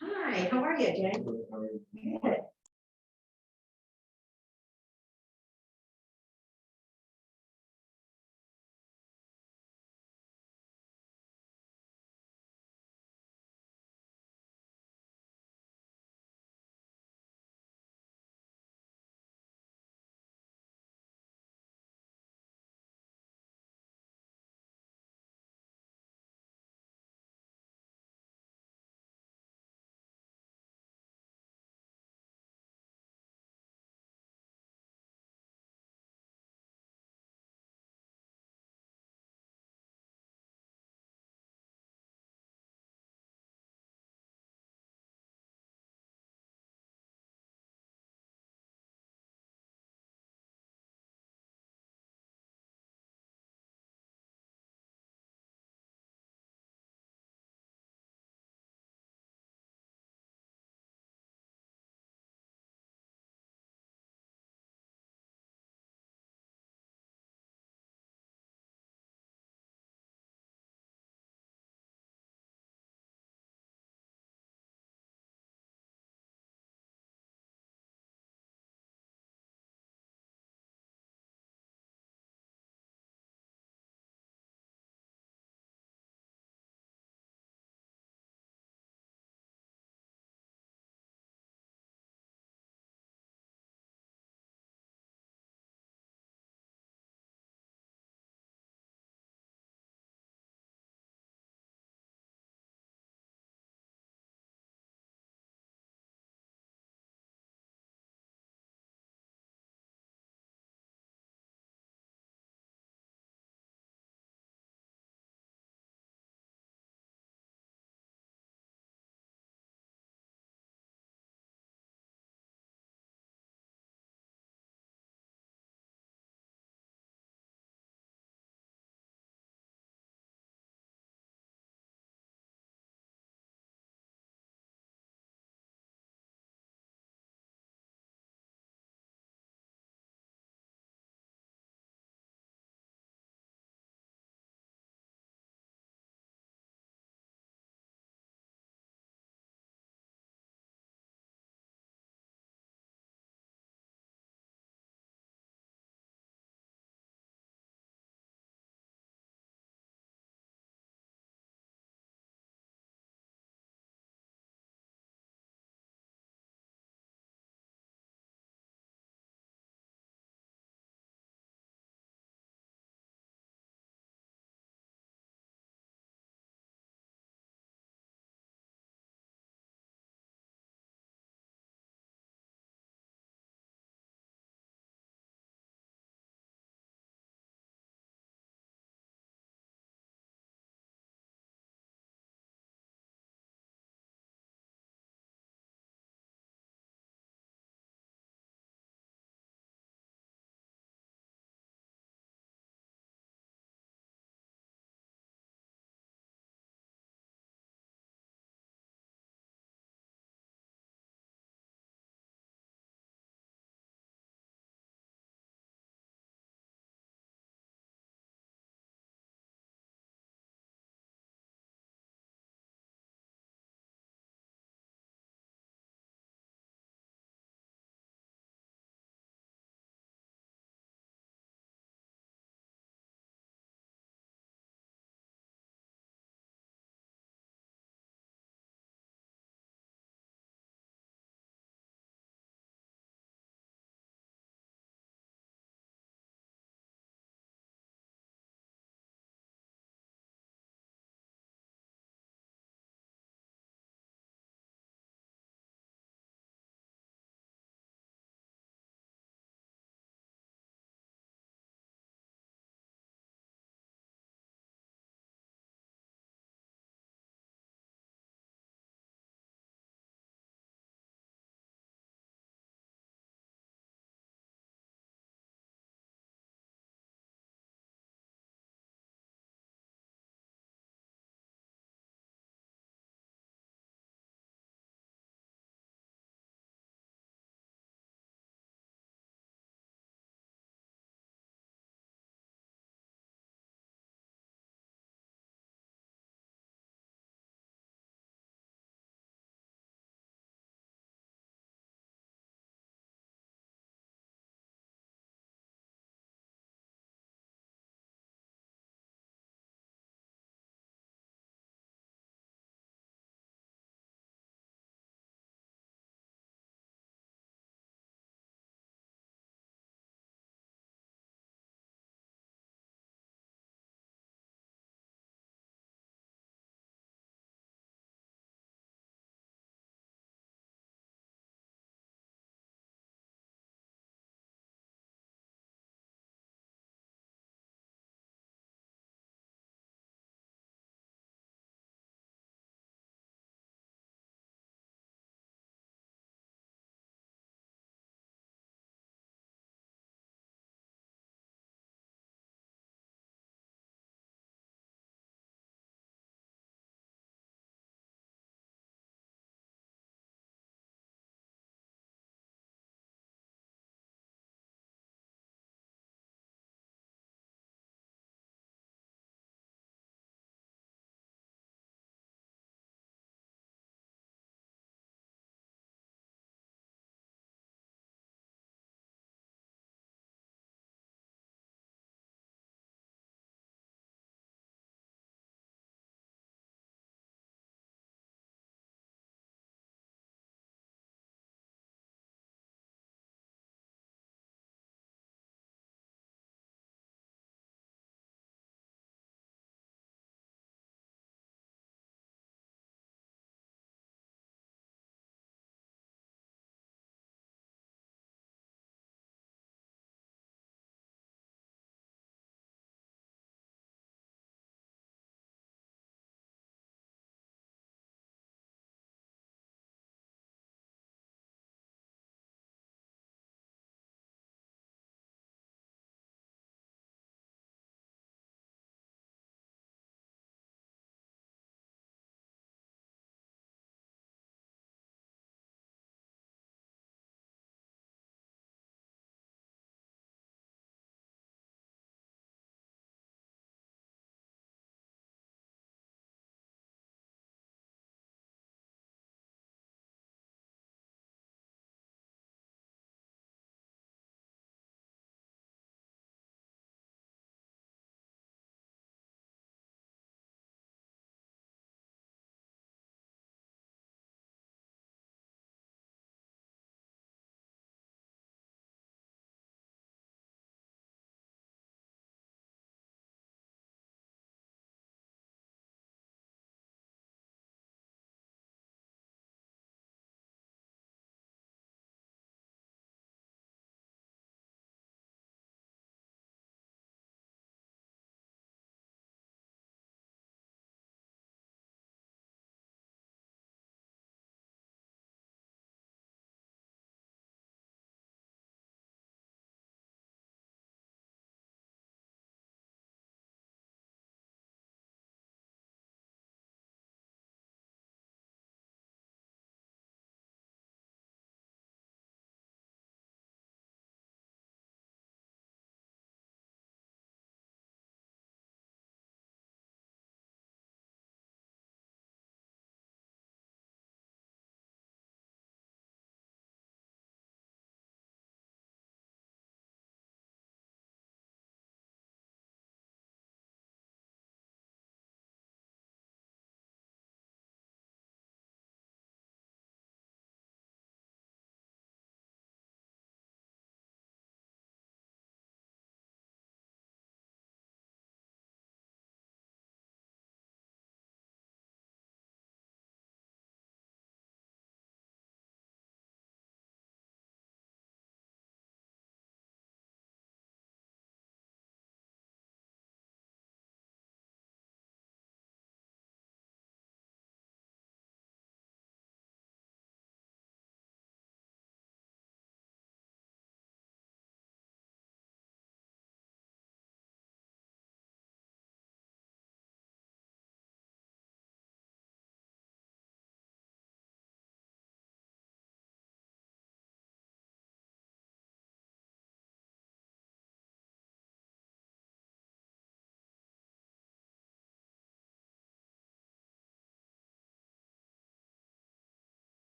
Hi, how are you, Jen? Good.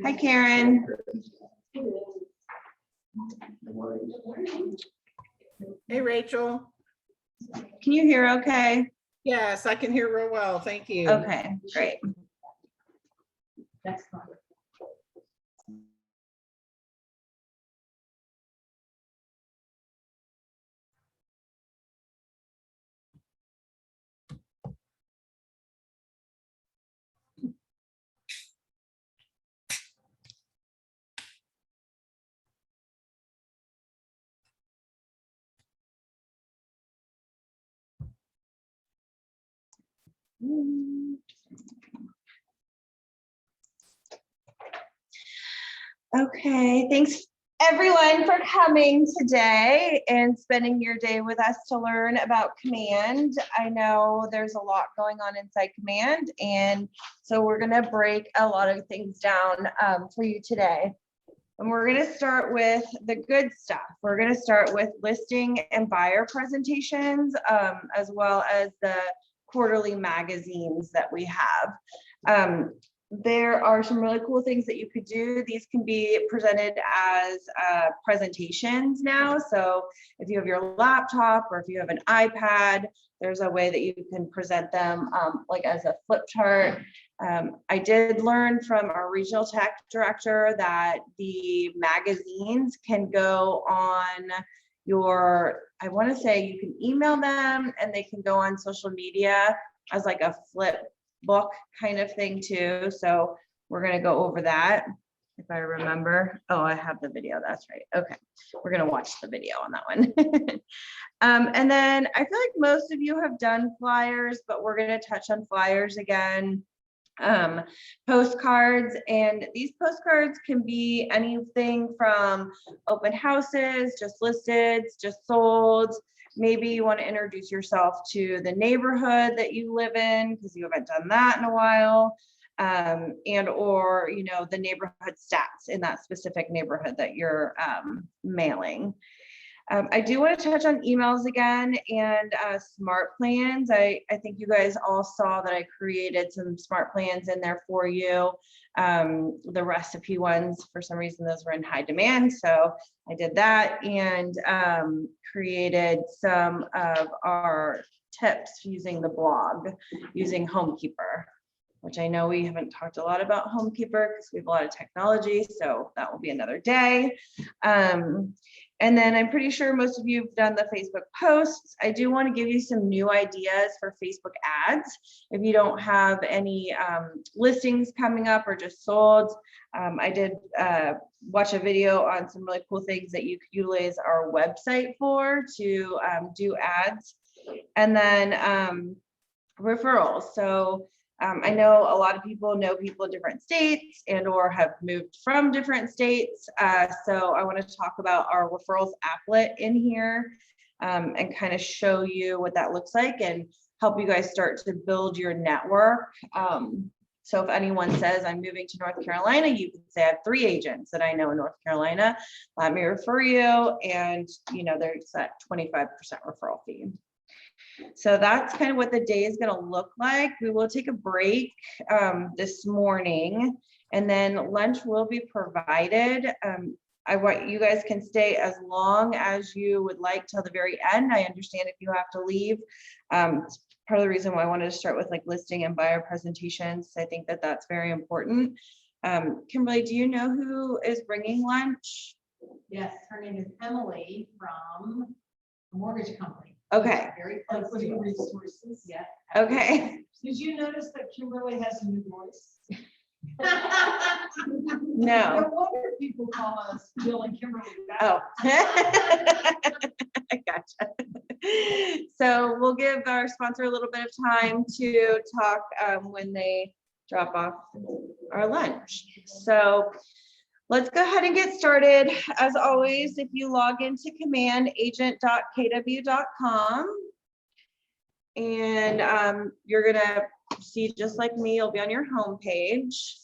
Hi, Karen. Hey, Rachel. Can you hear okay? Yes, I can hear real well. Thank you. Okay, great. That's fine. Okay, thanks everyone for coming today and spending your day with us to learn about Command. I know there's a lot going on inside Command, and so we're gonna break a lot of things down for you today. And we're gonna start with the good stuff. We're gonna start with listing and buyer presentations, as well as the quarterly magazines that we have. There are some really cool things that you could do. These can be presented as presentations now. So if you have your laptop or if you have an iPad, there's a way that you can present them like as a flip chart. I did learn from our regional tech director that the magazines can go on your, I want to say you can email them and they can go on social media as like a flip book kind of thing too. So we're going to go over that if I remember. Oh, I have the video. That's right. Okay. We're going to watch the video on that one. And then I feel like most of you have done flyers, but we're going to touch on flyers again. Postcards, and these postcards can be anything from open houses, just listeds, just sold. Maybe you want to introduce yourself to the neighborhood that you live in because you haven't done that in a while, and or you know the neighborhood stats in that specific neighborhood that you're mailing. I do want to touch on emails again and smart plans. I think you guys all saw that I created some smart plans in there for you. The recipe ones, for some reason, those were in high demand. So I did that and created some of our tips using the blog, using Homekeeper, which I know we haven't talked a lot about Homekeeper because we have a lot of technology. So that will be another day. And then I'm pretty sure most of you have done the Facebook posts. I do want to give you some new ideas for Facebook ads. If you don't have any listings coming up or just sold, I did watch a video on some really cool things that you could utilize our website for to do ads. And then referrals. So I know a lot of people know people in different states and or have moved from different states. So I want to talk about our referrals applet in here and kind of show you what that looks like and help you guys start to build your network. So if anyone says I'm moving to North Carolina, you can say I have 3 agents that I know in North Carolina. Let me refer you. And you know, there's that 25% referral fee. So that's kind of what the day is going to look like. We will take a break this morning and then lunch will be provided. I want you guys can stay as long as you would like till the very end. I understand if you have to leave. It's part of the reason why I wanted to start with like listing and buyer presentations. I think that that's very important. Kimberly, do you know who is bringing lunch? Yes, her name is Emily from a mortgage company. Okay. Very close to resources. Yeah. Okay. Did you notice that Kimberly has a new voice? No. No wonder people call us Jill and Kimberly. Oh. Gotcha. So we'll give our sponsor a little bit of time to talk when they drop off our lunch. So let's go ahead and get started. As always, if you log into commandagent.kw.com and you're gonna see, just like me, you'll be on your home page.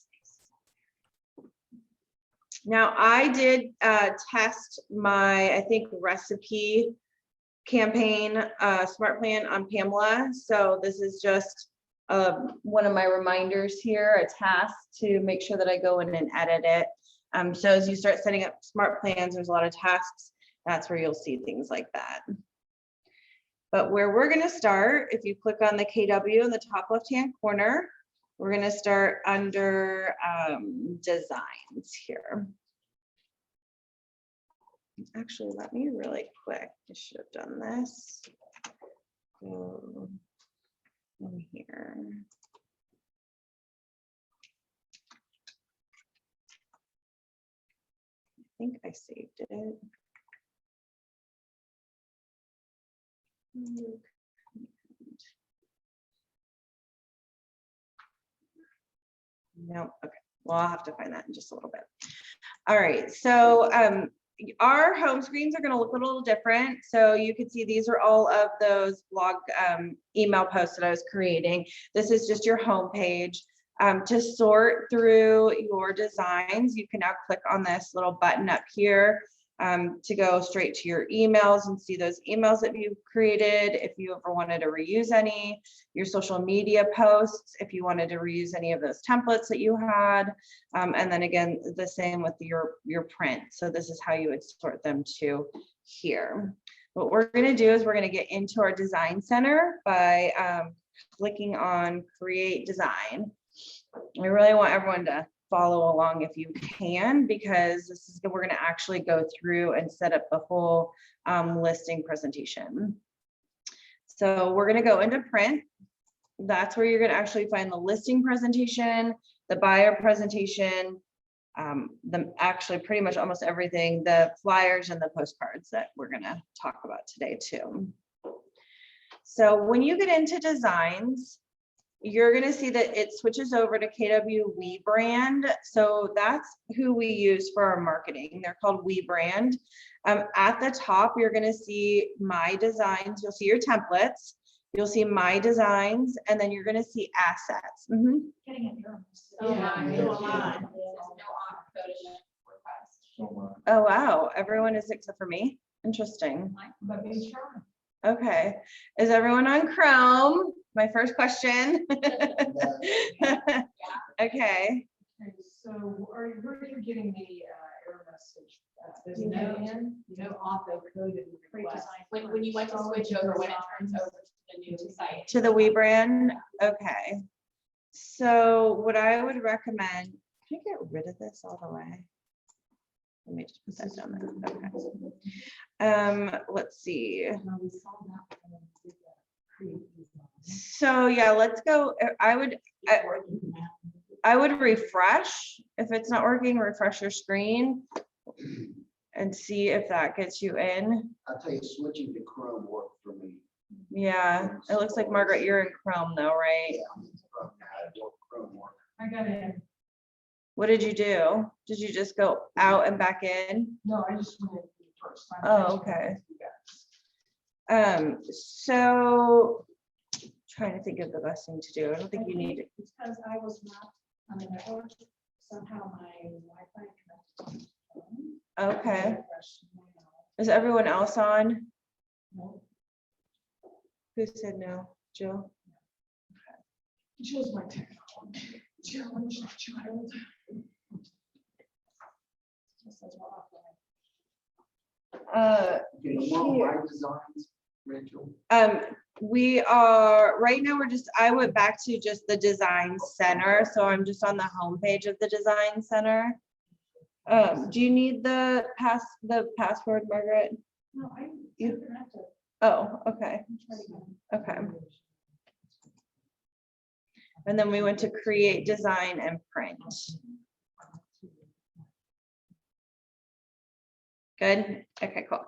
Now I did test my, I think, recipe campaign smart plan on Pamela. So this is just one of my reminders here, a task to make sure that I go in and edit it. So as you start setting up smart plans, there's a lot of tasks. That's where you'll see things like that. But where we're going to start, if you click on the KW in the top left-hand corner, we're going to start under designs here. Actually, let me really quick. I should have done this. Go in here. I think I saved it. No, okay. Well, I'll have to find that in just a little bit. All right, so our home screens are going to look a little different. So you can see these are all of those blog email posts that I was creating. This is just your home page. To sort through your designs, you can now click on this little button up here to go straight to your emails and see those emails that you've created. If you ever wanted to reuse any, your social media posts, if you wanted to reuse any of those templates that you had. And then again, the same with your print. So this is how you would sort them to here. What we're going to do is we're going to get into our design center by clicking on create design. We really want everyone to follow along if you can, because this is we're going to actually go through and set up the whole listing presentation. So we're going to go into print. That's where you're going to actually find the listing presentation, the buyer presentation, actually pretty much almost everything, the flyers and the postcards that we're going to talk about today too. So when you get into designs, you're going to see that it switches over to KW We Brand. So that's who we use for our marketing. They're called We Brand. At the top, you're going to see My Designs. You'll see your templates. You'll see My Designs, and then you're going to see Assets. Getting it here. Oh, wow. Everyone is except for me. Interesting. But be sure. Okay. Is everyone on Chrome? My first question. Okay. Okay, so where are you getting the error message? There's no auto coded request. When you went to switch over, when it turns over to the new site. To the We Brand. Okay. So what I would recommend, can I get rid of this all the way? Let me just put that down there. Okay. Let's see. So yeah, let's go. I would refresh. If it's not working, refresh your screen and see if that gets you in. I'll tell you, switching to Chrome worked for me. Yeah, it looks like Margaret, you're in Chrome though, right? Yeah, Chrome work. I got it. What did you do? Did you just go out and back in? No, I just went in first. Oh, okay. So trying to think of the best thing to do. I don't think you need it. Because I was not on the network, somehow my Wi-Fi connected. Okay. Is everyone else on? No, Who said no? Jill? Jill's my technology. Challenge, child. Okay, well, my designs, Rachel. We are right now, I went back to just the design center. So I'm just on the home page of the design center. Do you need the password, Margaret? No, Oh, okay. Okay. And then we went to create, design, and print. Good. Okay, cool.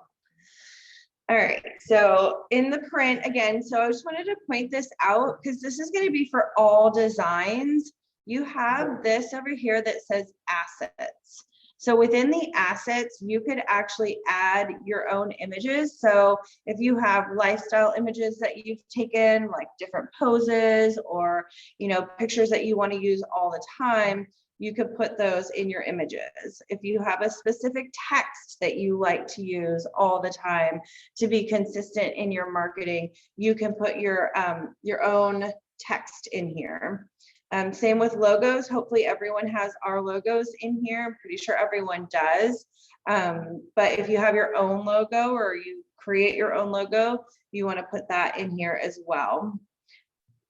All right, so in the print again, so I just wanted to point this out because this is going to be for all designs. You have this over here that says assets. So within the assets, you could actually add your own images. So if you have lifestyle images that you've taken, like different poses or, pictures that you want to use all the time, you could put those in your images. If you have a specific text that you like to use all the time to be consistent in your marketing, you can put your own text in here. Same with logos. Hopefully everyone has our logos in here. I'm pretty sure everyone does. But if you have your own logo or you create your own logo, you want to put that in here as well.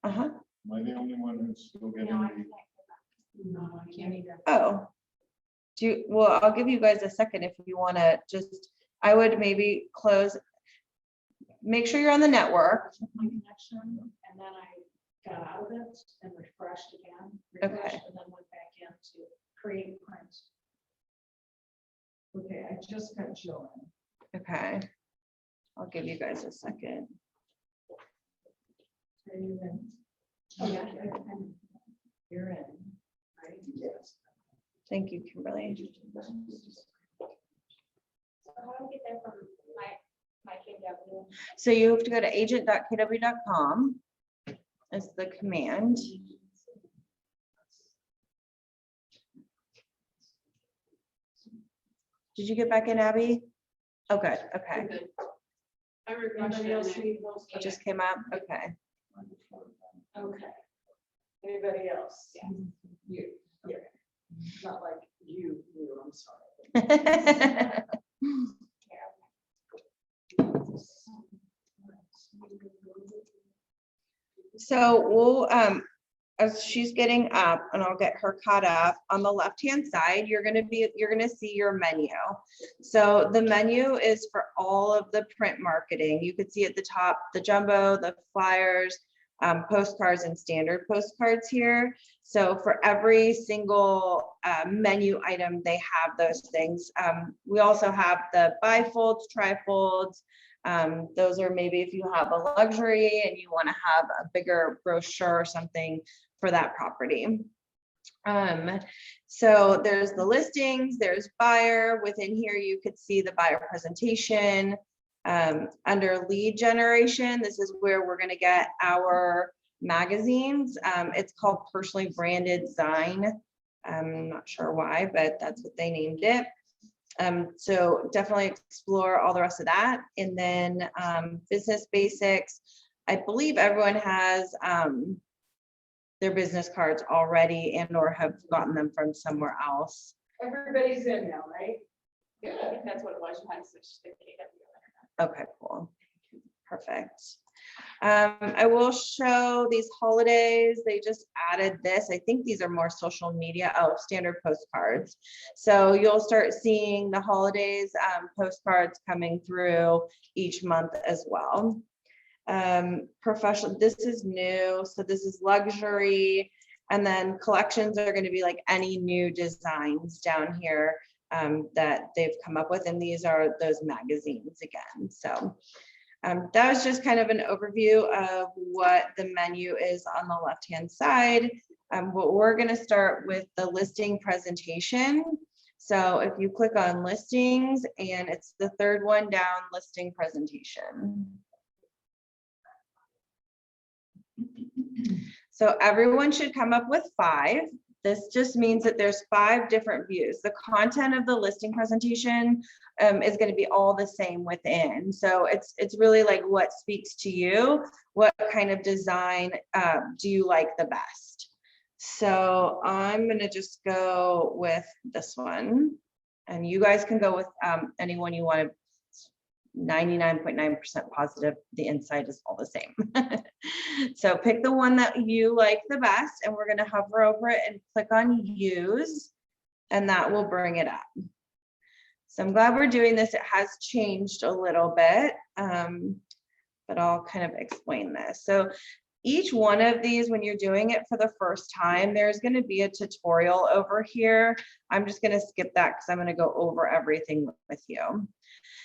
Am I the only one who's still getting the? No, I can't either. Oh. Well, I'll give you guys a second if you want to just, I would maybe close. Make sure you're on the network. My connection, and then I got out of it and refreshed again. Okay. Refreshed, and then went back in to create print. Okay, I just got Jill in. Okay. I'll give you guys a second. Are you in? Oh, yeah, you're in, right? Yes. Thank you, Kimberly. So how do I get there from my KW? So you have to go to agent.kw.com. Is the command. Did you get back in, Abby? Oh, good. Okay. Good. I refreshed Anybody it else and need those? It just came up. Okay. Okay. Anybody else? Yeah. You, yeah. Not like you, I'm sorry. So we'll, as she's getting up, and I'll get her caught up, on the left-hand side, you're gonna see your menu. So the menu is for all of the print marketing. You could see at the top, the jumbo, the flyers, postcards and standard postcards here. So for every single menu item, they have those things. We also have the bifolds, trifolds. Those are maybe if you have a luxury and you want to have a bigger brochure or something for that property. So there's the listings, there's buyer. Within here, you could see the buyer presentation. Under lead generation, this is where we're going to get our magazines. It's called personally branded Zine. I'm not sure why, but that's what they named it. So definitely explore all the rest of that. And then business basics. I believe everyone has their business cards already and or have gotten them from somewhere else. Everybody's in now, right? Yeah, I think that's what it was. You had to switch to KW. Okay, cool. Perfect. I will show these holidays. They just added this. I think these are more social media. Oh, standard postcards. So you'll start seeing the holidays postcards coming through each month as well. Professional, this is new. So this is luxury. And then collections are going to be like any new designs down here that they've come up with. And these are those magazines again. So that was just kind of an overview of what the menu is on the left-hand side. What we're going to start with the listing presentation. So if you click on listings, and it's the third one down, listing presentation. So everyone should come up with 5. This just means that there's 5 different views. The content of the listing presentation is going to be all the same within. So it's really like what speaks to you. What kind of design do you like the best? So I'm going to just go with this one. And you guys can go with anyone you want to. 99.9% positive the inside is all the same. So pick the one that you like the best, and we're going to hover over it and click on use, and that will bring it up. So I'm glad we're doing this. It has changed a little bit, but I'll kind of explain this. So each one of these, when you're doing it for the first time, there's going to be a tutorial over here. I'm just going to skip that because I'm going to go over everything with you.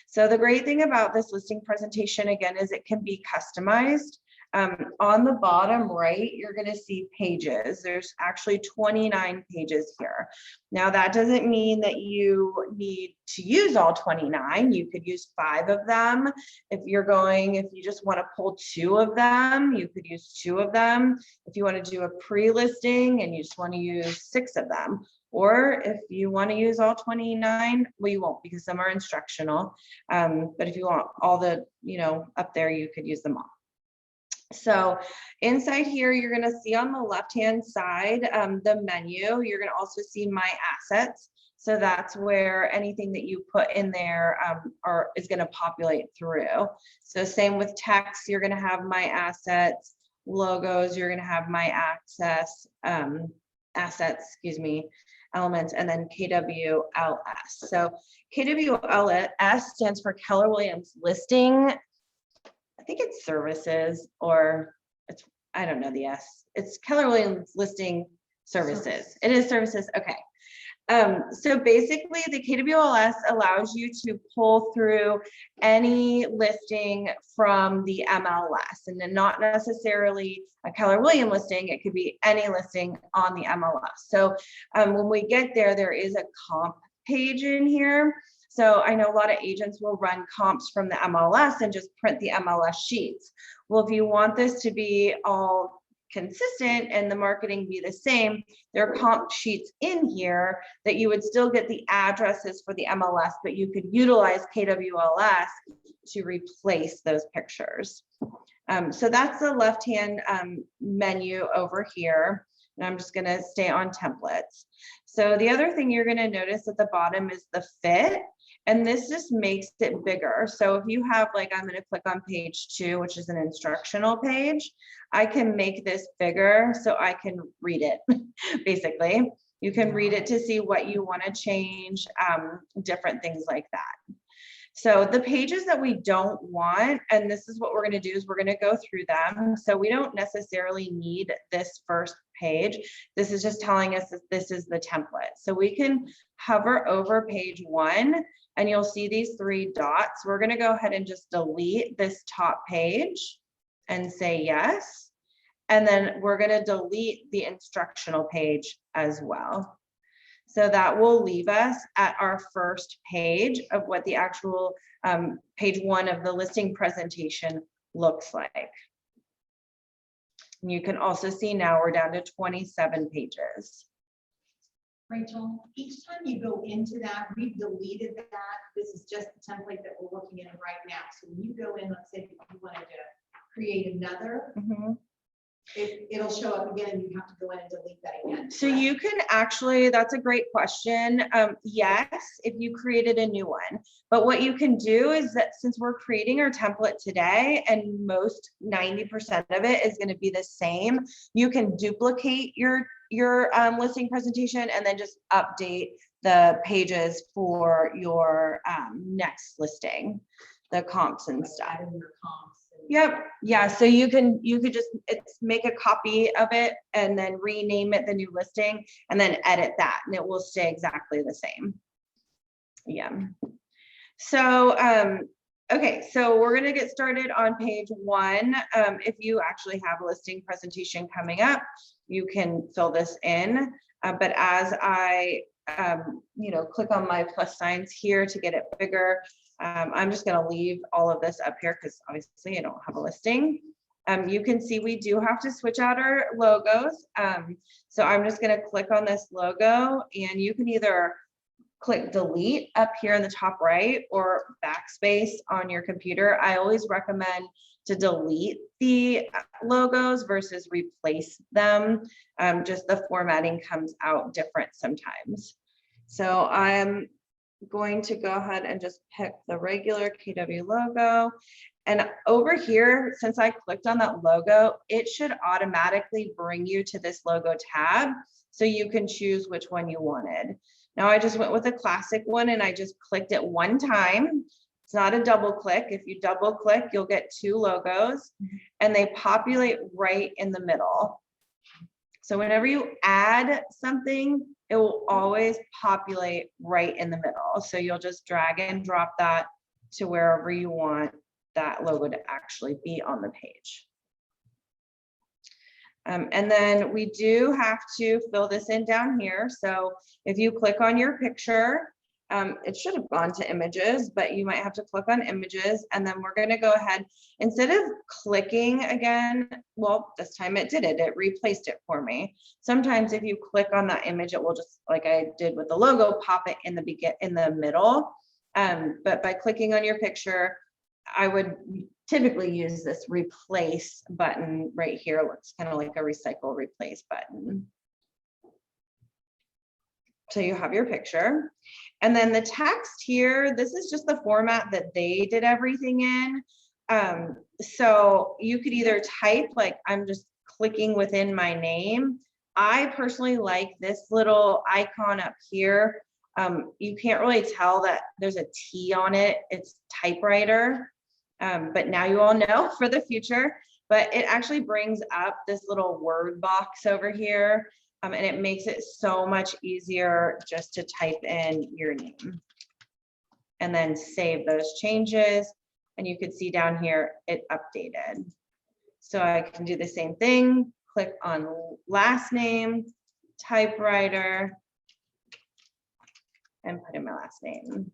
So the great thing about this listing presentation, again, is it can be customized. On the bottom right, you're going to see pages. There's actually 29 pages here. Now, that doesn't mean that you need to use all 29. You could use 5 of them. If you just want to pull 2 of them, you could use 2 of them. If you want to do a pre-listing and you just want to use 6 of them. Or if you want to use all 29, well, you won't because some are instructional. But if you want all the, up there, you could use them all. So inside here, you're gonna see on the left-hand side, the menu. You're gonna also see my assets. So that's where anything that you put in there is gonna populate through. So same with text, you're gonna have my assets, logos, you're gonna have my assets, excuse me, elements, and then KWLS. So KWLS stands for Keller Williams Listing. I think it's services, or it's, I don't know the S. It's Keller Williams Listing Services. It is services, okay. So basically the KWLS allows you to pull through any listing from the MLS, and then not necessarily a Keller Williams listing, it could be any listing on the MLS. So when we get there, there is a comp page in here. So I know a lot of agents will run comps from the MLS and just print the MLS sheets. Well, if you want this to be all consistent and the marketing be the same, there are comp sheets in here that you would still get the addresses for the MLS, but you could utilize KWLS to replace those pictures. So that's the left-hand menu over here. And I'm just gonna stay on templates. So the other thing you're gonna notice at the bottom is the fit. And this just makes it bigger. So if you have, like, I'm going to click on page 2, which is an instructional page, I can make this bigger so I can read it. Basically, you can read it to see what you want to change, different things like that. So the pages that we don't want, and this is what we're going to do, is we're going to go through them. So we don't necessarily need this first page. This is just telling us that this is the template. So we can hover over page 1 and you'll see these 3 dots. We're going to go ahead and just delete this top page and say yes. And then we're going to delete the instructional page as well. So that will leave us at our first page of what the actual page 1 of the listing presentation looks like. And you can also see now we're down to 27 pages. Rachel, each time you go into that, we've deleted that. This is just the template that we're looking at right now. So when you go in, let's say if you wanted to create another, it'll show up again and you have to go in and delete that again. So you can actually, that's a great question. Yes, if you created a new one, but what you can do is that since we're creating our template today and most 90% of it is going to be the same, you can duplicate your listing presentation and then just update the pages for your next listing, the comps and stuff. Add in your comps. Yep. Yeah. So you could just make a copy of it and then rename it the new listing and then edit that and it will stay exactly the same. Yeah. So, okay. So we're going to get started on page 1. If you actually have a listing presentation coming up, you can fill this in. But as I, click on my plus signs here to get it bigger, I'm just going to leave all of this up here because obviously I don't have a listing. You can see we do have to switch out our logos. So I'm just going to click on this logo and you can either click delete up here in the top right or backspace on your computer. I always recommend to delete the logos versus replace them. Just the formatting comes out different sometimes. So I'm going to go ahead and just pick the regular KW logo. And over here, since I clicked on that logo, it should automatically bring you to this logo tab. So you can choose which one you wanted. Now I just went with a classic one and I just clicked it one time. It's not a double click. If you double click, you'll get 2 logos and they populate right in the middle. So whenever you add something, it will always populate right in the middle. So you'll just drag and drop that to wherever you want that logo to actually be on the page. And then we do have to fill this in down here. So if you click on your picture, it should have gone to images, but you might have to click on images. And then we're going to go ahead, instead of clicking again, well, this time it did it. It replaced it for me. Sometimes if you click on that image, it will just, like I did with the logo, pop it in the middle. But by clicking on your picture, I would typically use this replace button right here. Looks kind of like a recycle replace button. So you have your picture. And then the text here, this is just the format that they did everything in. So you could either type, like I'm just clicking within my name. I personally like this little icon up here. You can't really tell that there's a T on it. It's typewriter. But now you all know for the future, but it actually brings up this little word box over here. And it makes it so much easier just to type in your name and then save those changes. And you could see down here, it updated. So I can do the same thing, click on last name, typewriter, and put in my last name.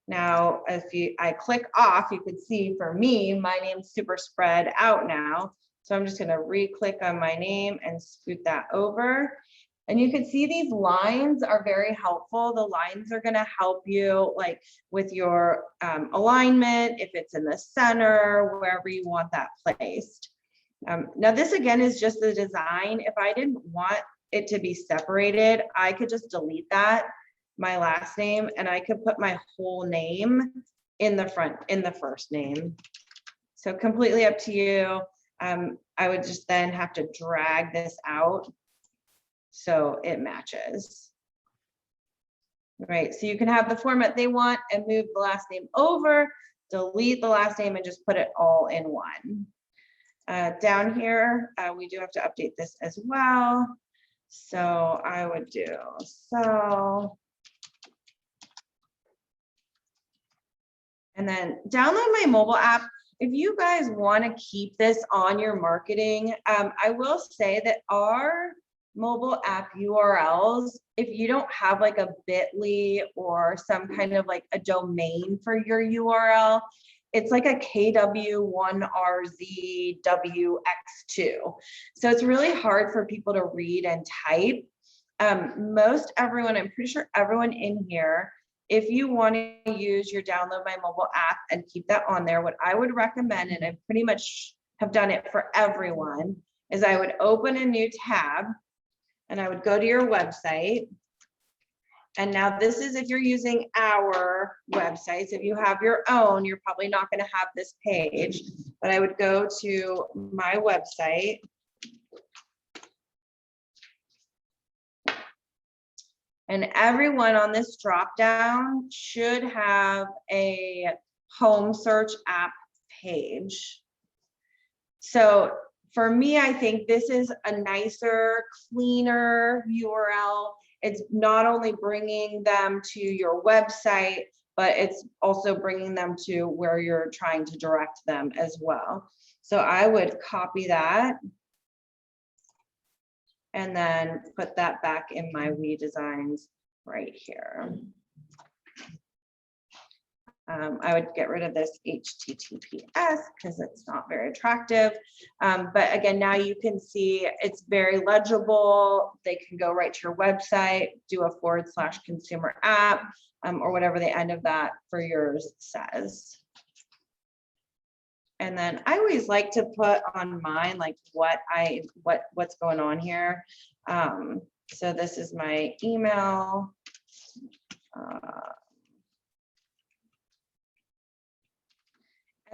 Now, if I click off, you could see for me, my name's super spread out now. So I'm just gonna re-click on my name and scoot that over. And you can see these lines are very helpful. The lines are gonna help you like with your alignment, if it's in the center, wherever you want that placed. Now this again is just the design. If I didn't want it to be separated, I could just delete that, my last name, and I could put my whole name in the front, in the first name. So completely up to you. I would just then have to drag this out so it matches. Right, so you can have the format they want and move the last name over, delete the last name and just put it all in one. Down here, we do have to update this as well. So I would do so. And then download my mobile app. If you guys want to keep this on your marketing, I will say that our mobile app URLs, if you don't have like a bit.ly or some kind of like a domain for your URL, it's like a KW1RZWX2. So it's really hard for people to read and type. Most everyone, I'm pretty sure everyone in here, if you want to use your download my mobile app and keep that on there, what I would recommend, and I pretty much have done it for everyone, is I would open a new tab and I would go to your website. And now this is if you're using our websites. If you have your own, you're probably not going to have this page, but I would go to my website. And everyone on this drop down should have a home search app page. So for me, I think this is a nicer, cleaner URL. It's not only bringing them to your website, but it's also bringing them to where you're trying to direct them as well. So I would copy that and then put that back in my WeDesigns right here. I would get rid of this HTTPS because it's not very attractive. But again, now you can see it's very legible. They can go right to your website, do a /consumer app, or whatever the end of that for yours says. And then I always like to put on mine like what's going on here. So this is my email.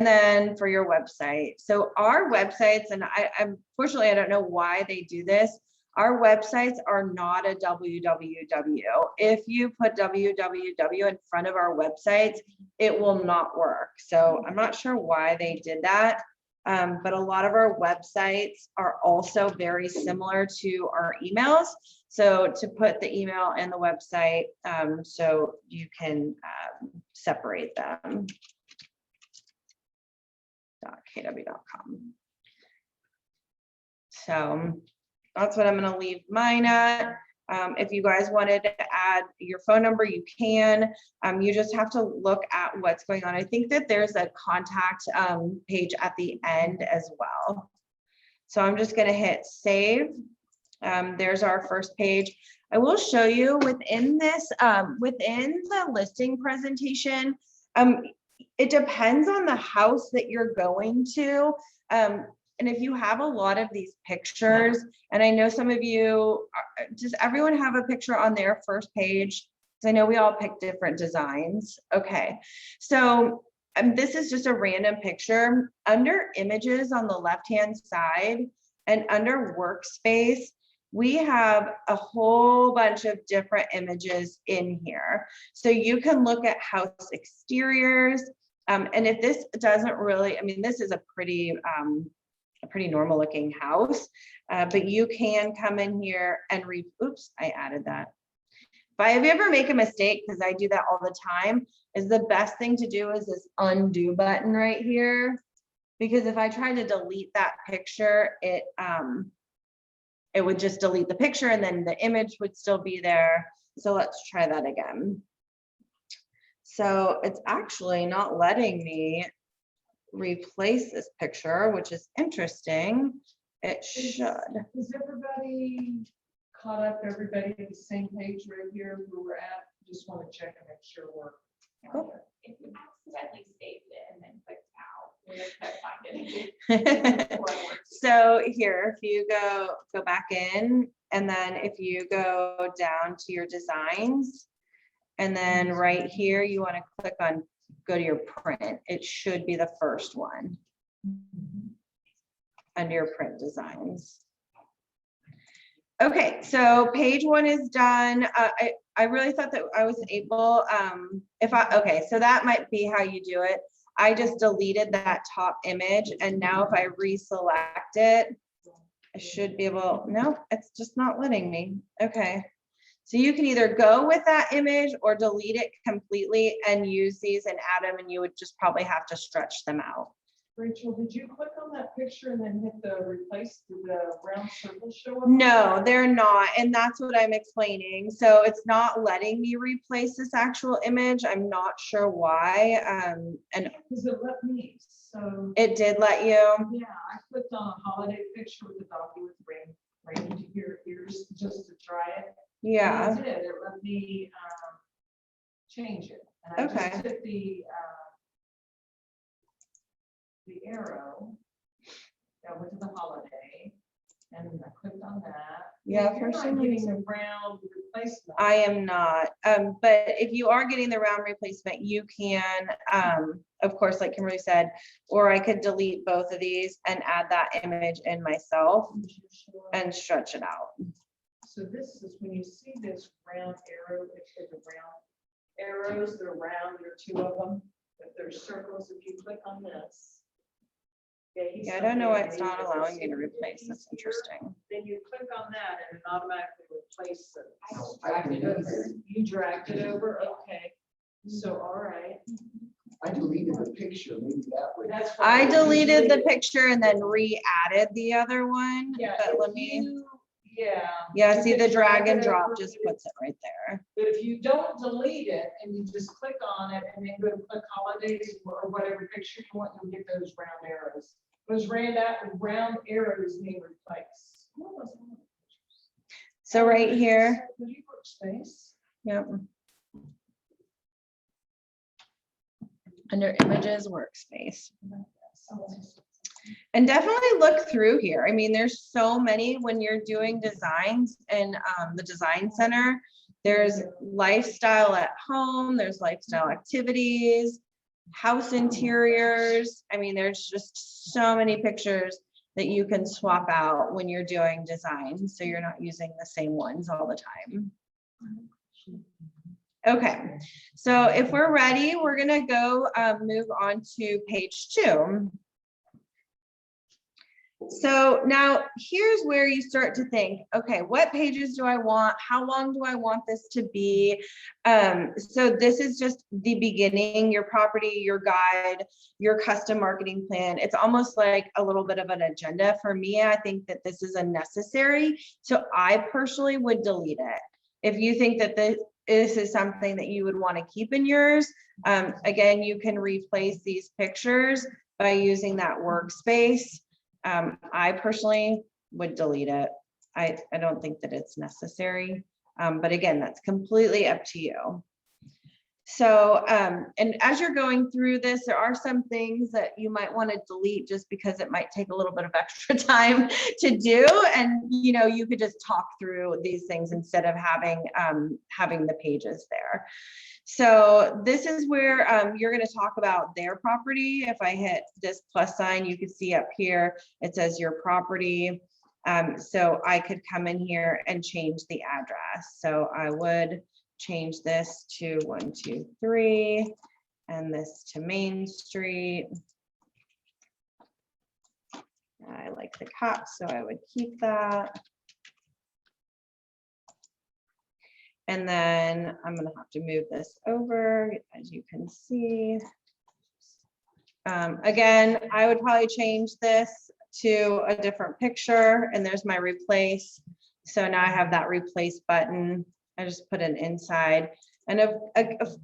And then for your website. So our websites, and unfortunately, I don't know why they do this. Our websites are not a www. If you put www in front of our websites, it will not work. So I'm not sure why they did that. But a lot of our websites are also very similar to our emails. So to put the email and the website, so you can separate them. .kw.com. So that's what I'm going to leave mine at. If you guys wanted to add your phone number, you can. You just have to look at what's going on. I think that there's a contact page at the end as well. So I'm just going to hit save. There's our first page. I will show you within this, within the listing presentation, It depends on the house that you're going to. And if you have a lot of these pictures, and I know some of you, does everyone have a picture on their first page? Because I know we all pick different designs. Okay, so this is just a random picture. Under images on the left-hand side and under workspace, we have a whole bunch of different images in here. So you can look at house exteriors. And if this doesn't really, I mean, this is a pretty normal looking house, but you can come in here and read, oops, I added that. If you ever make a mistake, because I do that all the time, is the best thing to do is this undo button right here. Because if I try to delete that picture, it would just delete the picture and then the image would still be there. So let's try that again. So it's actually not letting me replace this picture, which is interesting. It should. Is everybody caught up? Everybody at the same page right here where we're at? Just want to check and make sure we're. Cool. If you accidentally saved it and then clicked out, we're gonna find it. So here, if you go back in, and then if you go down to your designs, and then right here, you want to click on go to your print. It should be the first one under your print designs. Okay, so page one is done. I really thought that I was able, okay, so that might be how you do it. I just deleted that top image, and now if I reselect it, I should be able, no, it's just not letting me. Okay. So you can either go with that image or delete it completely and use these and add them, and you would just probably have to stretch them out. Rachel, did you click on that picture and then hit the replace, did the round circle show up? No, they're not. And that's what I'm explaining. So it's not letting me replace this actual image. I'm not sure why. And Because it let me, so. it did let you. Yeah, I clicked on a holiday picture with the doggy with rain to your ears just to try it. Yeah. And it did. It let me change it. And I Okay. just hit the arrow that went to the holiday, and then I clicked on that. Yeah, You're for not some getting reason. the round replacement. I am not. But if you are getting the round replacement, you can, of course, like Kimberly said, or I could delete both of these and add that image in myself and stretch it out. So this is when you see this round arrow, if there's a round arrows, they're round, there are two of them. If there's circles, if you click on this. Yeah, I don't know why it's not allowing me to replace. That's interesting. Then you click on that and it automatically replaces it. I deleted it. You dragged it over, okay. So, all right. I deleted the picture, maybe that would. That's I fine. deleted the picture and then re-added the other one, Yeah, but if let me, you- Yeah. yeah, you see can the drag and it drop over, just but puts it right there. But if you don't delete it and you just click on it and then go to click holidays or whatever picture you want, you'll get those round arrows. Those round arrows need replaced. So right here, Workspace. yep. Under images, workspace. And definitely look through here. I mean, there's so many when you're doing designs in the design center. There's lifestyle at home, there's lifestyle activities, house interiors. I mean, there's just so many pictures that you can swap out when you're doing design, so you're not using the same ones all the time. Okay, so if we're ready, we're gonna go move on to page 2. So now here's where you start to think, okay, what pages do I want? How long do I want this to be? So this is just the beginning, your property, your guide, your custom marketing plan. It's almost like a little bit of an agenda. For me, I think that this is unnecessary. So I personally would delete it. If you think that this is something that you would want to keep in yours, again, you can replace these pictures by using that workspace. I personally would delete it. I don't think that it's necessary. But again, that's completely up to you. So, and as you're going through this, there are some things that you might want to delete just because it might take a little bit of extra time to do. And, you know, you could just talk through these things instead of having the pages there. So this is where you're going to talk about their property. If I hit this plus sign, you can see up here, it says your property. So I could come in here and change the address. So I would change this to 123 and this to Main Street. I like the cup, so I would keep that. And then I'm gonna have to move this over, as you can see. Again, I would probably change this to a different picture, and there's my replace. So now I have that replace button. I just put an inside. And of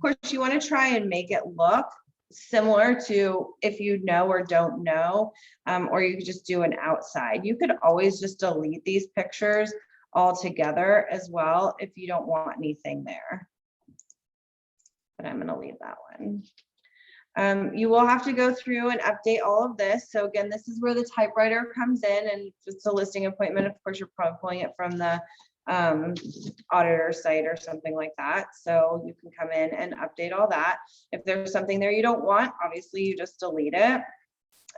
course, you want to try and make it look similar to if you know or don't know, or you could just do an outside. You could always just delete these pictures altogether as well if you don't want anything there. But I'm going to leave that one. You will have to go through and update all of this. So again, this is where the typewriter comes in, and it's a listing appointment. Of course, you're probably pulling it from the auditor site or something like that. So you can come in and update all that. If there's something there you don't want, obviously you just delete it.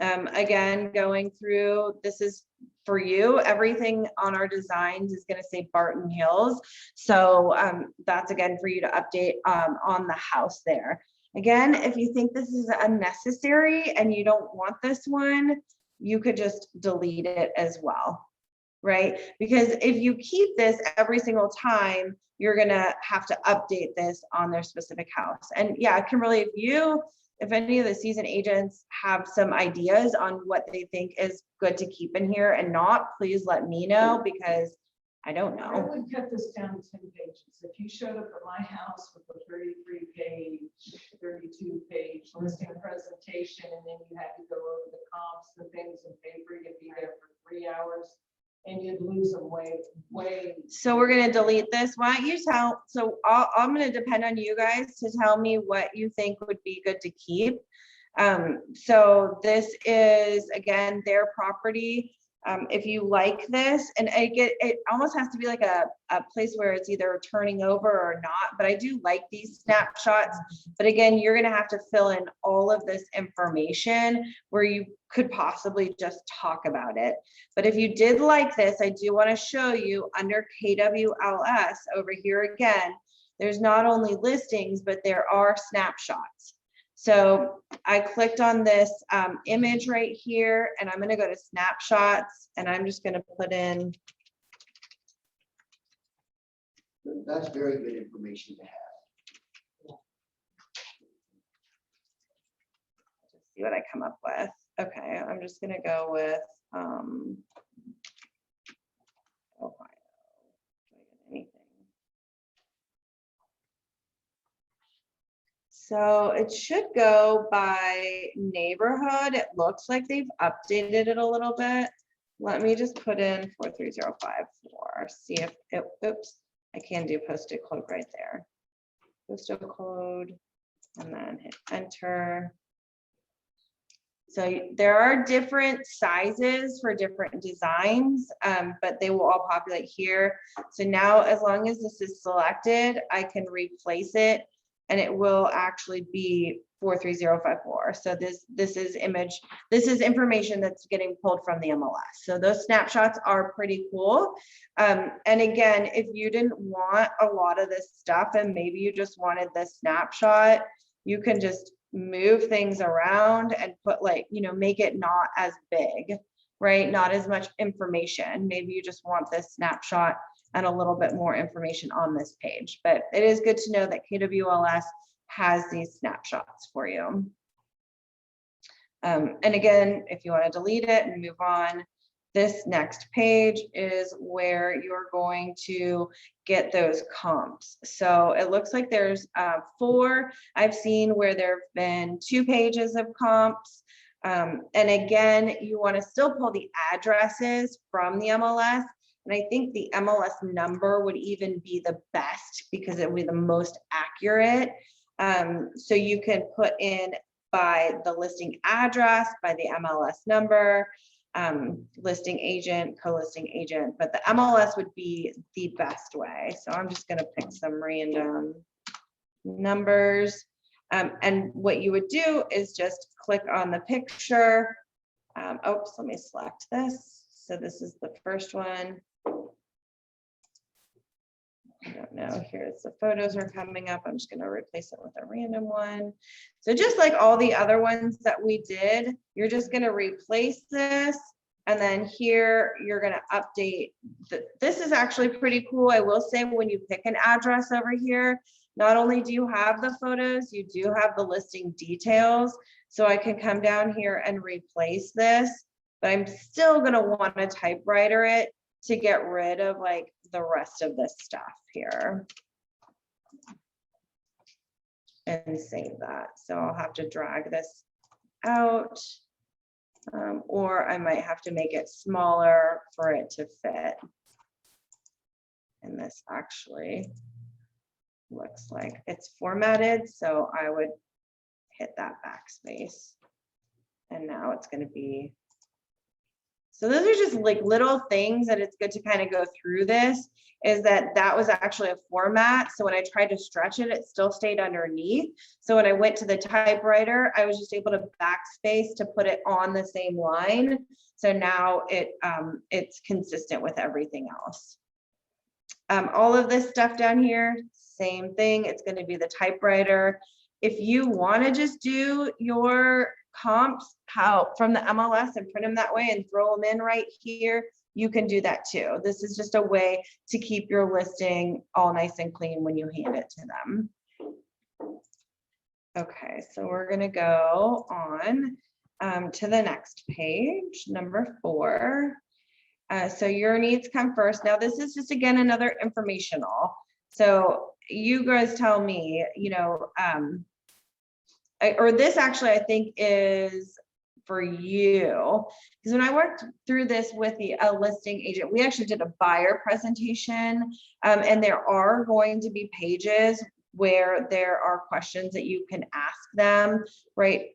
Again, going through, this is for you. Everything on our designs is going to say Barton Hills. So that's again for you to update on the house there. Again, if you think this is unnecessary and you don't want this one, you could just delete it as well. Right? Because if you keep this every single time, you're going to have to update this on their specific house. And yeah, Kimberly, if any of the seasoned agents have some ideas on what they think is good to keep in here and not, please let me know, because I don't I know. would cut this down to 10 pages. If you showed up at my house with a 33-page, 32-page listing presentation, and then you had to go over the comps and things and paper, you'd be there for 3 hours. And you'd lose them way. So we're gonna delete this. Why don't you tell, so I'm gonna depend on you guys to tell me what you think would be good to keep. So this is, again, their property. If you like this, and it almost has to be like a place where it's either turning over or not, but I do like these snapshots. But again, you're gonna have to fill in all of this information where you could possibly just talk about it. But if you did like this, I do wanna show you under KWLS over here again, there's not only listings, but there are snapshots. So I clicked on this image right here, and I'm going to go to snapshots, and I'm just going to put in. That's very good information to have. See what I come up with. Okay, I'm just going to go with Ohio. Anything. So it should go by neighborhood. It looks like they've updated it a little bit. Let me just put in 43054, see if it, oops, I can do postal code right there. Postal code, and then hit enter. So there are different sizes for different designs, but they will all populate here. So now, as long as this is selected, I can replace it, and it will actually be 43054. So this is information that's getting pulled from the MLS. So those snapshots are pretty cool. And again, if you didn't want a lot of this stuff and maybe you just wanted this snapshot, you can just move things around and put, like, you know, make it not as big, right? Not as much information. Maybe you just want this snapshot and a little bit more information on this page. But it is good to know that KWLS has these snapshots for you. And again, if you want to delete it and move on, this next page is where you're going to get those comps. So it looks like there's 4. I've seen where there have been 2 pages of comps. And again, you want to still pull the addresses from the MLS. And I think the MLS number would even be the best because it would be the most accurate. So you can put in by the listing address, by the MLS number, listing agent, co-listing agent, but the MLS would be the best way. So I'm just gonna pick some random numbers. And what you would do is just click on the picture. Oops, let me select this. So this is the first one. I don't know, here's the photos are coming up. I'm just gonna replace it with a random one. So just like all the other ones that we did, you're just gonna replace this. And then here, you're gonna update. This is actually pretty cool. I will say when you pick an address over here, not only do you have the photos, you do have the listing details. So I can come down here and replace this, but I'm still gonna wanna typewriter it to get rid of like the rest of this stuff here. And save that. So I'll have to drag this out. Or I might have to make it smaller for it to fit. And this actually looks like it's formatted, so I would hit that backspace. And now it's going to be. So those are just like little things that it's good to kind of go through this, is that was actually a format. So when I tried to stretch it, it still stayed underneath. So when I went to the typewriter, I was just able to backspace to put it on the same line. So now it's consistent with everything else. All of this stuff down here, same thing. It's going to be the typewriter. If you want to just do your comps from the MLS and print them that way and throw them in right here, you can do that too. This is just a way to keep your listing all nice and clean when you hand it to them. Okay, so we're gonna go on to the next page, number 4. So your needs come first. Now this is just, again, another informational. So you guys tell me, you know, or this actually I think is for you, because when I worked through this with a listing agent, we actually did a buyer presentation, and there are going to be pages where there are questions that you can ask them, right?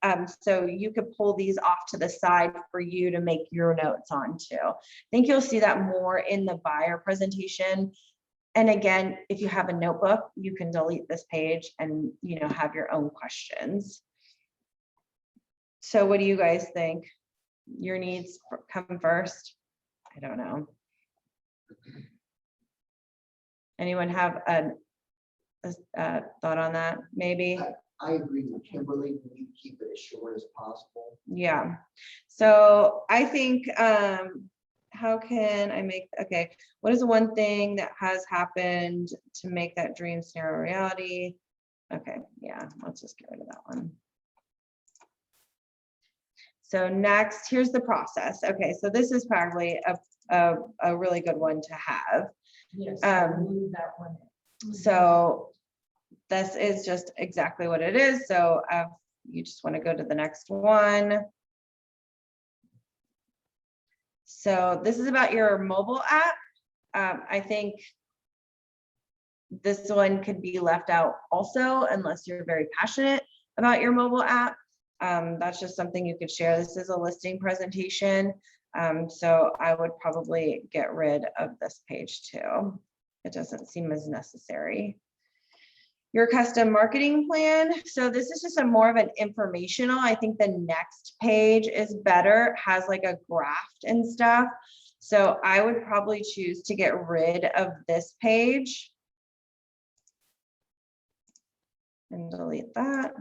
So you could pull these off to the side for you to make your notes on too. I think you'll see that more in the buyer presentation. And again, if you have a notebook, you can delete this page and, you know, have your own questions. So what do you guys think? Your needs come first? I don't know. Anyone have a thought on that? Maybe. I agree with Kimberly. We need to keep it as short as possible. Yeah. So I think, how can I make, okay, what is the one thing that has happened to make that dream scenario reality? Okay, yeah, let's just get rid of that one. So next, here's the process. Okay, so this is probably a really good one to have. Yes, I'll leave that one in. So this is just exactly what it is. So you just want to go to the next one. So this is about your mobile app. I think this one could be left out also, unless you're very passionate about your mobile app. That's just something you could share. This is a listing presentation. So I would probably get rid of this page too. It doesn't seem as necessary. Your custom marketing plan. So this is just more of an informational. I think the next page is better, has like a graph and stuff. So I would probably choose to get rid of this page and delete that.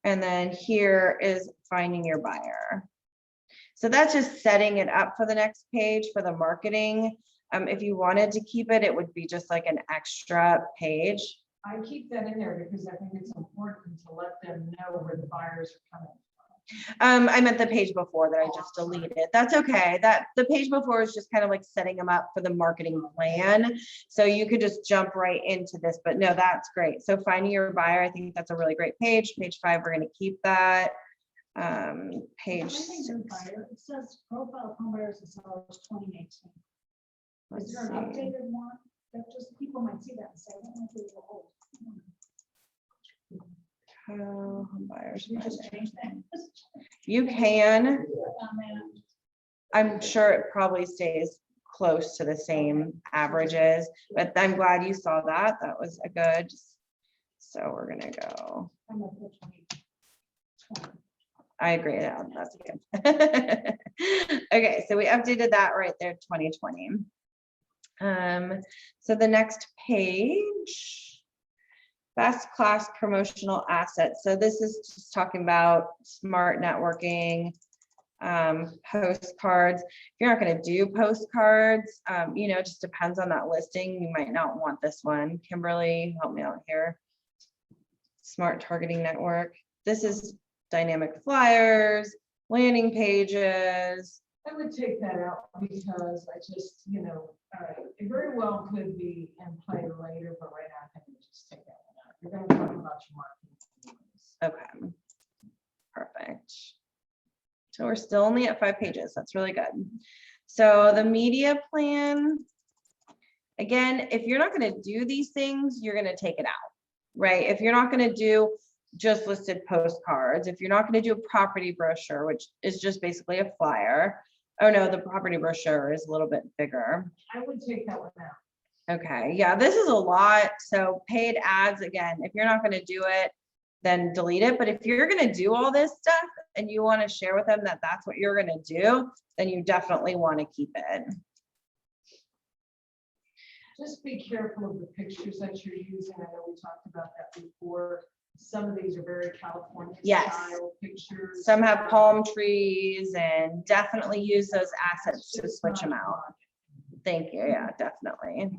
And then here is finding your buyer. So that's just setting it up for the next page for the marketing. If you wanted to keep it, it would be just like an extra page. I keep that in there because I think it's important to let them know where the buyers are coming from. I meant the page before that I just deleted. That's okay. That the page before is just kind of like setting them up for the marketing plan. So you could just jump right into this, but no, that's great. So finding your buyer, I think that's a really great page. Page 5, we're going to keep that. Page 6. It says profile home buyers and sellers 2018. Let's Is there an see. updated one? That just people might see that and say, oh, they were old. Home buyers. We just lending. changed that. You can, On that. I'm sure it probably stays close to the same averages, but I'm glad you saw that. That was a good. So we're gonna go. I'm gonna put 20. I agree. That's good. Okay, so we updated that right there, 2020. So the next page, best class promotional assets. So this is just talking about smart networking, postcards. If you're not going to do postcards, you know, it just depends on that listing. You might not want this one. Kimberly, help me out here. Smart targeting network. This is dynamic flyers, landing pages. I would take that out because I just, you know, it very well could be in play later, but right now I think we just take that one out. You're gonna talk about your marketing. Okay. Perfect. So we're still only at 5 pages. That's really good. So the media plan, again, if you're not going to do these things, you're going to take it out, right? If you're not going to do just listed postcards, if you're not going to do a property brochure, which is just basically a flyer. Oh no, the property brochure is a little bit bigger. I would take that one out. Okay, yeah, this is a lot. So paid ads, again, if you're not going to do it, then delete it. But if you're going to do all this stuff and you want to share with them that that's what you're going to do, then you definitely want to keep it. Just be careful of the pictures that you're using. I know we talked about that before. Some of these are very California Yes. style pictures. Some have palm trees, and definitely use those assets to Just switch not them out. Thank you. Yeah, definitely.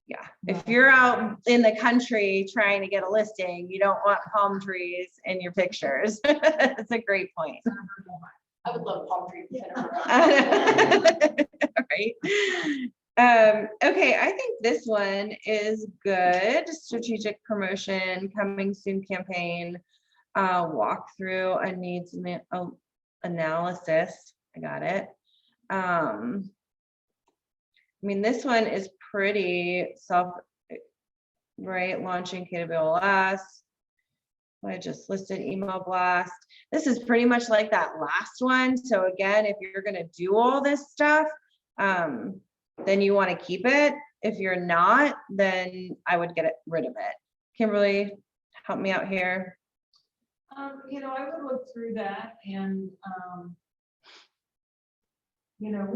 Yeah, if Right. you're out in the country trying to get a listing, you don't want palm trees in your pictures. That's a great point. I would love palm trees. Right. Okay, I think this one is good. Strategic promotion, coming soon campaign, walkthrough, a needs analysis. I got it. I mean, this one is pretty right? Launching KWLS. I just listed email blast. This is pretty much like that last one. So again, if you're going to do all this stuff, then you want to keep it. If you're not, then I would get rid of it. Kimberly, help me out here. You know, I would look through that and, you know,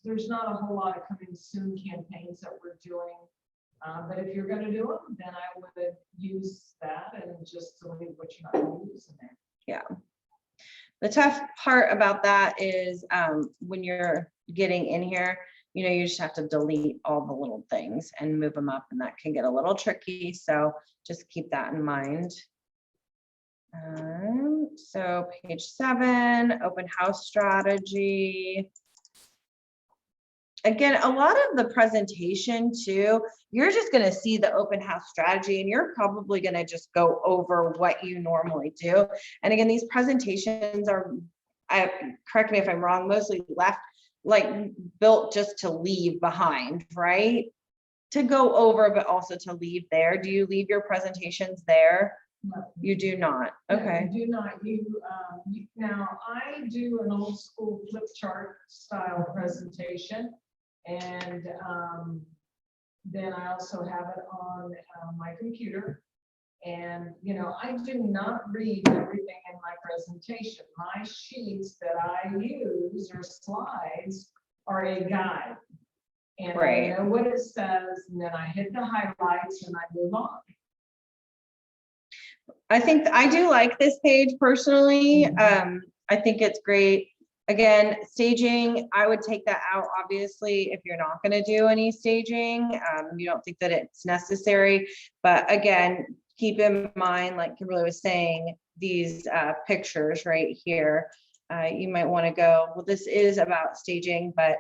there's not a whole lot of coming soon campaigns that we're doing. But if you're gonna do them, then I would use that and just delete what you're not gonna use in there. Yeah. The tough part about that is when you're getting in here, you know, you just have to delete all the little things and move them up, and that can get a little tricky. So just keep that in mind. So page 7, open house strategy. Again, a lot of the presentation too, you're just going to see the open house strategy, and you're probably going to just go over what you normally do. And again, these presentations are, correct me if I'm wrong, mostly built just to leave behind, right? To go over, but also to leave there. Do you leave your presentations there? No. You do not. No, Okay. you do not. Now, I do an old school flip chart style presentation. And then I also have it on my computer. And, you know, I do not read everything in my presentation. My sheets that I use or slides are a guide. And Right. I know what it says, and then I hit the highlights and I move on. I think I do like this page personally. I think it's great. Again, staging, I would take that out, obviously, if you're not going to do any staging. You don't think that it's necessary. But again, keep in mind, like Kimberly was saying, these pictures right here, you might want to go, well, this is about staging, but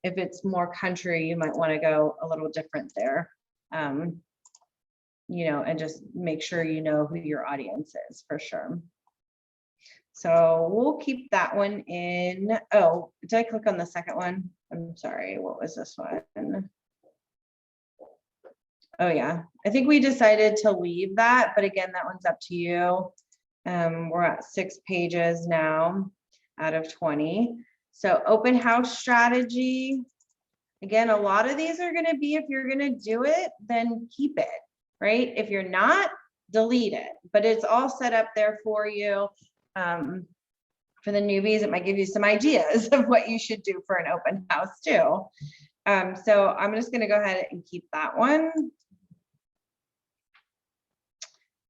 if it's more country, you might want to go a little different there. You know, and just make sure you know who your audience is for sure. So we'll keep that one in. Oh, did I click on the second one? I'm sorry, what was this one? Oh, yeah. I think we decided to leave that, but again, that one's up to you. We're at 6 pages now out of 20. So open house strategy. Again, a lot of these are going to be, if you're going to do it, then keep it, right? If you're not, delete it, but it's all set up there for you. For the newbies, it might give you some ideas of what you should do for an open house too. So I'm just going to go ahead and keep that one.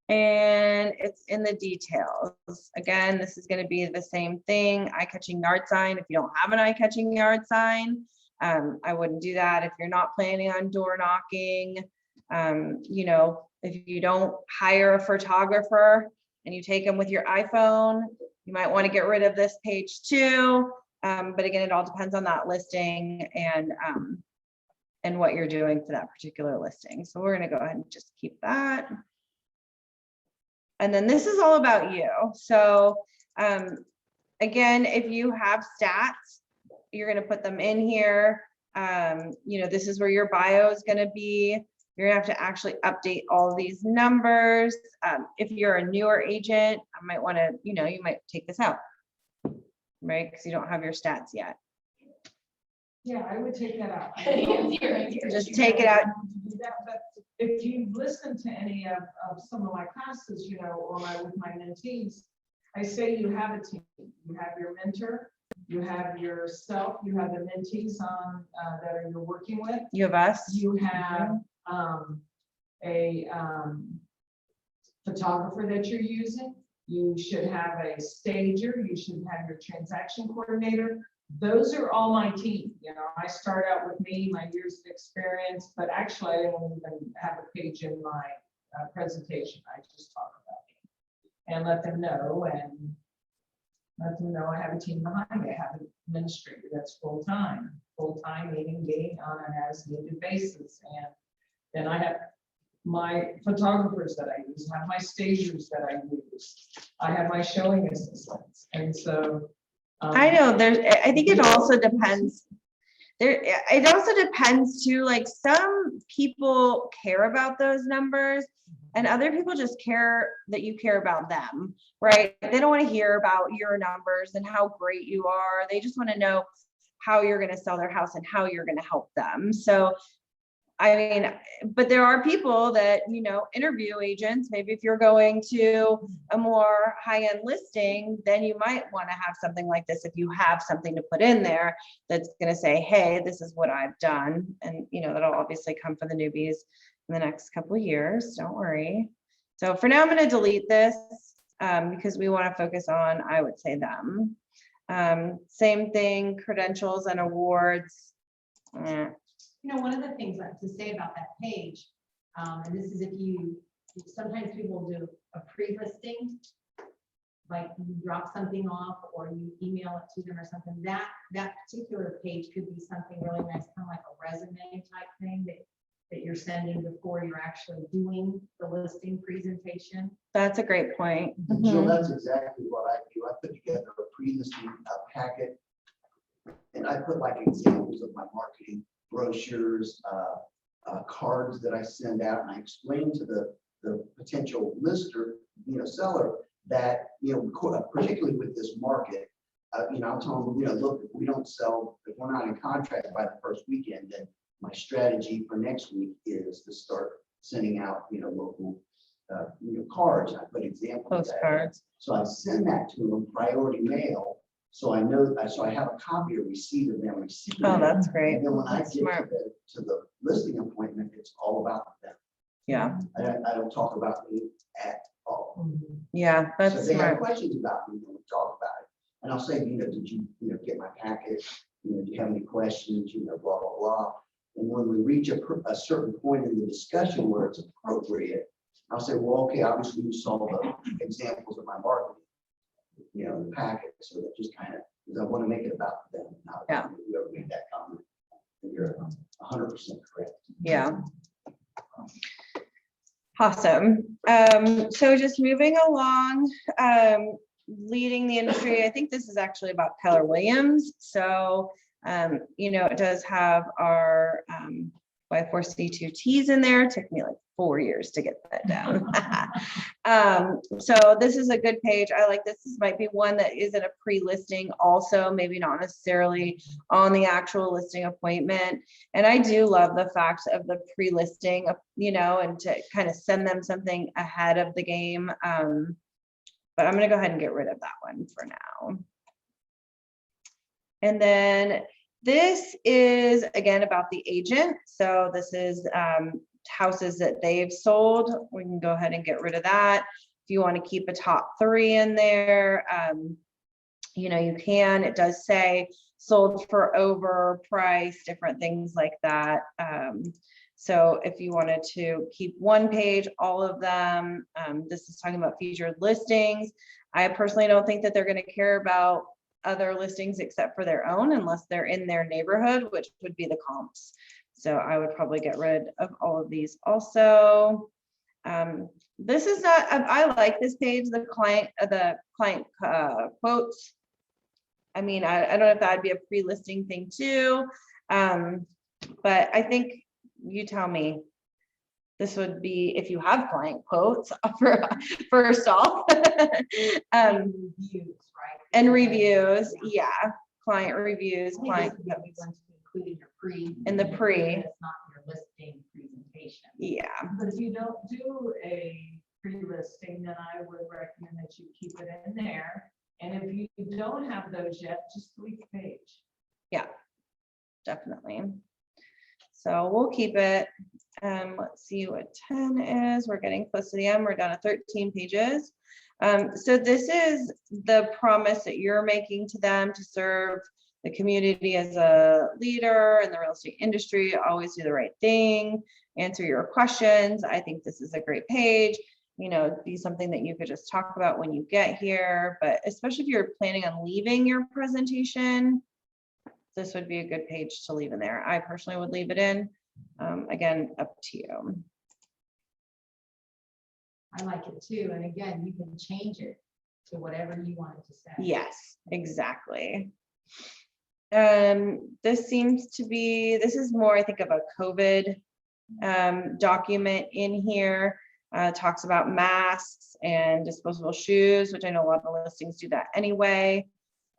And it's in the details. Again, this is going to be the same thing. Eye-catching yard sign. If you don't have an eye-catching yard sign, I wouldn't do that. If you're not planning on door knocking, you know, if you don't hire a photographer and you take them with your iPhone, you might want to get rid of this page too. But again, it all depends on that listing and what you're doing for that particular listing. So we're going to go ahead and just keep that. And then this is all about you. So again, if you have stats, you're going to put them in here. You know, this is where your bio is going to be. You're gonna have to actually update all these numbers. If you're a newer agent, I might want to, you know, you might take this out, right? Because you don't have your stats yet. Yeah, I would take that out. Just take it out. But if you listen to any of some of my classes, you know, or with my mentees, I say you have a team. You have your mentor, you have yourself, you have the mentees on that you're working with. You have us. You have a photographer that you're using. You should have a stager. You should have your transaction coordinator. Those are all my team. You know, I start out with me, my years of experience, but actually I don't even have a page in my presentation. I just talk about it and let them know I have a team behind me. I have an administrator that's full-time meaning being on an as-needed basis. And then I have my photographers that I use, I have my stagers that I use. I have my showing assistants. And so I know I think it also depends. It also depends too, like some people care about those numbers and other people just care that you care about them, right? They don't want to hear about your numbers and how great you are. They just want to know how you're going to sell their house and how you're going to help them. So I mean, but there are people that, you know, interview agents. Maybe if you're going to a more high-end listing, then you might want to have something like this. If you have something to put in there that's going to say, hey, this is what I've done. And, you know, that'll obviously come for the newbies in the next couple of years. Don't worry. So for now, I'm going to delete this because we want to focus on, I would say, them. Same thing, credentials and awards. You know, one of the things I have to say about that page, and this is sometimes people do a pre-listing, like you drop something off or you email it to them or something, that particular page could be something really nice, kind of like a resume type thing that you're sending before you're actually doing the listing presentation. That's a great point. Jill, that's exactly what I do. I put together a pre-listing packet and I put like examples of my marketing brochures, cards that I send out, and I explain to the potential lister, you know, seller that, you know, particularly with this market, you know, I'll tell them, you know, look, if we don't sell, if we're not in contract by the first weekend, then my strategy for next week is to start sending out, you know, local, you know, cards. I put examples. Postcards. So I send that to them priority mail. So I know, so I have a copy of receipt of them receiving. Oh, that's great. And then when I That's get smart. to the listing appointment, it's all about them. Yeah, I don't talk about me at all. yeah, So that's if they have smart. questions about me, then we talk about it. And I'll say, you know, did you get my packet? You know, do you have any questions? You know, blah, blah, blah. And when we reach a certain point in the discussion where it's appropriate, I'll say, well, okay, obviously you saw the examples of my marketing, you know, in the packet. So that just kind of, because I want to make it about them. Not Yeah. whoever made that comment. And you're 100% correct. Yeah. Awesome. So just moving along, leading the industry. I think this is actually about Keller Williams. So, you know, it does have our I foresee 2 T's in there. It took me like 4 years to get that down. So this is a good page. I like this. This might be one that isn't a pre-listing also, maybe not necessarily on the actual listing appointment. And I do love the fact of the pre-listing, you know, and to kind of send them something ahead of the game. But I'm going to go ahead and get rid of that one for now. And then this is again about the agent. So this is houses that they've sold. We can go ahead and get rid of that. If you want to keep a top 3 in there, you know, you can. It does say sold for over price, different things like that. So if you wanted to keep one page, all of them, this is talking about featured listings. I personally don't think that they're going to care about other listings except for their own, unless they're in their neighborhood, which would be the comps. So I would probably get rid of all of these also. This is not, I like this page, the client quotes. I mean, I don't know if that'd be a pre-listing thing too. But I think you tell me. This would be if you have client quotes for first off. Reviews, right? And reviews, yeah, client reviews, client We want to include in your pre. In the pre. It's not your listing presentation. yeah, But if you don't do a pre-listing, then I would recommend that you keep it in there. And if you don't have those yet, just delete the page. definitely. So we'll keep it. Let's see what 10 is. We're getting close to the end. We're down to 13 pages. So this is the promise that you're making to them to serve the community as a leader in the real estate industry, always do the right thing, answer your questions. I think this is a great page. You know, it'd be something that you could just talk about when you get here, but especially if you're planning on leaving your presentation, this would be a good page to leave in there. I personally would leave it in. Again, up to you. I like it too. And again, you can change it to whatever you want it to say. Yes, exactly. This seems to be, this is more, I think, of a COVID document in here. Talks about masks and disposable shoes, which I know a lot of the listings do that anyway.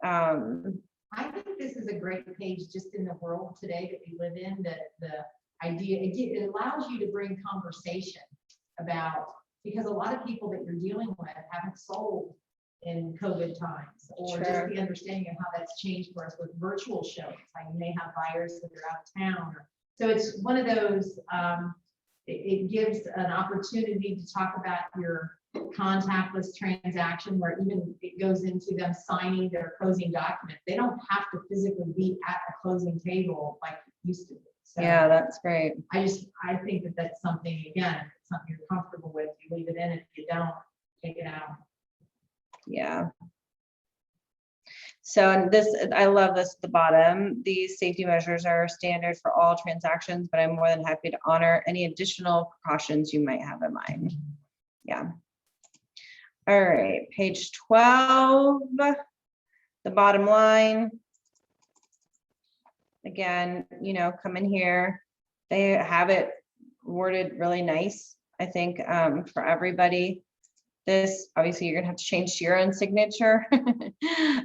I think this is a great page just in the world today that we live in, that the idea, it allows you to bring conversation about, because a lot of people that you're dealing with haven't sold in COVID times, or just the understanding of how that's changed for us with virtual showings. Like you may have buyers that are out of town. So it's one of those, it gives an opportunity to talk about your contactless transaction, where even it goes into them signing their closing document. They don't have to physically be at the closing table like it used to be. So Yeah, that's great. I think that that's something, again, it's something you're comfortable with, you leave it in. If you don't, take it out. Yeah. So and this, I love this at the bottom. These safety measures are standard for all transactions, but I'm more than happy to honor any additional precautions you might have in mind. Yeah. All right, page 12, the bottom line. Again, you know, come in here. They have it worded really nice, I think, for everybody. This, obviously, you're gonna have to change to your own signature.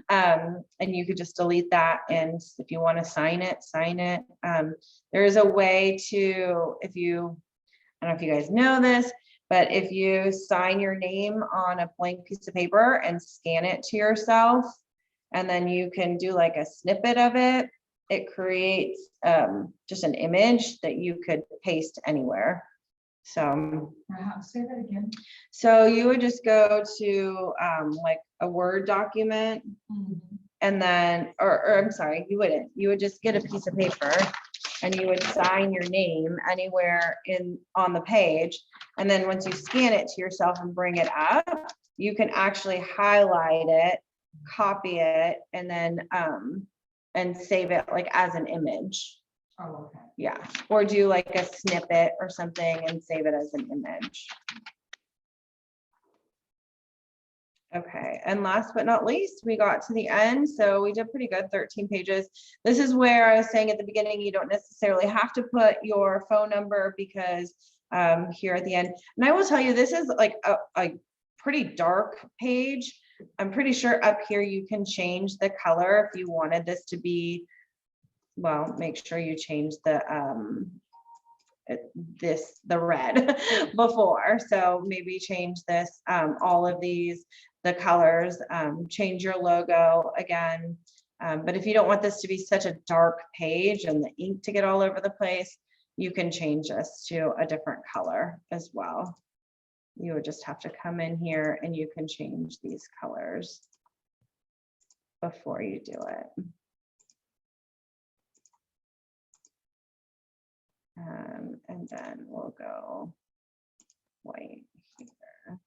And you could just delete that. And if you want to sign it, sign it. There is a way to, if you, I don't know if you guys know this, but if you sign your name on a blank piece of paper and scan it to yourself, and then you can do like a snippet of it, it creates just an image that you could paste anywhere. So Say that again. so you would just go to like a Word document, and then, or I'm sorry, you wouldn't. You would just get a piece of paper and you would sign your name anywhere on the page. And then once you scan it to yourself and bring it up, you can actually highlight it, copy it, and then and save it like as an image. Oh, okay. Yeah, or do like a snippet or something and save it as an image. Okay, and last but not least, we got to the end, so we did pretty good, 13 pages. This is where I was saying at the beginning, you don't necessarily have to put your phone number because here at the end, and I will tell you, this is like a pretty dark page. I'm pretty sure up here you can change the color if you wanted this to be, well, make sure you change the the red before, so maybe change this, all of these, the colors, change your logo again, but if you don't want this to be such a dark page and the ink to get all over the place, you can change this to a different color as well. You would just have to come in here and you can change these colors before you do it. And then we'll go white here.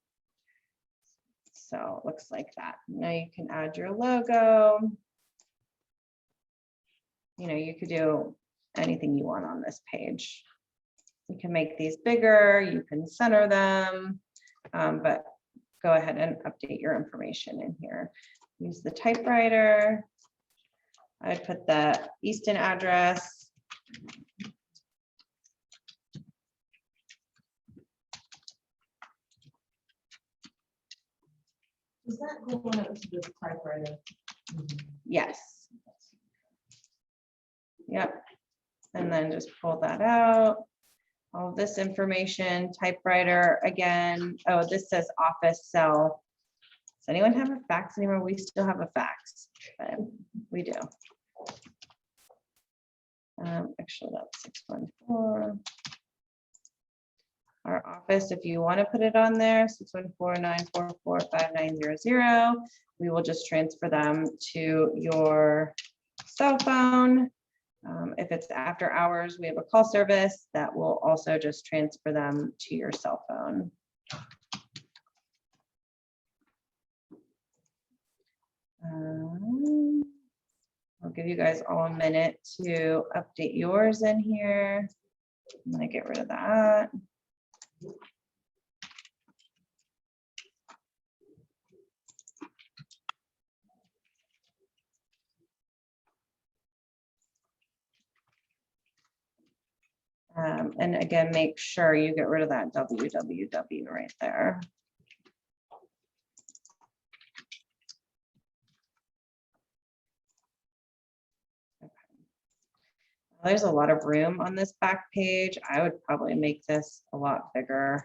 So it looks like that. Now you can add your logo. You know, you could do anything you want on this page. You can make these bigger, you can center them, but go ahead and update your information in here. Use the typewriter. I'd put the Easton address. Is that going up to this typewriter? Yes. Yep. And then just pull that out. All of this information, typewriter again. Oh, this says office cell. Does anyone have a fax anymore? We still have a fax, but we do. Actually, that's 614. Our office, if you want to put it on there, 614-944-5900. We will just transfer them to your cell phone. If it's after hours, we have a call service that will also just transfer them to your cell phone. I'll give you guys all a minute to update yours in here. I'm gonna get rid of that. And again, make sure you get rid of that www right there. Okay. There's a lot of room on this back page. I would probably make this a lot bigger.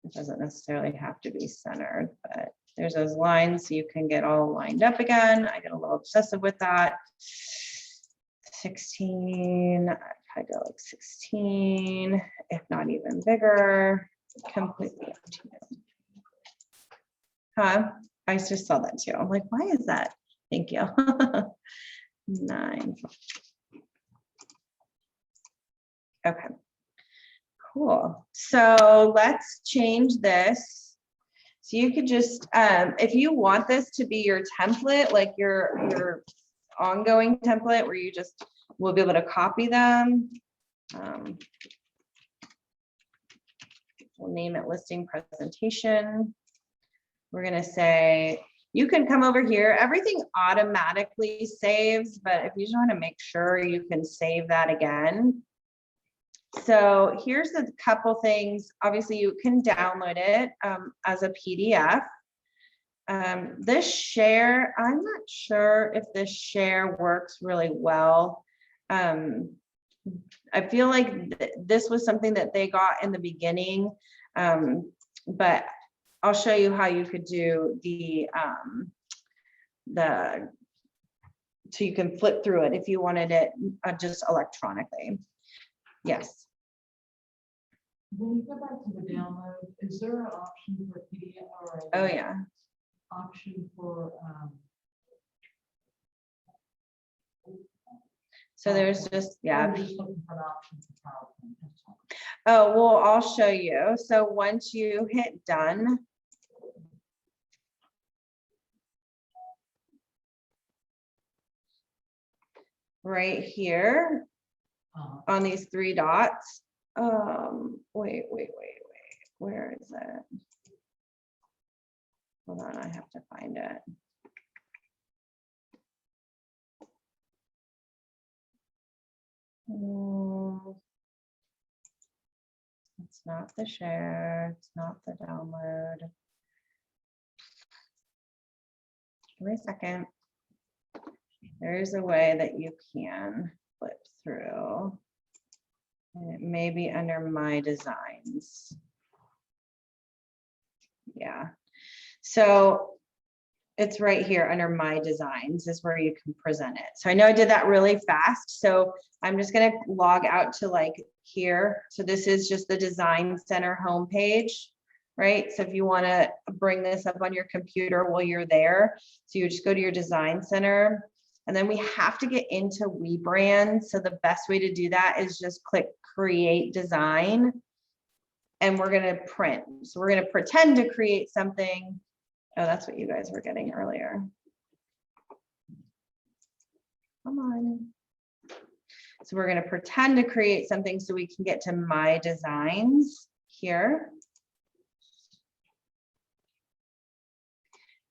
It doesn't necessarily have to be centered, but there's those lines so you can get all lined up again. I get a little obsessive with that. 16, I go like 16, if not even bigger, completely up to you. Huh? I just saw that too. I'm like, why is that? Thank you. 9. Okay. Cool. So let's change this. So you could just, if you want this to be your template, like your ongoing template where you just will be able to copy them. We'll name it listing presentation. We're going to say, you can come over here. Everything automatically saves, but if you just want to make sure you can save that again. So here's a couple things. Obviously, you can download it as a PDF. This share, I'm not sure if this share works really well. I feel like this was something that they got in the beginning, but I'll show you how you could do so you can flip through it if you wanted it just electronically. Yes. When you go back to the download, is there an option for PDF or? Oh yeah. Option for, So there's just, yeah. I'm just looking for an option for PowerPoint, that's all. Oh, well, I'll show you. So once you hit done, right here on these 3 dots, wait, where is it? Hold on, I have to find it. It's not the share, it's not the download. Give me a second. There's a way that you can flip through. And it may be under my designs. Yeah. So it's right here under my designs is where you can present it. So I know I did that really fast. So I'm just going to log out to like here. So this is just the Design Center homepage, right? So if you want to bring this up on your computer while you're there, so you just go to your Design Center, and then we have to get into WeBrand. So the best way to do that is just click Create Design, and we're going to print. So we're going to pretend to create something. Oh, that's what you guys were getting earlier. Come on. So we're going to pretend to create something so we can get to my designs here.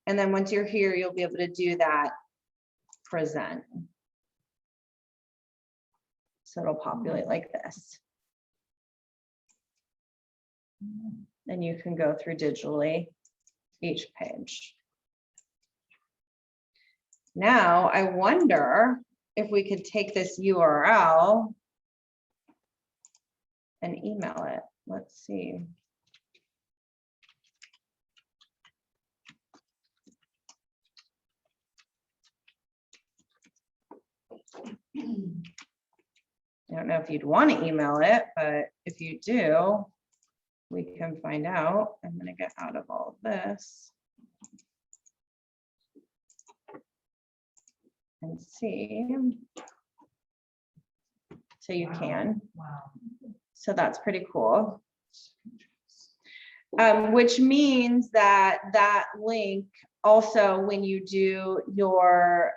And then once you're here, you'll be able to do that present. So it'll populate like this. And you can go through digitally each page. Now, I wonder if we could take this URL and email it. Let's see. I don't know if you'd want to email it, but if you do, we can find out. I'm going to get out of all of this and see. So you can. Wow. So that's pretty cool. Which means that that link also, when you do your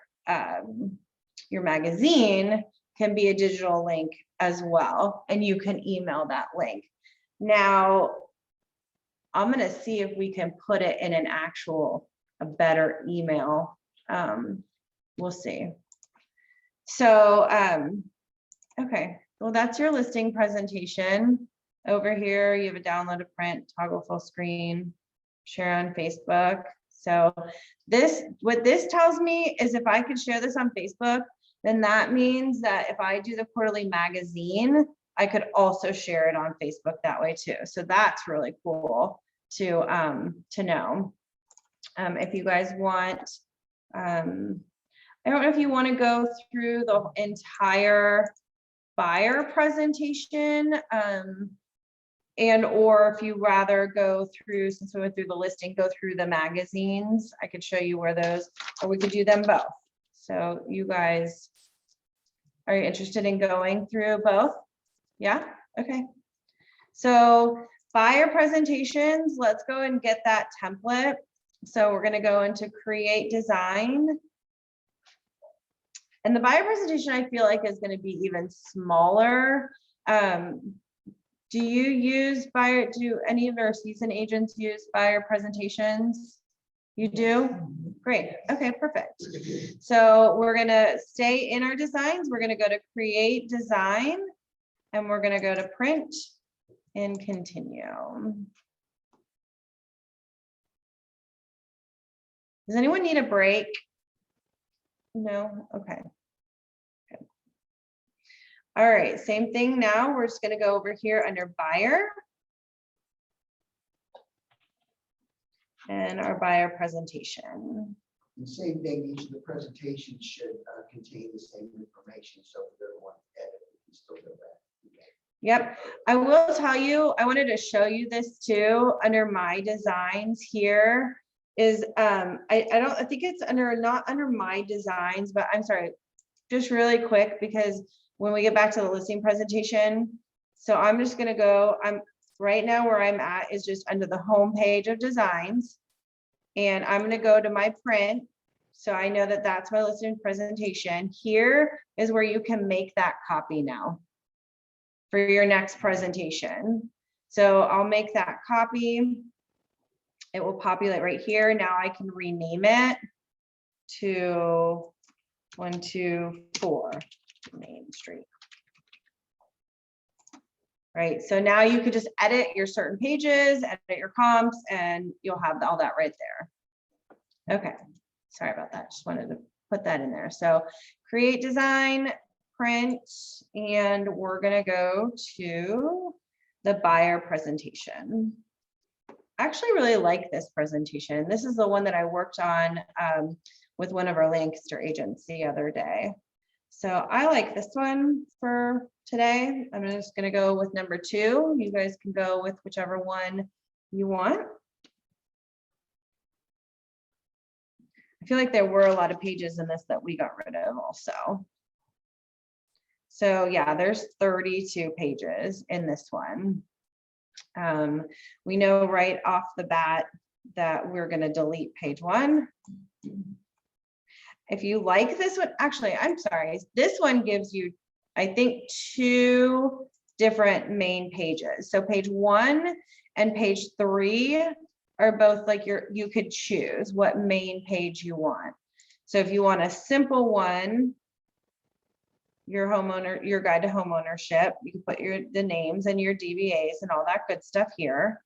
magazine, can be a digital link as well, and you can email that link. Now, I'm going to see if we can put it in a better email. We'll see. So, okay, well, that's your listing presentation. Over here, you have a download a print, toggle full screen, share on Facebook. So what this tells me is if I could share this on Facebook, then that means that if I do the quarterly magazine, I could also share it on Facebook that way too. So that's really cool to know. If you guys want, I don't know if you want to go through the entire buyer presentation, and or if you rather go through, since we went through the listing, go through the magazines. I could show you where those, or we could do them both. So you guys, are you interested in going through both? Yeah, okay. So buyer presentations, let's go and get that template. So we're gonna go into create design. And the buyer presentation, I feel like is gonna be even smaller. Do you use buyer, do any of our seasoned agents use buyer presentations? You do? Great, okay, perfect. So we're gonna stay in our designs. We're gonna go to create design, and we're gonna go to print and continue. Does anyone need a break? No, okay. Good. All right, same thing now. We're just gonna go over here under buyer. And our buyer presentation. The same thing, each of the presentations should contain the same information, so if everyone edit, we can still go back. Okay. Yep, I will tell you, I wanted to show you this too. Under my designs here is, I think it's under, not under my designs, but I'm sorry, just really quick, because when we get back to the listing presentation, so I'm just gonna go, right now where I'm at is just under the home page of designs. And I'm gonna go to my print. So I know that that's my listing presentation. Here is where you can make that copy now for your next presentation. So I'll make that copy. it will populate right here. Now I can rename it to 124 Main Street. Right, so now you could just edit your certain pages, edit your comps, and you'll have all that right there. Okay, sorry about that. Just wanted to put that in there. So create design, print, and we're gonna go to the buyer presentation. I actually really like this presentation. This is the one that I worked on with one of our Lancaster agents the other day. So I like this one for today. I'm just gonna go with number 2. You guys can go with whichever one you want. I feel like there were a lot of pages in this that we got rid of also. So yeah, there's 32 pages in this one. We know right off the bat that we're going to delete page 1. If you like this one, actually, I'm sorry, this one gives you, I think, 2 different main pages. So page 1 and page 3 are both like you could choose what main page you want. So if you want a simple one, your guide to homeownership, you can put the names and your DBAs and all that good stuff here.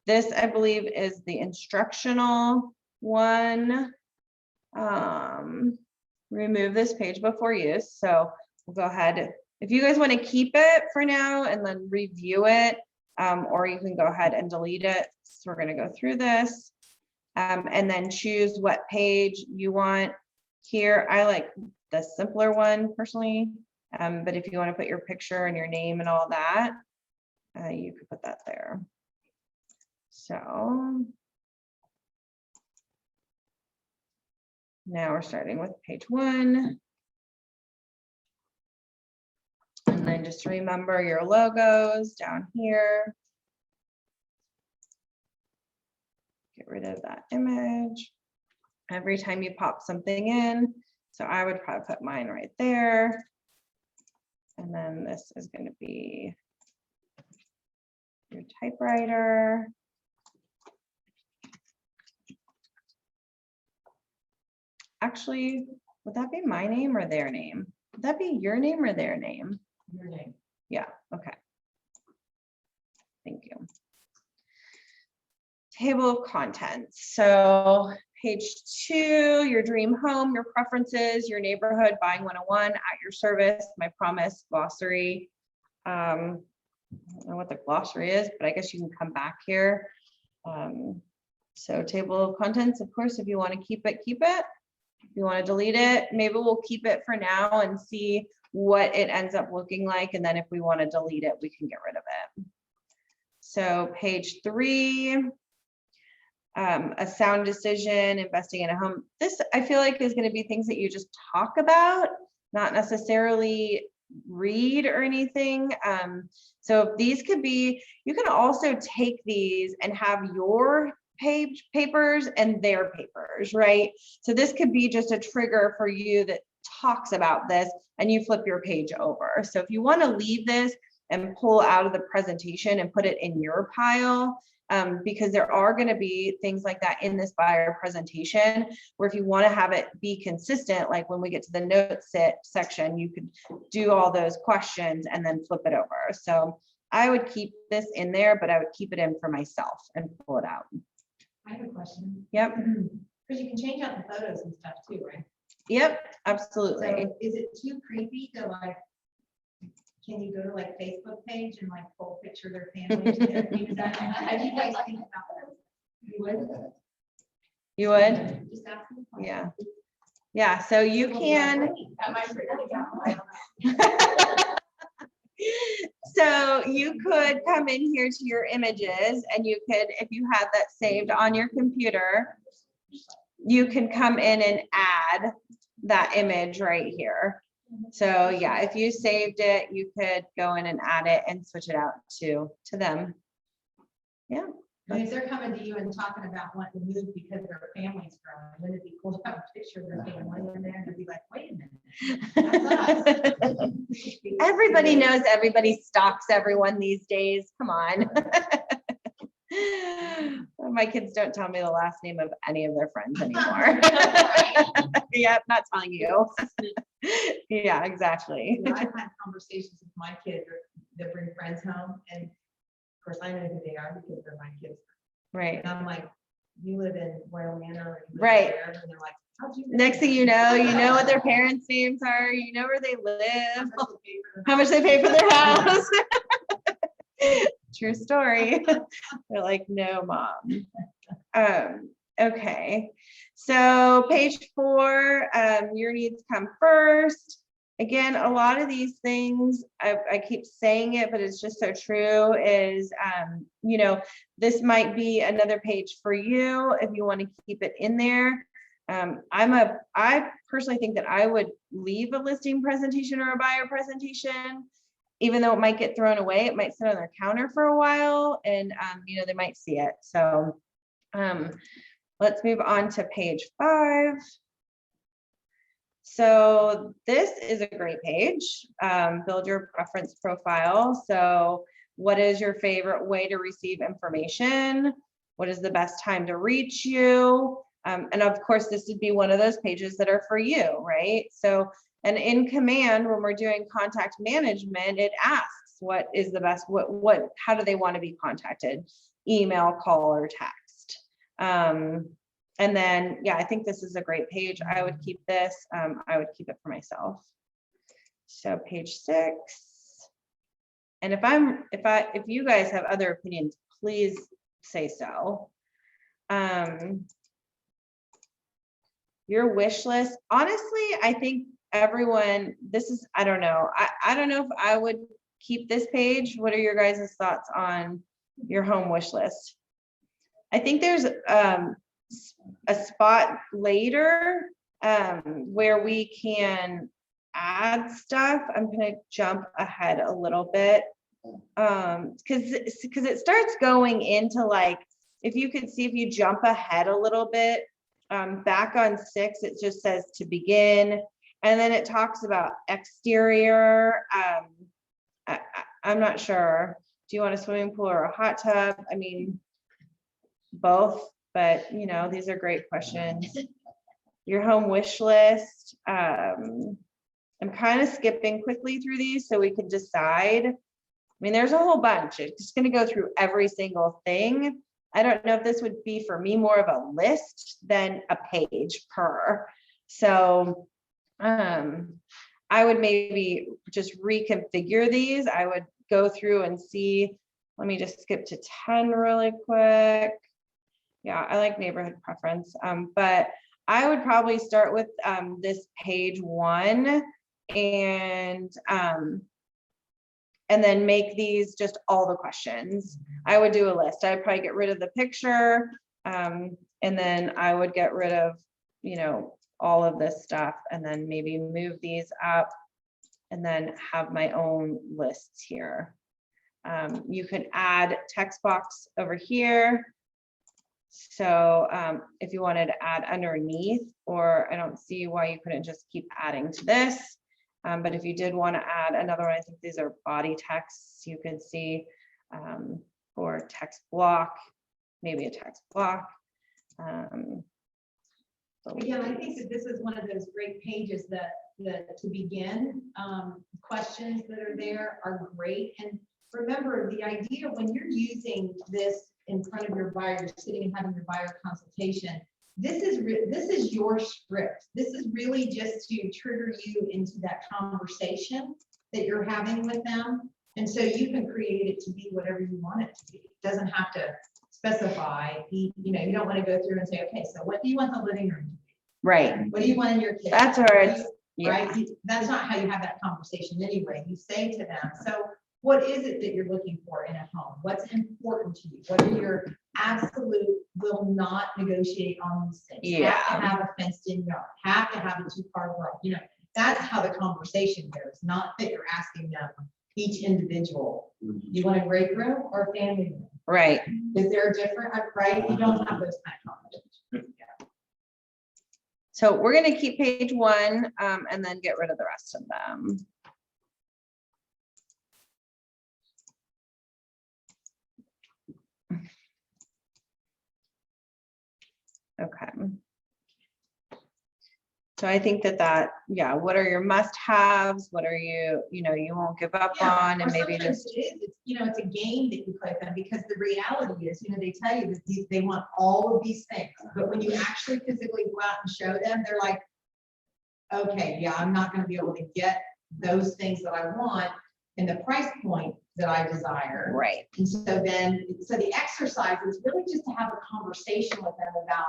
This, I believe, is the instructional one. Remove this page before use. So we'll go ahead. If you guys want to keep it for now and then review it, or you can go ahead and delete it. So we're going to go through this and then choose what page you want here. I like the simpler one personally, but if you want to put your picture and your name and all that, you could put that there. So now we're starting with page 1. And then just remember your logos down here. Get rid of that image. Every time you pop something in. So I would probably put mine right there. And then this is going to be your typewriter. Actually, would that be my name or their name? Would that be your name or their name? Your name. Yeah, okay. Thank you. Table of contents. So page 2, your dream home, your preferences, your neighborhood, buying 101, at your service, my promise, glossary. I don't know what the glossary is, but I guess you can come back here. So table of contents, of course, if you want to keep it, keep it. If you want to delete it, maybe we'll keep it for now and see what it ends up looking like. And then if we want to delete it, we can get rid of it. So page 3, a sound decision, investing in a home. This I feel like is going to be things that you just talk about, not necessarily read or anything. So these could be, you can also take these and have your papers and their papers, right? So this could be just a trigger for you that talks about this and you flip your page over. So if you want to leave this and pull out of the presentation and put it in your pile, because there are going to be things like that in this buyer presentation, where if you want to have it be consistent, like when we get to the notes section, you could do all those questions and then flip it over. So I would keep this in there, but I would keep it in for myself and pull it out. I have a question. Yep. Because you can change out the photos and stuff too, right? Yep, absolutely. So is it too creepy to like, can you go to like Facebook page and like full picture their family? How do you guys think about that? You would? You would? Just asking. Yeah. Yeah, so you can. That might be So you could come in here to your images and you could, if you had that saved on your computer, you can come in and add that image right here. So yeah, if you saved it, you could go in and add it and switch it out to them. Yeah. And if they're coming to you and talking about wanting to move because their family's growing, wouldn't it be cool to have a picture of their family in there and be like, wait a minute. That's us. Everybody knows everybody stalks everyone these days. Come on. My kids don't tell me the last name of any of their friends anymore. Yep, not telling you. Yeah, exactly. You know, I've had conversations with my kids that bring friends home, and of course I know who they are because they're my kids. Right. And I'm like, you live in Royal Manor, or you live Right. there? And they're like, how'd you? Next thing you know what their parents' names are, you know where they live, how much they pay for their house. True story. They're like, no, mom. Okay, so page 4, your needs come first. Again, a lot of these things, I keep saying it, but it's just so true, is, you know, this might be another page for you if you want to keep it in there. I personally think that I would leave a listing presentation or a buyer presentation, even though it might get thrown away. It might sit on their counter for a while, and, you know, they might see it. So let's move on to page 5. So this is a great page, build your preference profile. So what is your favorite way to receive information? What is the best time to reach you? And of course, this would be one of those pages that are for you, right? So, and in command, when we're doing contact management, it asks what is the best, how do they want to be contacted? Email, call, or text. And then, yeah, I think this is a great page. I would keep this. I would keep it for myself. So page 6. And if you guys have other opinions, please say so. Your wish list. Honestly, I think everyone, I don't know. I don't know if I would keep this page. What are your guys' thoughts on your home wish list? I think there's a spot later where we can add stuff. I'm gonna jump ahead a little bit because it starts going into, like, if you could see, if you jump ahead a little bit, back on 6, it just says to begin, and then it talks about exterior. I'm not sure. Do you want a swimming pool or a hot tub? I mean, both. But, you know, these are great questions. Your home wish list. I'm kind of skipping quickly through these so we can decide. I mean, there's a whole bunch. It's just going to go through every single thing. I don't know if this would be for me more of a list than a page per. So I would maybe just reconfigure these. I would go through and see. Let me just skip to 10 really quick. Yeah, I like neighborhood preference, but I would probably start with this page 1 and then make these just all the questions. I would do a list. I'd probably get rid of the picture, and then I would get rid of, you know, all of this stuff, and then maybe move these up and then have my own lists here. You can add text box over here. So if you wanted to add underneath, or I don't see why you couldn't just keep adding to this. But if you did want to add another one, I think these are body texts, you could see, or text block, maybe a text block. Again, I think that this is one of those great pages that to begin, questions that are there are great. And remember, the idea when you're using this in front of your buyer, you're sitting and having your buyer consultation, this is your script. This is really just to trigger you into that conversation that you're having with them. And so you can create it to be whatever you want it to be. It doesn't have to specify, you know, you don't want to go through and say, okay, so what do you want the living room to be? Right. What do you want in your kitchen? That's where it's, yeah. Right? That's not how you have that conversation anyway. You say to them, so what is it that you're looking for in a home? What's important to you? What are your absolute will not negotiate on these things? Yeah. Have to have a fenced in yard, have to have a 2-car garage. You know, that's how the conversation goes, not that you're asking them each individual. You want a great room or a family room? Right. Is there a different, right? You don't have those kind of conversations. Yeah. So we're going to keep page 1 and then get rid of the rest of them. Okay. So I think yeah, what are your must-haves? What are you won't give up Yeah, on, or and maybe sometimes just, it is, it's a game that you play with them, because the reality is, they tell you that they want all of these things, but when you actually physically go out and show them, they're like, okay, yeah, I'm not gonna be able to get those things that I want in the price point that I desire. right. And so the exercise is really just to have a conversation with them about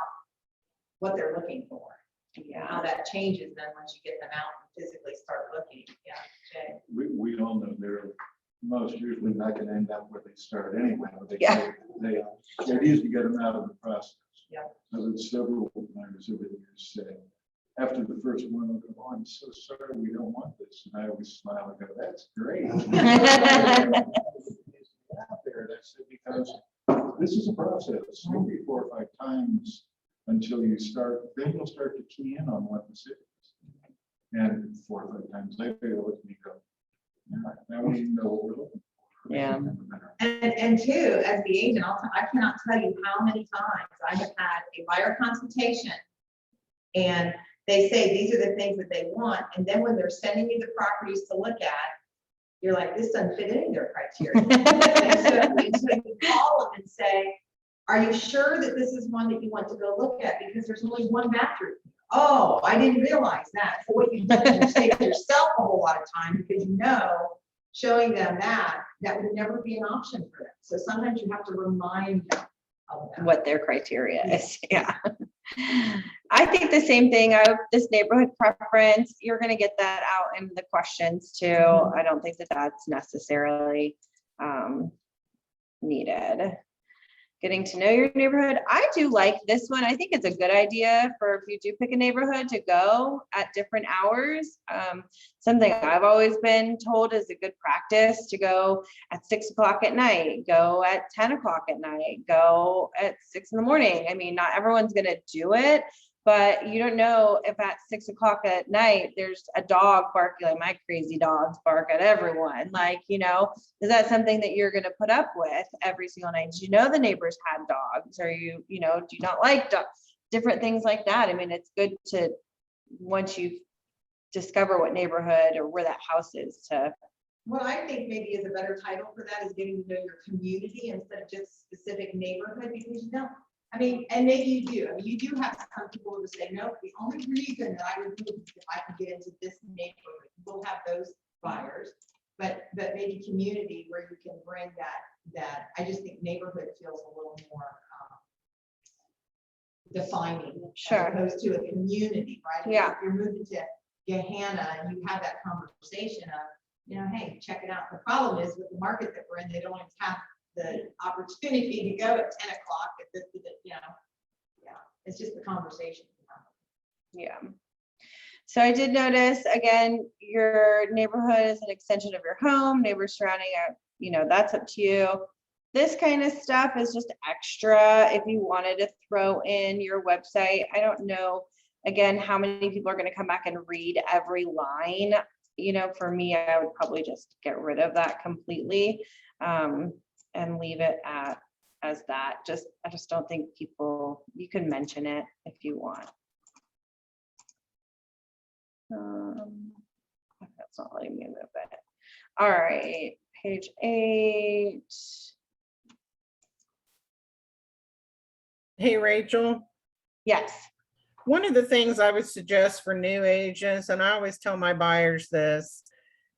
what they're looking for. Yeah. How that changes then once you get them out and physically start looking. Yeah, Jay. We all know they're most usually not gonna end up where they start anyway. Yeah. They usually get them out of the process. Yeah. I've had several buyers over the years say, after the first one, they'll go, oh, I'm so sorry, we don't want this. And I always smile and go, that's great. Out there, that's it, because this is a process. Maybe 4 or 5 times until you start, then you'll start to key in on what this is. And 4 or 5 times later, you'll look at me and go, yeah, now we know what we're looking for. Yeah. And two, as the agent, I cannot tell you how many times I have had a buyer consultation and they say, these are the things that they want. And then when they're sending you the properties to look at, you're like, this doesn't fit any of their criteria. and so you call them and say, are you sure that this is one that you want to go look at? Because there's only one bathroom. Oh, I didn't realize that. So what you've done is you saved yourself a whole lot of time, because showing them that would never be an option for them. So sometimes you have to remind them of that. What their criteria is. Yeah. I think the same thing. This neighborhood preference, you're going to get that out in the questions too. Mhm. I don't think that that's necessarily needed. Getting to know your neighborhood. I do like this one. I think it's a good idea for if you do pick a neighborhood to go at different hours. Something I've always been told is a good practice to go at 6 o'clock at night, go at 10 o'clock at night, go at 6 in the morning. I mean, not everyone's going to do it, but you don't know if at 6 o'clock at night, there's a dog barking, like my crazy dogs bark at everyone. Like, is that something that you're going to put up with every single night? Do you know the neighbors had dogs? Or do you not like dogs? Different things like that. I mean, it's good to, once you discover what neighborhood or where that house is, to. What I think maybe is a better title for that is getting to know your community instead of just specific neighborhood, because and maybe you do. I mean, you do have some people who say, no, the only reason that I would move is if I could get into this neighborhood. We'll have those buyers, but maybe community where you can bring that. I just think neighborhood feels a little more defining. Sure. As opposed to a community, right? Yeah. If you're moving to Gahanna and you have that conversation of, hey, check it out. The problem is with the market that we're in, they don't always have the opportunity to go at 10 o'clock. It's just the conversation. Yeah. So I did notice, again, your neighborhood is an extension of your home, neighbors surrounding it, that's up to you. This kind of stuff is just extra if you wanted to throw in your website. I don't know, again, how many people are going to come back and read every line. For me, I would probably just get rid of that completely and leave it as that. I just don't think people, you can mention it if you want. That's not letting me move it. All right, page 8. Hey, Rachel. Yes. One of the things I would suggest for new agents, and I always tell my buyers this,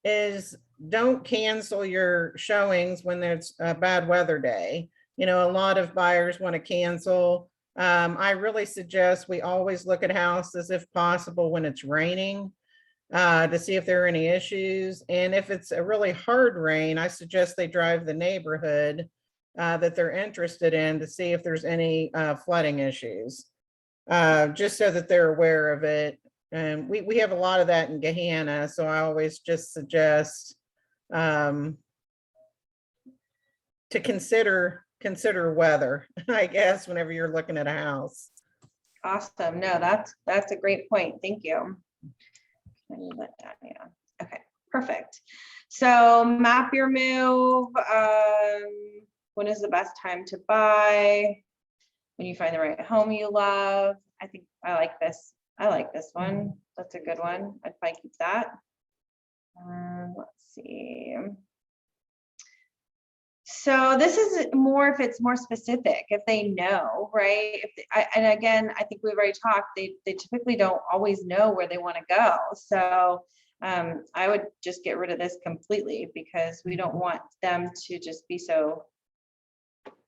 is don't cancel your showings when there's a bad weather day. A lot of buyers want to cancel. I really suggest we always look at houses if possible when it's raining to see if there are any issues. And if it's a really hard rain, I suggest they drive the neighborhood that they're interested in to see if there's any flooding issues, just so that they're aware of it. And we have a lot of that in Gahanna, so I always just suggest to consider weather, I guess, whenever you're looking at a house. Awesome. No, that's a great point. Thank you. I need that down. Yeah. Okay, perfect. So map your move. When is the best time to buy? when you find the right home you love. I think I like this. I like this one. That's a good one. I'd probably keep that. Let's see. So this is more if it's more specific, if they know, right? And again, I think we've already talked, they typically don't always know where they want to go. So I would just get rid of this completely because we don't want them to just be so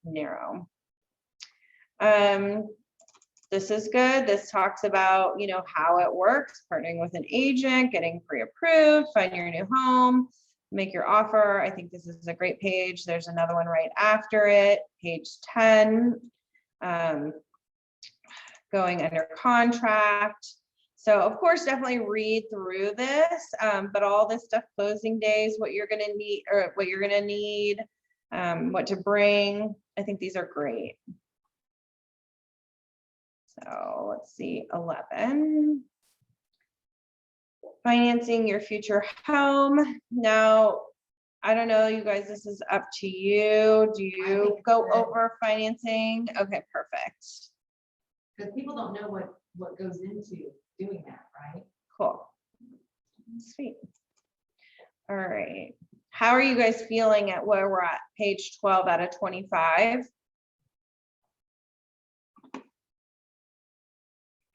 narrow. This is good. This talks about, you know, how it works, partnering with an agent, getting pre-approved, find your new home, make your offer. I think this is a great page. There's another one right after it, page 10, going under contract. So of course, definitely read through this, but all this stuff, closing days, what you're going to need, or what you're going to need, what to bring. I think these are great. So let's see, 11. Financing your future home. Now, I don't know, you guys, this is up to you. Do you go over financing? Okay, perfect. Because people don't know what goes into doing that, right? Cool. Sweet. All right. How are you guys feeling at where we're at? Page 12 out of 25.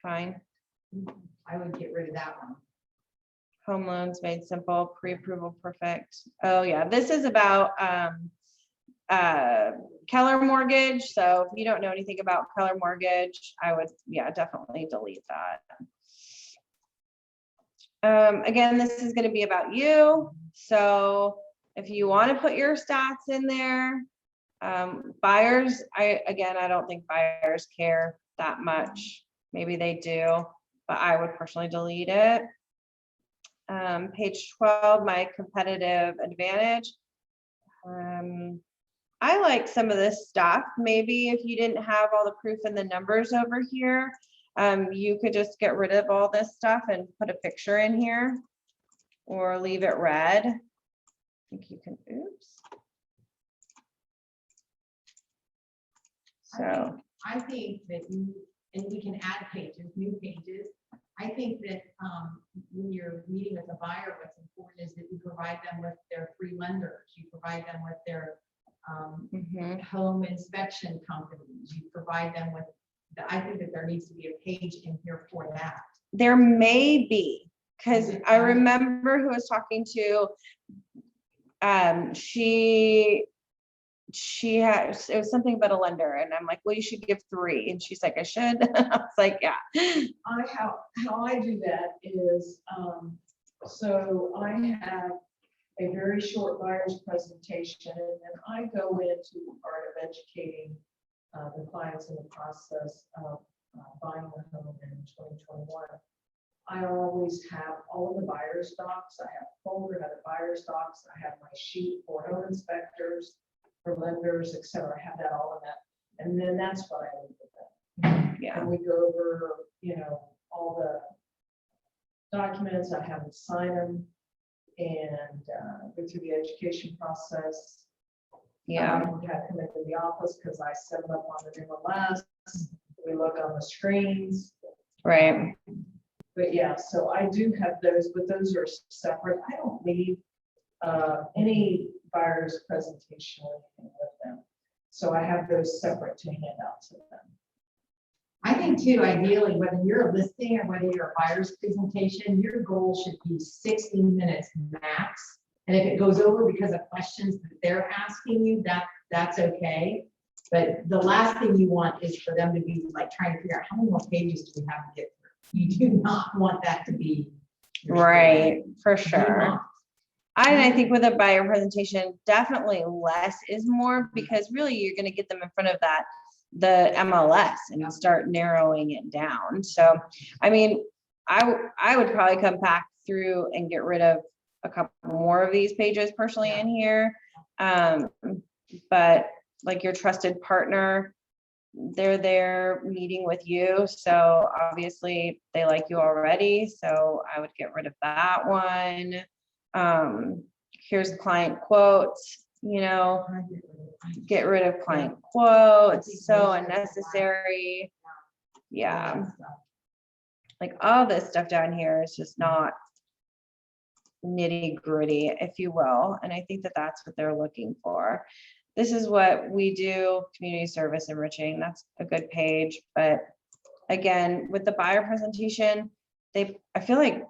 Fine. I would get rid of that one. Home loans made simple, pre-approval perfect. Oh yeah, this is about Keller Mortgage. So if you don't know anything about Keller Mortgage, I would, yeah, definitely delete that. Again, this is going to be about you. So if you want to put your stats in there, buyers, I don't think buyers care that much. Maybe they do, but I would personally delete it. Page 12, my competitive advantage. I like some of this stuff. Maybe if you didn't have all the proof and the numbers over here, you could just get rid of all this stuff and put a picture in here or leave it red. I think you can, oops. So I think that you, and we can add pages, new pages. I think that when you're meeting with a buyer, what's important is that you provide them with their free lenders. You provide them with their home inspection companies. You provide them with, I think that there needs to be a page in here for that. There may be, because I remember who I was talking to, she has, it was something about a lender, and I'm like, well, you should give 3, and she's like, I should. I was like, yeah. How I do that is, so I have a very short buyer's presentation, and then I go into the part of educating the clients in the process of buying a home in 2021. I always have all of the buyer's docs. I have a folder of the buyer's docs. I have my sheet for home inspectors, for lenders, et cetera. I have that all in that. And then that's what I leave with them. Yeah. And we go over, you know, all the documents. I have them sign them and go through the education process. Yeah. I have to come into the office because I set them up on the MLS. We look on the screens. Right. But yeah, so I do have those, but those are separate. I don't need any buyer's presentation or anything with them. So I have those separate to hand out to them. I think too, ideally, whether you're a listing or whether you're a buyer's presentation, your goal should be 60 minutes max. And if it goes over because of questions that they're asking you, that's okay. But the last thing you want is for them to be like trying to figure out how many more pages do we have to get through. You do not want that to be. Right, for Do sure. not. I think with a buyer presentation, definitely less is more, because really you're going to get them in front of the MLS and start narrowing it down. So, I mean, I would probably come back through and get rid of a couple more of these pages personally in here. But like your trusted partner, they're there meeting with you. So obviously they like you already. So I would get rid of that one. Here's the client quotes. you know, get rid of client quotes, so unnecessary. Yeah, like all this stuff down here is just not nitty gritty, if you will. And I think that that's what they're looking for. This is what we do, community service enriching. That's a good page. But again, with the buyer presentation, I feel like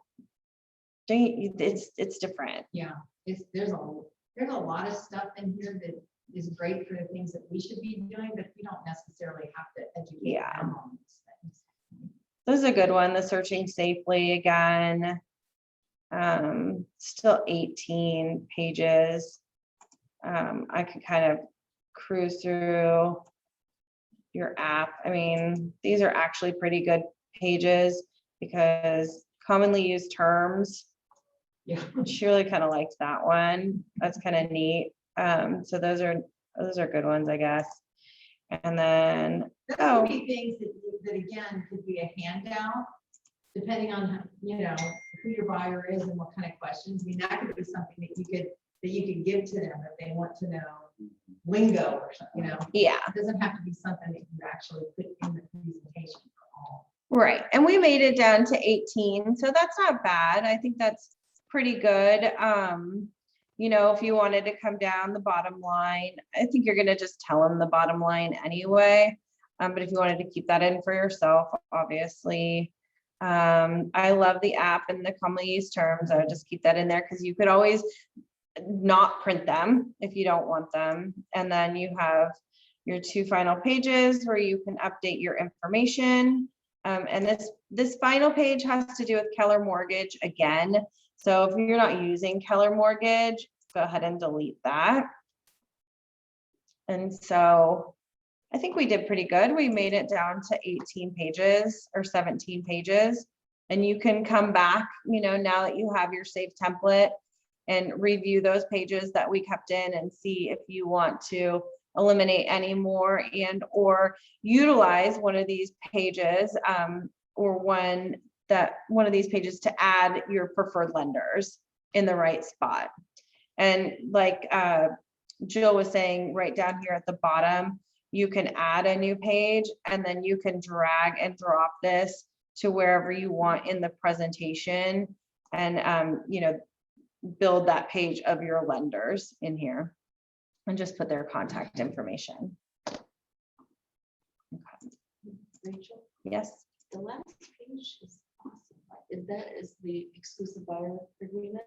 it's different. Yeah, there's a lot of stuff in here that is great for the things that we should be doing, but we don't necessarily have to educate them on these things. This is a good one, the searching safely again. Still 18 pages. I could kind of cruise through your app. I mean, these are actually pretty good pages because commonly used terms. Yeah. She really kind of liked that one. That's kind of neat. So those are good ones, I guess. And then, Those would be things that again, could be a handout, depending on, you know, who your buyer is and what kind of questions. I mean, that could be something that you could give to them if they want to know lingo or something, you know. yeah, It doesn't have to be something that you actually put in the presentation for all. right. And we made it down to 18, so that's not bad. I think that's pretty good. You know, if you wanted to come down the bottom line, I think you're gonna just tell them the bottom line anyway. But if you wanted to keep that in for yourself, obviously. I love the app and the commonly used terms. I would just keep that in there because you could always not print them if you don't want them. And then you have your 2 final pages where you can update your information. And this final page has to do with Keller Mortgage again. So if you're not using Keller Mortgage, go ahead and delete that. And so I think we did pretty good. We made it down to 18 pages or 17 pages. And you can come back, you know, now that you have your saved template and review those pages that we kept in and see if you want to eliminate any more and or utilize one of these pages or one of these pages to add your preferred lenders in the right spot. And like Jill was saying, right down here at the bottom, you can add a new page and then you can drag and drop this to wherever you want in the presentation and you know, build that page of your lenders in here and just put their contact information. Okay. Rachel, Yes. the last page is awesome. Is the exclusive buyer agreement?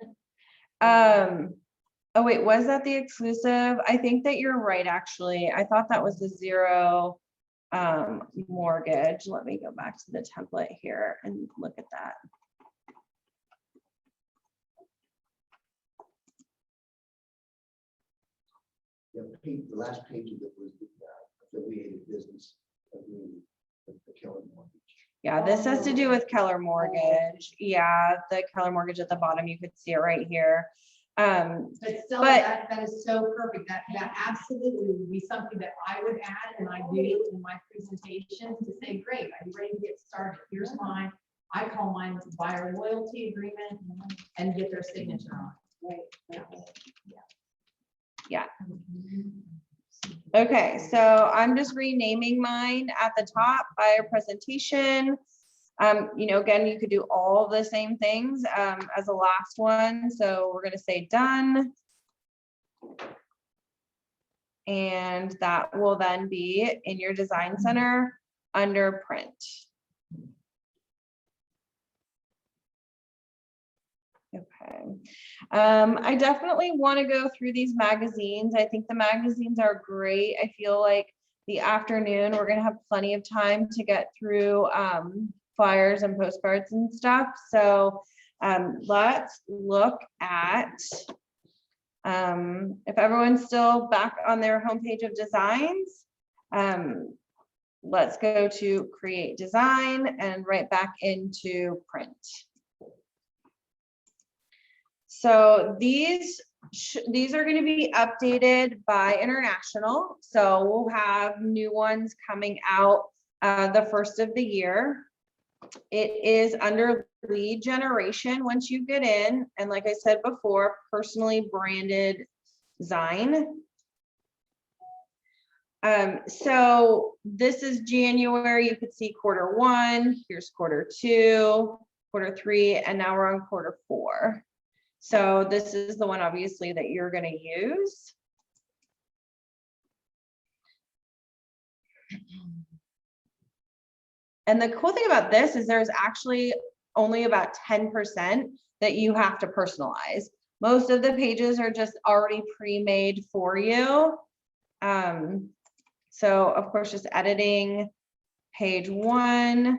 Oh wait, was that the exclusive? I think that you're right, actually. I thought that was the 0 mortgage. Let me go back to the template here and look at that. The last page of it was the affiliated business agreement with the Keller Mortgage. Yeah, this has to do with Keller Mortgage. Yeah, the Keller Mortgage at the bottom, you could see it right here. But still, that is so perfect. That absolutely would be something that I would add, and I do in my presentations to say, great, are you ready to get started? Here's mine. I call mine buyer loyalty agreement and get their signature on it. Right. Yeah. Okay, so I'm just renaming mine at the top, buyer presentation. You know, again, you could do all the same things as the last one. So we're going to say done. And that will then be in your design center under print. Okay. I definitely want to go through these magazines. I think the magazines are great. I feel like the afternoon, we're going to have plenty of time to get through flyers and postcards and stuff. So let's look at, if everyone's still back on their homepage of designs, let's go to create design and right back into print. So these are going to be updated by International. So we'll have new ones coming out the first of the year. It is under lead generation once you get in. And like I said before, personally branded So this is January. You could see Q1, here's Q2, Q3, and now we're on Q4. So this is the one obviously that you're going to use. And the cool thing about this is there's actually only about 10% that you have to personalize. Most of the pages are just already pre-made for you. So of course, just editing page 1.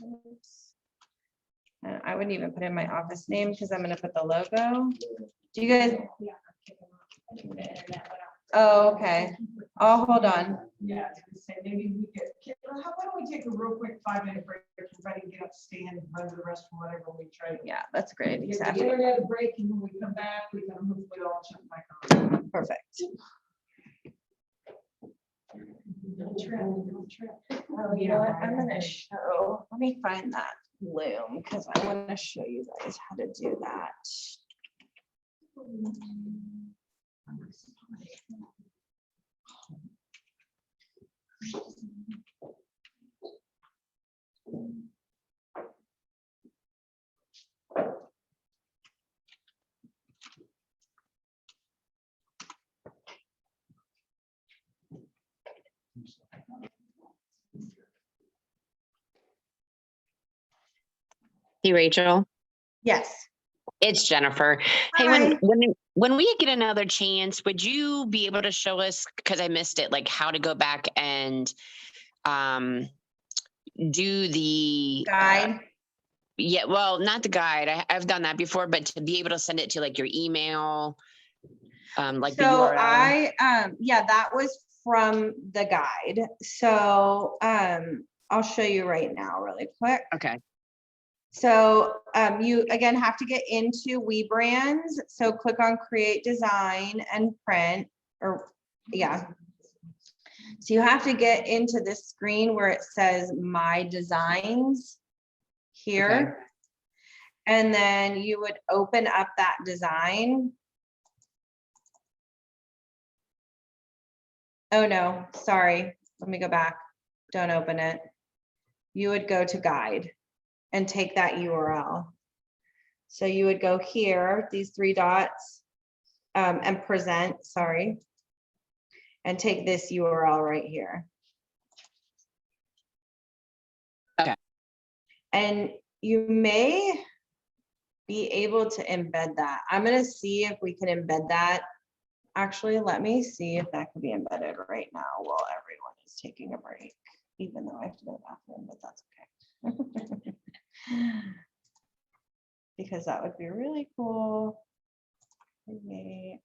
Oops. And I wouldn't even put in my office name because I'm going to put the logo. Do you guys? Oh, okay. Oh, hold on. Yeah, I was gonna say, maybe we could, how about we take a real quick 5-minute break, everybody get up, stand, run to the restroom, whatever we try to. Yeah, that's great. Get the Exactly. internet break, and when we come back, we can hopefully all jump back on. Perfect. Oh, You know what? I'm gonna show, let me find that loom because I want to show you guys how to do that. Hey, Rachel, Yes. it's Jennifer. Hey, Hi. when we get another chance, would you be able to show us, because I missed it, like how to go back and do the Guide. yeah, well, not the guide. I've done that before, but to be able to send it to like your email, like the So URL. yeah, that was from the guide. So I'll show you right now really quick. Okay. So you again have to get into WeBrands. So click on create design and print, or yeah. So you have to get into this screen where it says my designs here. Okay. And then you would open up that design. Oh no, sorry. Let me go back. Don't open it. You would go to guide and take that URL. So you would go here, these 3 dots, and present, sorry, and take this URL right here. Okay. And you may be able to embed that. I'm gonna see if we can embed that. Actually, let me see if that could be embedded right now while everyone is taking a break, even though I have to go to the bathroom, but that's okay. Because that would be really cool. Okay.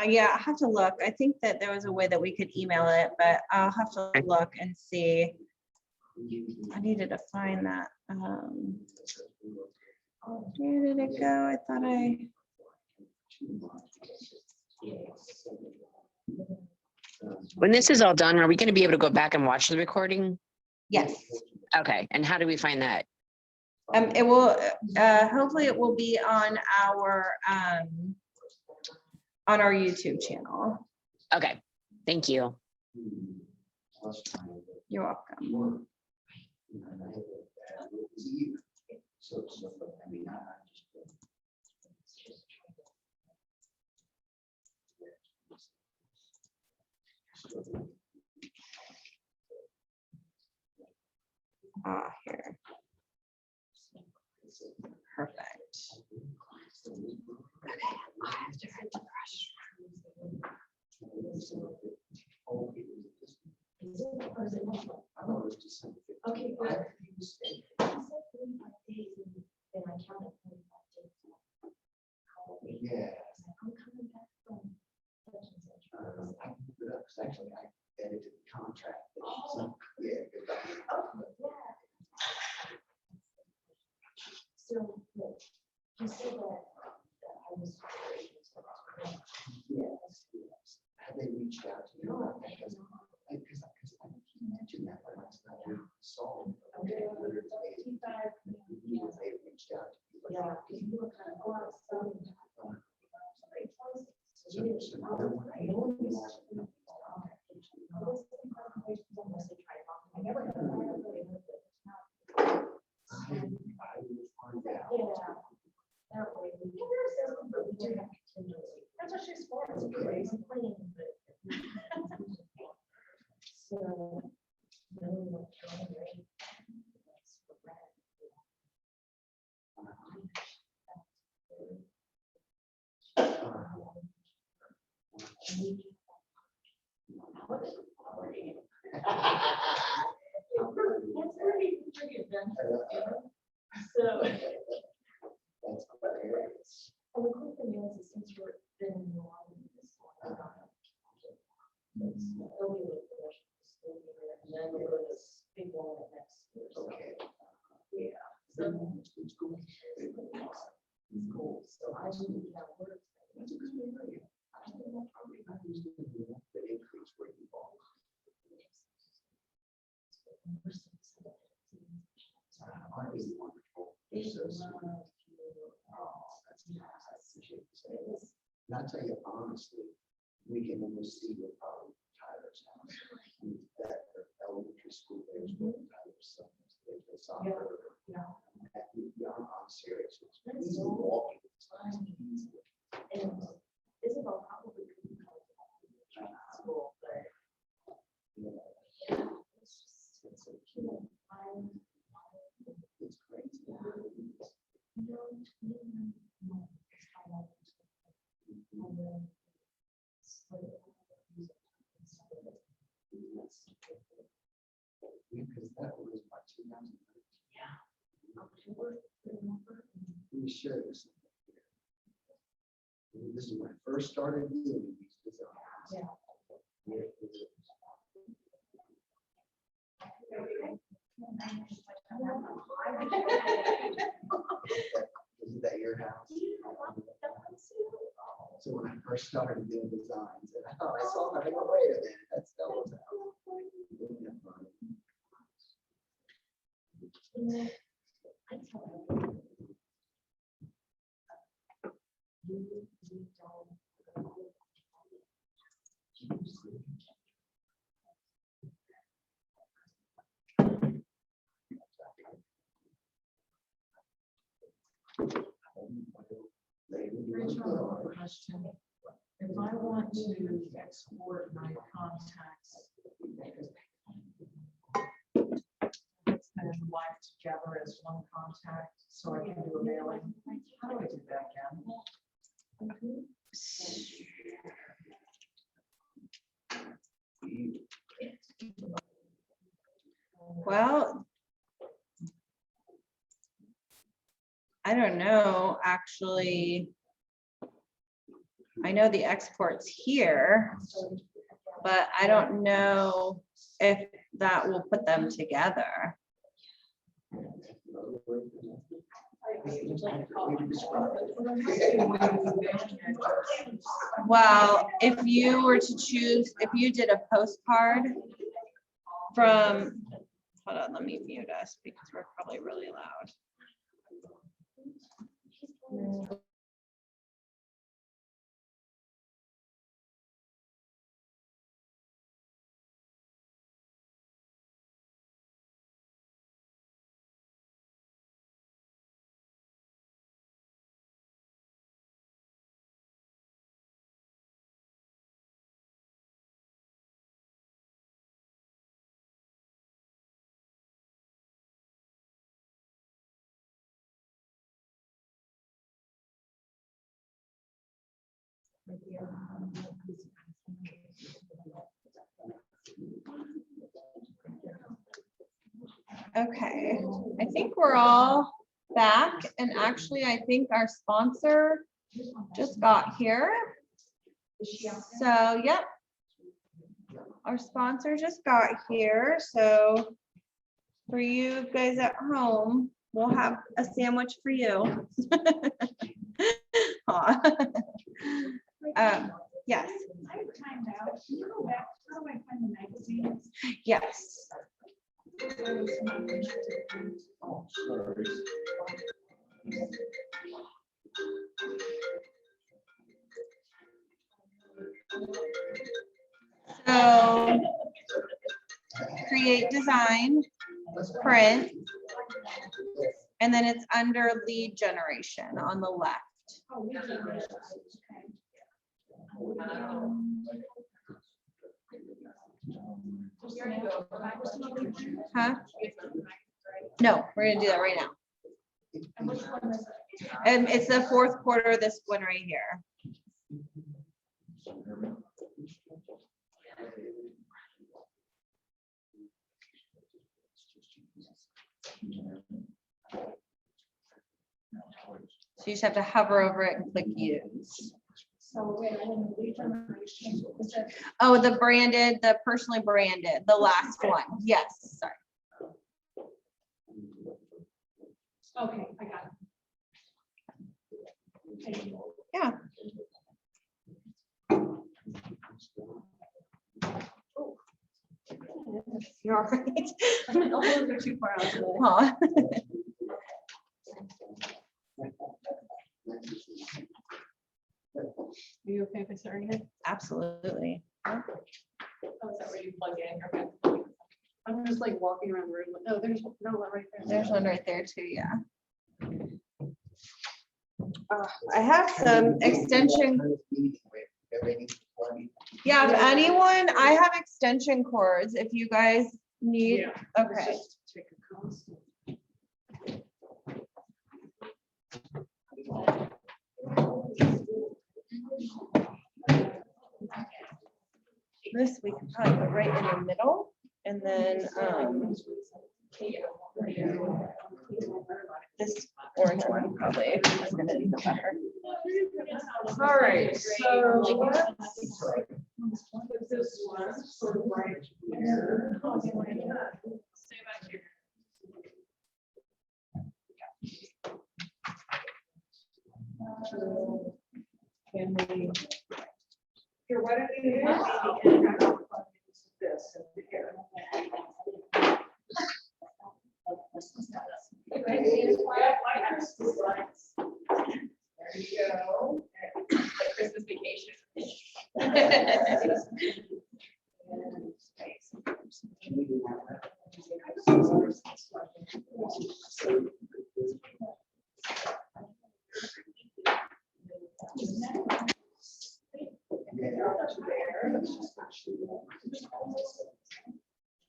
Yeah, I have to look. I think that there was a way that we could email it, but I'll have to look and see. I needed to find that. Where did it go? I thought When this is all done, are we going to be able to go back and watch the recording? yes. Okay. And how do we find that? It will, hopefully it will be on our YouTube channel. Okay. Thank you. You're welcome. Yes, yes. Have they reached out to you? Because I mentioned that last night. We saw them. They reached out to you. Yeah, because you were kind of going out selling. That's what she's for. It's crazy clean, but. So. So. That's hilarious. And the cool thing is, since we're been in the water this one, and then we'll go to this big one next year. So, Okay. yeah. So it's cool. It's cool. So I should be that word. That's a good area. I don't know how many times you do the increase where you bought. Aren't they wonderful? They're so sweet. Oh, that's nice. I appreciate you saying this. And I'll tell you honestly, we can almost see the problem with Tyler's house. That elementary school there is what Tyler's son is. They soccer. Yeah. I'm serious. It's easy walking. And Isabel probably couldn't go to school, but. Yeah, it's just, it's a cute. It's crazy. Because that was my 2000. Yeah. Let me show you something here. This is when I first started doing these designs. Yeah. Here it is. Isn't that your house? So when I first started doing designs, and I thought I saw that, I go, wait a minute, that's Stella's house. Isn't that funny? Rachel, I have a question. If I want to export my contacts and wife together as one contact, so I can do a mailing, how do I do that again? Well, I don't know, actually. I know the export's here, but I don't know if that will put them together. Well, if you were to choose, if you did a postcard from, hold on, let me mute us because we're probably really loud. Okay, I think we're all back, and actually, I think our sponsor just got here. So, yep. Our sponsor just got here, so for you guys at home, we'll have a sandwich for you. Aw. Yes, I have time now. Can you go back? How do I find the magazines? yes. Oh, sorry. So create design, print, and then it's under lead generation on the left. Oh, yeah. Huh? No, we're gonna do that right now. And which one is it? And it's the fourth quarter, this one right here. So you just have to hover over it and click use. So wait, I want to lead generation. Is that- Oh, the branded, the personally branded, the last one. Yes, sorry. Okay, I got it. Yeah. You're all right. Elbows are too far out today. Huh. Are you okay if I start again? Absolutely. Oh, is that where you plug in? Okay. I'm just like walking around the room. Oh, there's no one right there. There's one right there too, yeah. I have some extension. Yeah, if anyone, I have extension cords if you guys need, Yeah. okay. Just take a constant. This we can probably put right in the middle and then this orange one probably is gonna be better. All right, so let's put this one sort of right here. Stay back here. Can we? Here, why don't you hand me the end of this and here? There you go. Christmas vacation.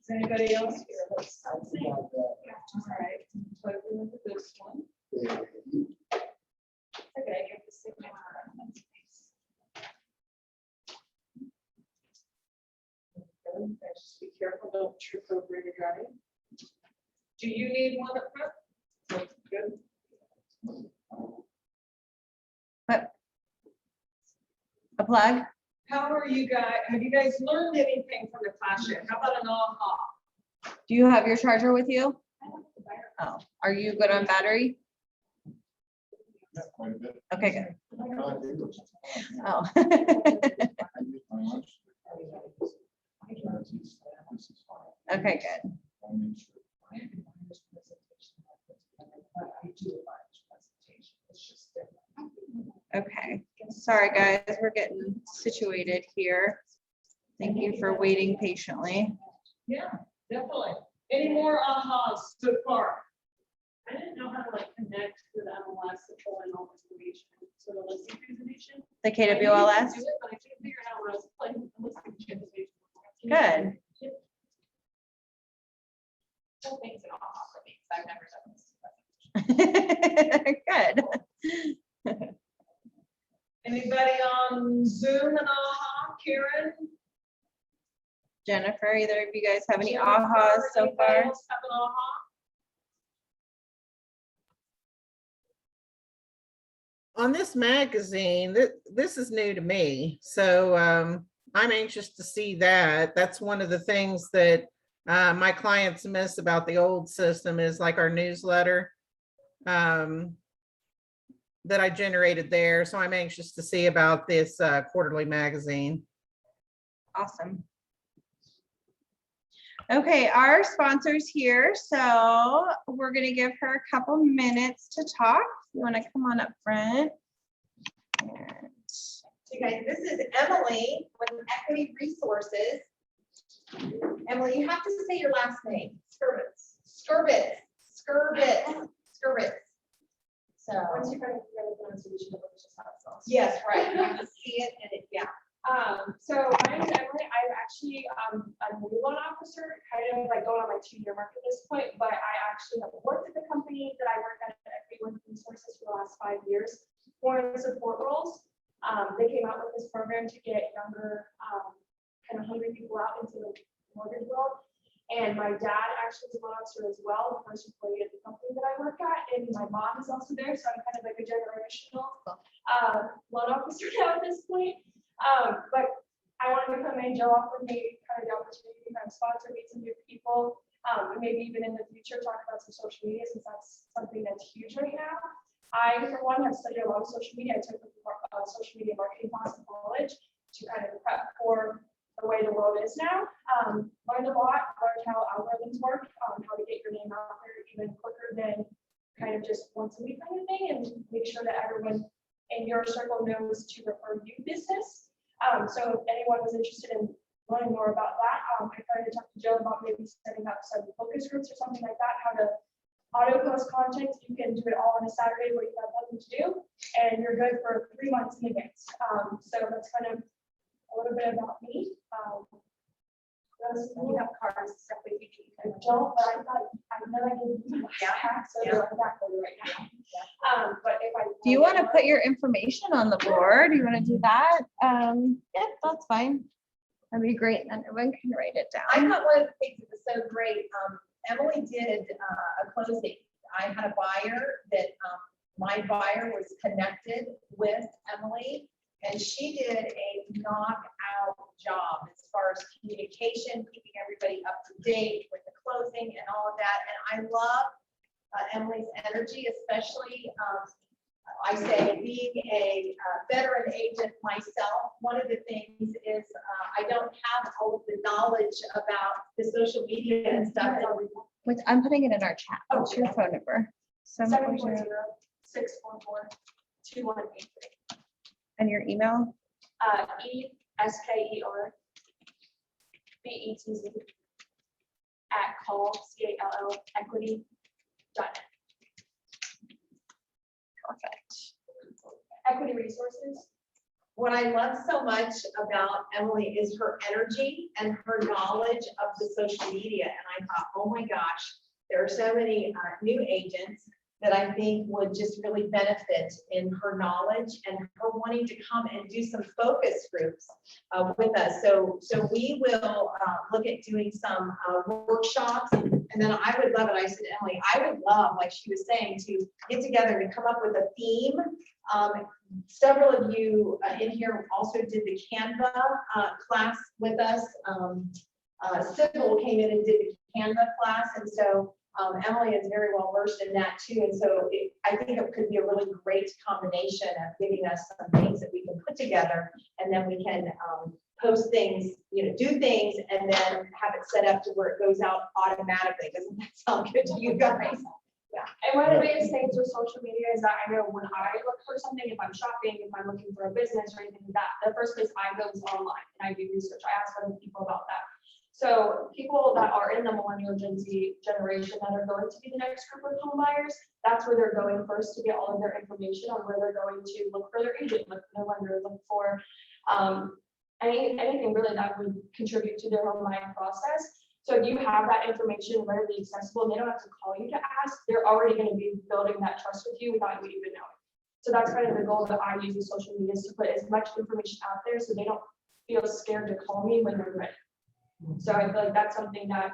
Is anybody else here? All right. So we look at this one. Okay, get the signature. Just be careful, don't trip over your driving. Do you need one up front? Good. A plug? How are you guys, have you guys learned anything from the class yet? How about an aha? Do you have your charger with you? Oh, are you good on battery? Yeah, quite a bit. Okay, good. God, it was fun, yeah. Oh. I used my lunch. This is fine. Okay, good. I mean, sure. Okay, sorry, guys, we're getting situated here. Thank you for waiting patiently. Yeah, definitely. Any more ahas so far? I didn't know how to like connect with MLS to pull in all this information, so the listing presentation. The I knew you could KWLS? do it, but I couldn't figure out what I was like, the listing presentation. Good. Whole thing's an aha for me, 'cause I've never done this. Good. Anybody on Zoom and aha? Karen? Jennifer, either of you guys have any Jennifer, ahas so anybody far? else have an aha? On this magazine, this is new to me, so I'm anxious to see that. That's one of the things that my clients miss about the old system is like our newsletter. that I generated there. So I'm anxious to see about this quarterly magazine. Awesome. Okay, our sponsor's here, so we're gonna give her a couple minutes to talk. You wanna come on up front? And So guys, this is Emily with Equity Resources. Emily, you have to say your last name. Skirvitz. Skirvitz. Skirvitz. Skirvitz. So. Once you kind of get the pronunciation of it, it's just how it sounds. Yes, right. You have to see it and it, yeah. So my name is Emily. I'm actually a new loan officer, kind of like going on my 2-year mark at this point, but I actually have worked at the company that I work at Equity Resources for the last 5 years, more in support roles. They came out with this program to get younger, kind of hungry people out into the mortgage world. And my dad actually is a loan officer as well, the first employee at the company that I work at, and my mom is also there, so I'm kind of like a generational loan officer now at this point. But I want to become Angel, offered me kind of the opportunity to kind of sponsor, meet some new people, and maybe even in the future talk about some social media, since that's something that's huge right now. I, for one, have studied a lot of social media. I took a social media marketing class in college to kind of prep for the way the world is now. Learned a lot, learned how algorithms work, how to get your name out there even quicker than kind of just once a week kind of thing, and make sure that everyone in your circle knows to refer you business. So if anyone was interested in learning more about that, I tried to talk to Jill about maybe setting up some focus groups or something like that, how to auto post content. You can do it all on a Saturday where you have nothing to do, and you're good for 3 months in advance. So that's kind of a little bit about me. You have cards, stuff with you. I don't, but I thought I know I didn't do that, so they're like that right now. But if I do you wanna put your information on the board? Do you wanna do that? Yeah, that's fine. That'd be great, and everyone can write it I down. thought one of the things that was so great, Emily did a closing. I had a buyer that my buyer was connected with Emily, and she did a knockout job as far as communication, keeping everybody up to date with the closing and all of that. And I love Emily's energy, especially, I say, being a veteran agent myself. One of the things is I don't have all of the knowledge about the social media and stuff. Wait, I'm putting it in our chat. What's your phone number? 740. 740-644-2183. And your email? ESKER @call equity.net. Perfect. Equity Resources. What I love so much about Emily is her energy and her knowledge of the social media. And I thought, oh my gosh, there are so many new agents that I think would just really benefit in her knowledge and her wanting to come and do some focus groups with us. So we will look at doing some workshops, and then I would love it. I said, Emily, I would love, like she was saying, to get together and come up with a theme. Several of you in here also did the Canva class with us. Sybil came in and did the Canva class, and so Emily is very well versed in that too. And so I think it could be a really great combination of giving us some things that we can put together, and then we can post things, do things, and then have it set up to where it goes out automatically. Doesn't that sound good to you guys? Yeah. And one of the biggest things with social media is that I know when I look for something, if I'm shopping, if I'm looking for a business or anything like that, the first place I go is online, and I do research. I ask other people about that. So people that are in the millennial Gen Z generation that are going to be the next group of home buyers, that's where they're going first to get all of their information on where they're going to look for their agent, look for their lender, look for anything really that would contribute to their home buying process. So if you have that information readily accessible, and they don't have to call you to ask, they're already going to be building that trust with you without you even knowing. So that's kind of the goal that I use with social media, is to put as much information out there so they don't feel scared to call me when they're ready. So I feel like that's something that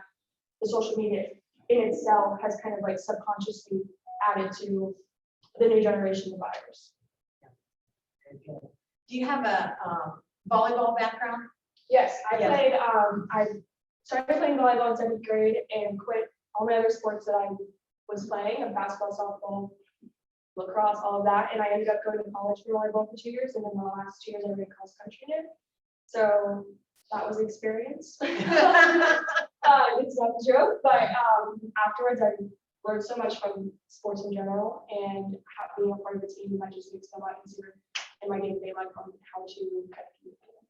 the social media in itself has kind of like subconsciously added to the new generation of buyers. Do you have a volleyball background? Yes, I Yes. played, I started playing volleyball in 7th grade and quit all my other sports that I was playing of basketball, softball, lacrosse, all of that. And I ended up going to college for volleyball for 2 years. And then the last 2 years I did cross country in. So that was an experience. It's not a joke, but afterwards I learned so much from sports in general, and being a part of the team that just makes it a lot easier in my day-to-day life on how to kind of communicate.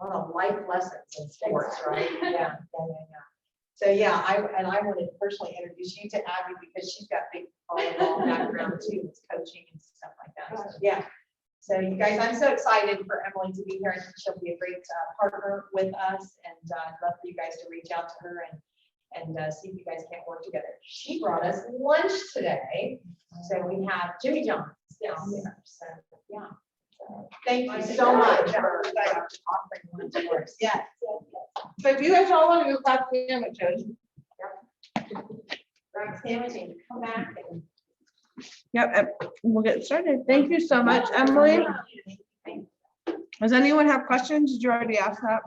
A lot of life lessons in sports, right? Yeah. So yeah, I wanted to personally introduce you to Abby because she's got big volleyball background too, with coaching and stuff like that. So, yeah. So you guys, I'm so excited for Emily to be here. I think she'll be a great partner with us, and I'd love for you guys to reach out to her and see if you guys can't work together. She brought us lunch today, so we have Jimmy John's down there. So yeah. Thank you so much for offering lunch for us. Yes. So if you guys all want to go grab sandwiches. Grab sandwich and come back and. Yep, we'll get started. Thank you so much, Emily. Does anyone have questions? Did you already ask that?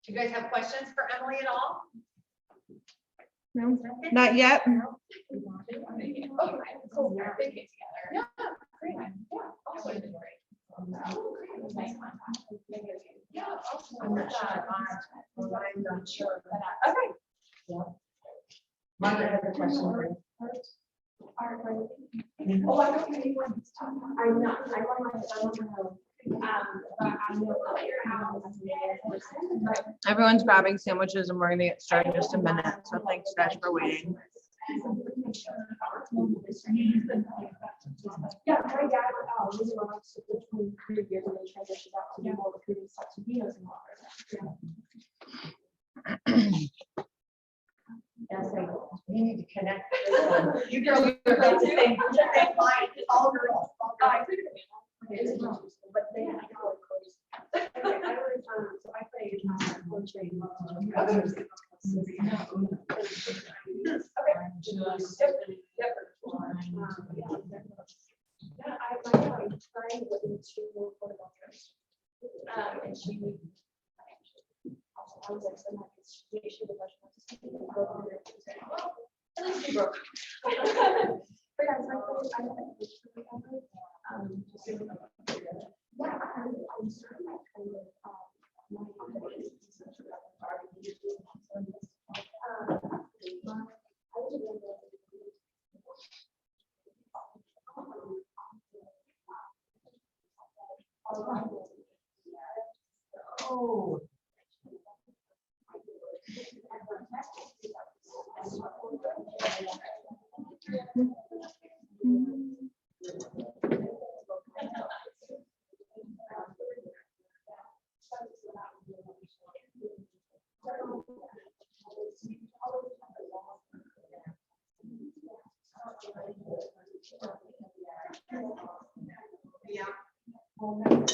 Do you guys have questions for Emily at all? No, not yet. I'm not sure. Okay. Margaret has a question for you. Oh, I don't know anyone. I'm not. I don't know. But I know your house. But Everyone's grabbing sandwiches and we're gonna get started in just a minute. So thanks guys for waiting. yeah, my dad was around between 3 years and they transitioned out to do more recruiting stuff to be as a Yeah, so you need to connect. You girls are like the same line, all girls. But they have close. Okay, so I played poetry. Yeah, I'm trying to look into volleyball coach. And she I was like, so much. She was like, Oh. Yeah. So much.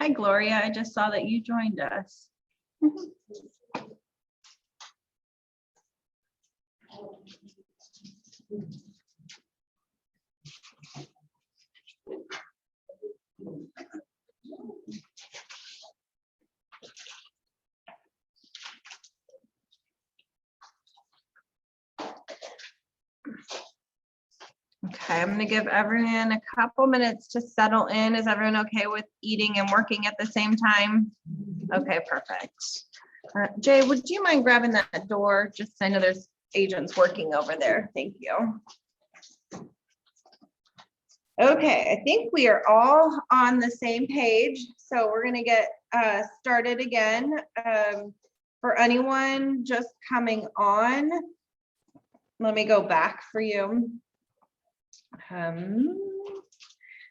Hi, Gloria. I just saw that you joined us. Okay, I'm gonna give everyone a couple minutes to settle in. Is everyone okay with eating and working at the same time? Okay, perfect. Jay, would you mind grabbing that door? Just I know there's agents working over there. Thank you. Okay, I think we are all on the same page. So we're gonna get started again. For anyone just coming on, let me go back for you.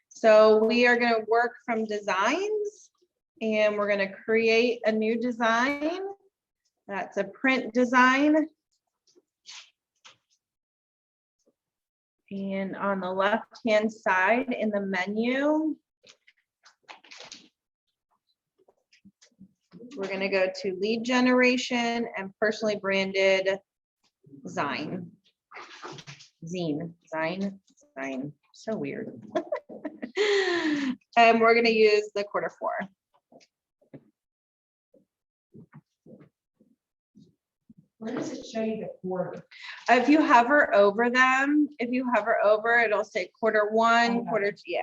So we are going to work from designs and we're going to create a new design. That's a print design. And on the left-hand side in the menu, we're going to go to lead generation and personally branded zine. Zine. So weird. And we're going to use the quarter 4. Where does it show you the quarter? If you hover over them, it'll say quarter 1, Okay. quarter 2, yeah.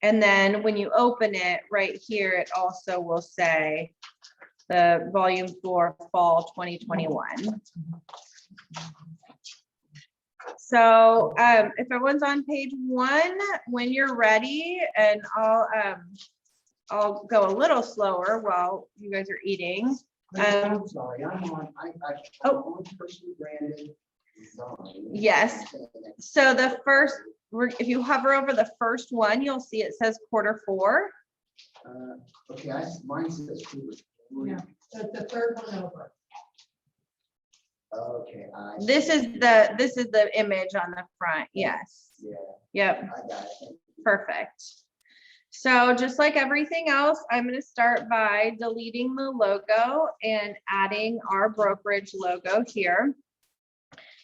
And then when you open it right here, it also will say the volume 4 fall 2021. So if everyone's on page 1, when you're ready, and I'll go a little slower while you guys are eating. I'm sorry, I'm on personally branded design. Yes. So the first, if you hover over the first one, you'll see it says quarter 4. Okay, mine says quarter 3. Yeah. So the third one over. Okay. This is the image on the front. Yes. Yeah, Yep. I got it. Perfect. So just like everything else, I'm going to start by deleting the logo and adding our brokerage logo here.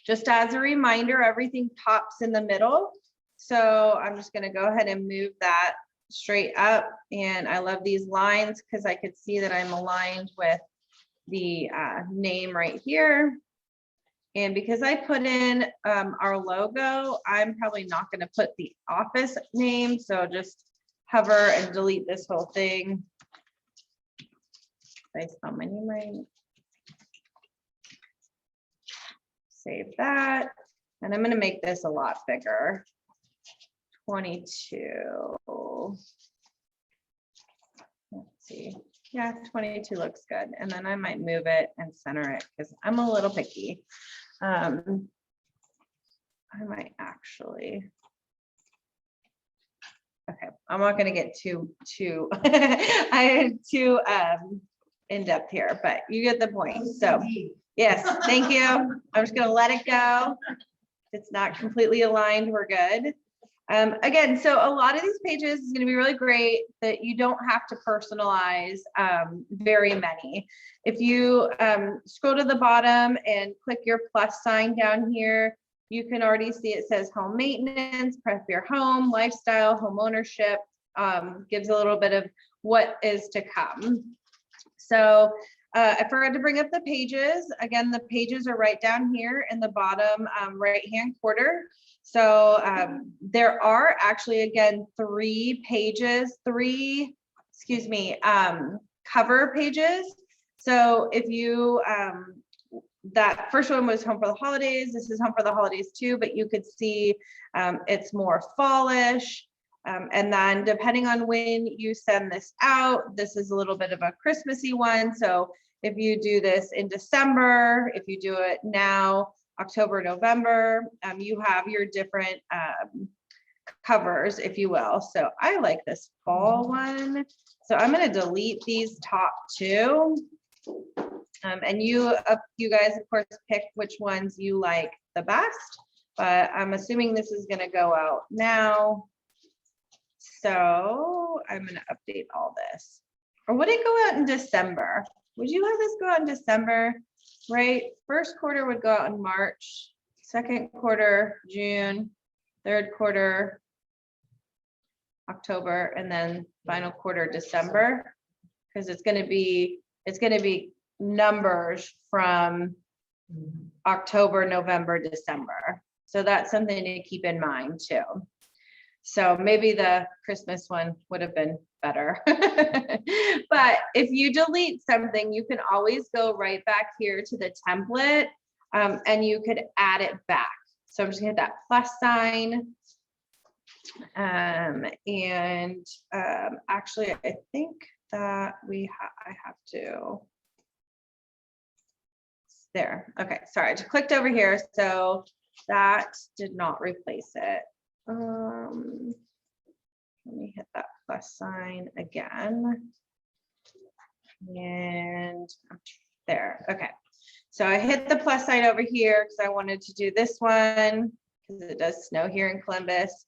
Just as a reminder, everything pops in the middle. So I'm just going to go ahead and move that straight up. And I love these lines because I could see that I'm aligned with the name right here. And because I put in our logo, I'm probably not going to put the office name. So just hover and delete this whole thing. Did I spell my name right? Save that. And I'm going to make this a lot bigger. 22. Let's see. Yeah, 22 looks good. And then I might move it and center it because I'm a little picky. I might actually. Okay, I'm not going to get too in depth here, but you get the point. So yes, thank you. I'm just going to let it go. If it's not completely aligned, we're good. Again, so a lot of these pages is going to be really great that you don't have to personalize very many. If you scroll to the bottom and click your plus sign down here, you can already see it says home maintenance, prep your home, lifestyle, home ownership, gives a little bit of what is to come. So I forgot to bring up the pages. Again, the pages are right down here in the bottom right-hand corner. So there are actually, again, 3 cover pages. So if you, that first one was home for the holidays. This is home for the holidays too, but you could see it's more fallish. And then depending on when you send this out, this is a little bit of a Christmassy one. So if you do this in December, if you do it now, October, November, you have your different covers, if you will. So I like this fall one. So I'm going to delete these top 2. And you guys, of course, pick which ones you like the best. But I'm assuming this is going to go out now. So I'm gonna update all this. Or would it go out in December? Would you have this go out in December? Right? First quarter would go out in March, second quarter, June, third quarter, October, and then final quarter, December. Because it's gonna be numbers from October, November, December. So that's something to keep in mind too. So maybe the Christmas one would have been better. But if you delete something, you can always go right back here to the template and you could add it back. So I'm just gonna hit that plus sign. Actually, I think that I have to. There, okay, sorry, I just clicked over here, so that did not replace it. Let me hit that plus sign again. And there, okay. So I hit the plus sign over here because I wanted to do this one because it does snow here in Columbus.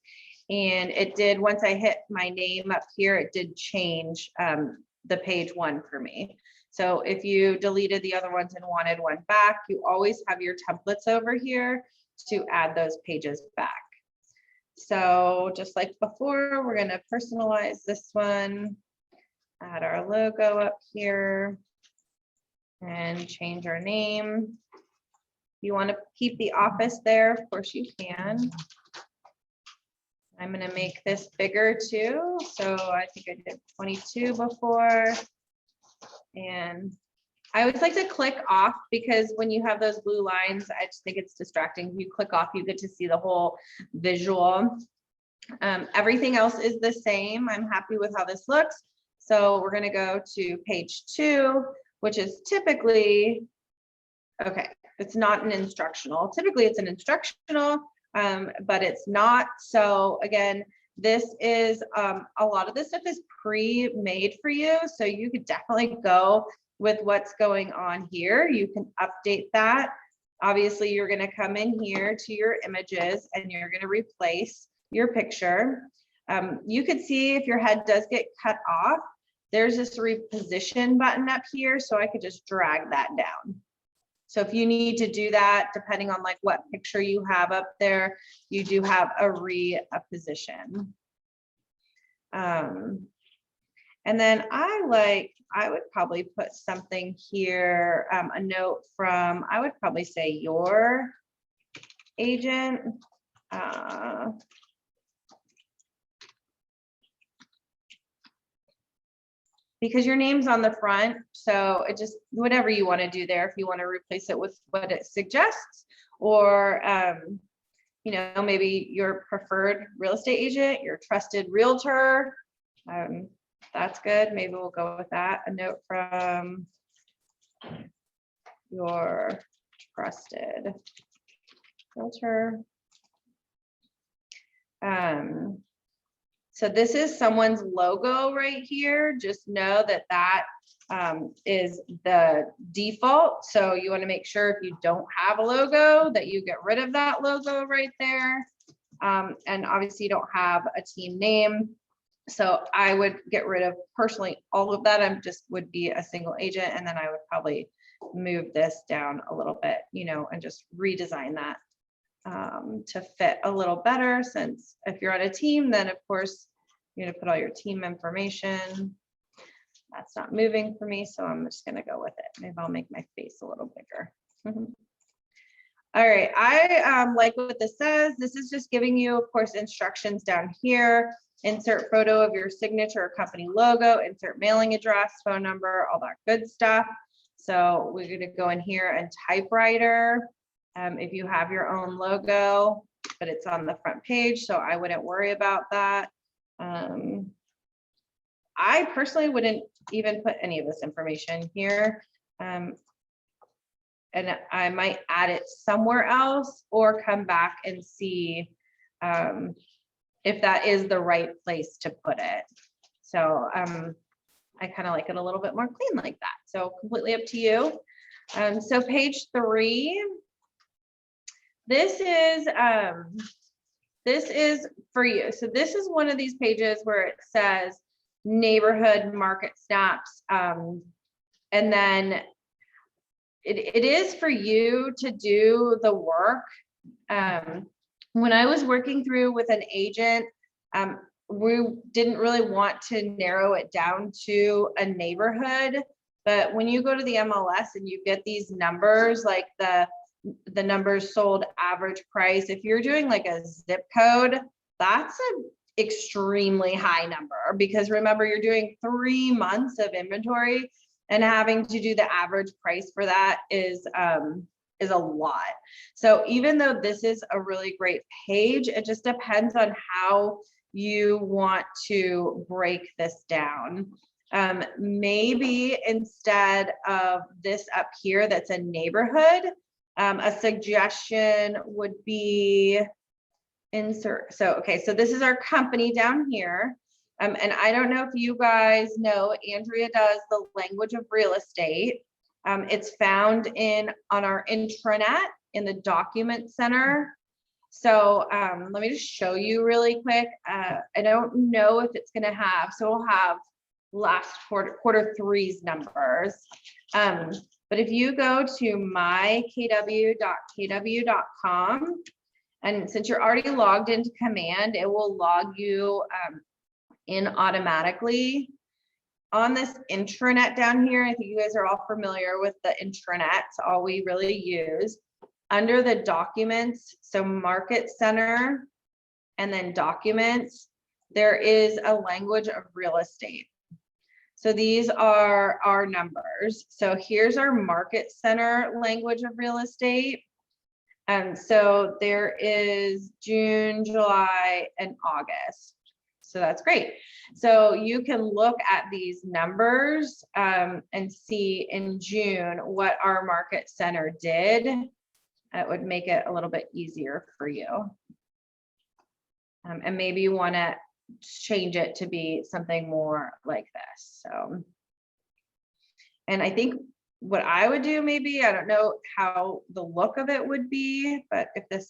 And it did, once I hit my name up here, it did change the page one for me. So if you deleted the other ones and wanted one back, you always have your templates over here to add those pages back. So just like before, we're gonna personalize this one, add our logo up here, and change our name. You want to keep the office there, of course you can. I'm gonna make this bigger too. So I think I did 22 before. And I always like to click off because when you have those blue lines, I just think it's distracting. If you click off, you get to see the whole visual. Everything else is the same. I'm happy with how this looks. So we're gonna go to page 2, which is typically, okay, it's not an instructional. Typically it's an instructional, but it's not. So again, this is a lot of this stuff is pre-made for you. So you could definitely go with what's going on here. You can update that. Obviously, you're going to come in here to your images and you're going to replace your picture. You could see if your head does get cut off, there's this reposition button up here. So I could just drag that down. So if you need to do that, depending on like what picture you have up there, you do have a reposition. And then I would probably put something here, a note from, I would probably say your agent. Because your name's on the front, so it just, whatever you want to do there, if you want to replace it with what it suggests, or you know, maybe your preferred real estate agent, your trusted realtor, that's good. Maybe we'll go with that. A note from your trusted realtor. So this is someone's logo right here. Just know that that is the default. So you want to make sure if you don't have a logo that you get rid of that logo right there. And obviously you don't have a team name. So I would get rid of personally all of that. I'm just would be a single agent. And then I would probably move this down a little bit, you know, and just redesign that to fit a little better, since if you're on a team, then of course you're gonna put all your team information. That's not moving for me, so I'm just gonna go with it. Maybe I'll make my face a little bigger. All right, I like what this says. This is just giving you, of course, instructions down here. Insert photo of your signature or company logo, insert mailing address, phone number, all that good stuff. So we're gonna go in here and typewriter. If you have your own logo, but it's on the front page, so I wouldn't worry about that. I personally wouldn't even put any of this information here. And I might add it somewhere else or come back and see if that is the right place to put it. So I kind of like it a little bit more clean like that. So completely up to you. So page 3. This this is for you. So this is one of these pages where it says neighborhood market snaps. And then it is for you to do the work. When I was working through with an agent, we didn't really want to narrow it down to a neighborhood. But when you go to the MLS and you get these numbers, like the numbers sold, average price, if you're doing like a zip code, that's an extremely high number, because remember, you're doing 3 months of inventory, and having to do the average price for that is a lot. So even though this is a really great page, it just depends on how you want to break this down. Maybe instead of this up here, that's a neighborhood, a suggestion would be insert. So, okay, so this is our company down here. And I don't know if you guys know, Andrea does the language of real estate. It's found on our intranet in the document center. So let me just show you really quick. I don't know if it's gonna have, so we'll have last quarter three's numbers. But if you go to mykw.kw.com, and since you're already logged into Command, it will log you in automatically. On this intranet down here, I think you guys are all familiar with the intranet. It's all we really use. Under the documents, so Market Center and then documents, there is a language of real estate. So these are our numbers. So here's our Market Center language of real estate. And so there is June, July, and August. So that's great. So you can look at these numbers and see in June what our Market Center did. It would make it a little bit easier for you. And maybe you want to change it to be something more like this. So, and I think what I would do, maybe, I don't know how the look of it would be, but if this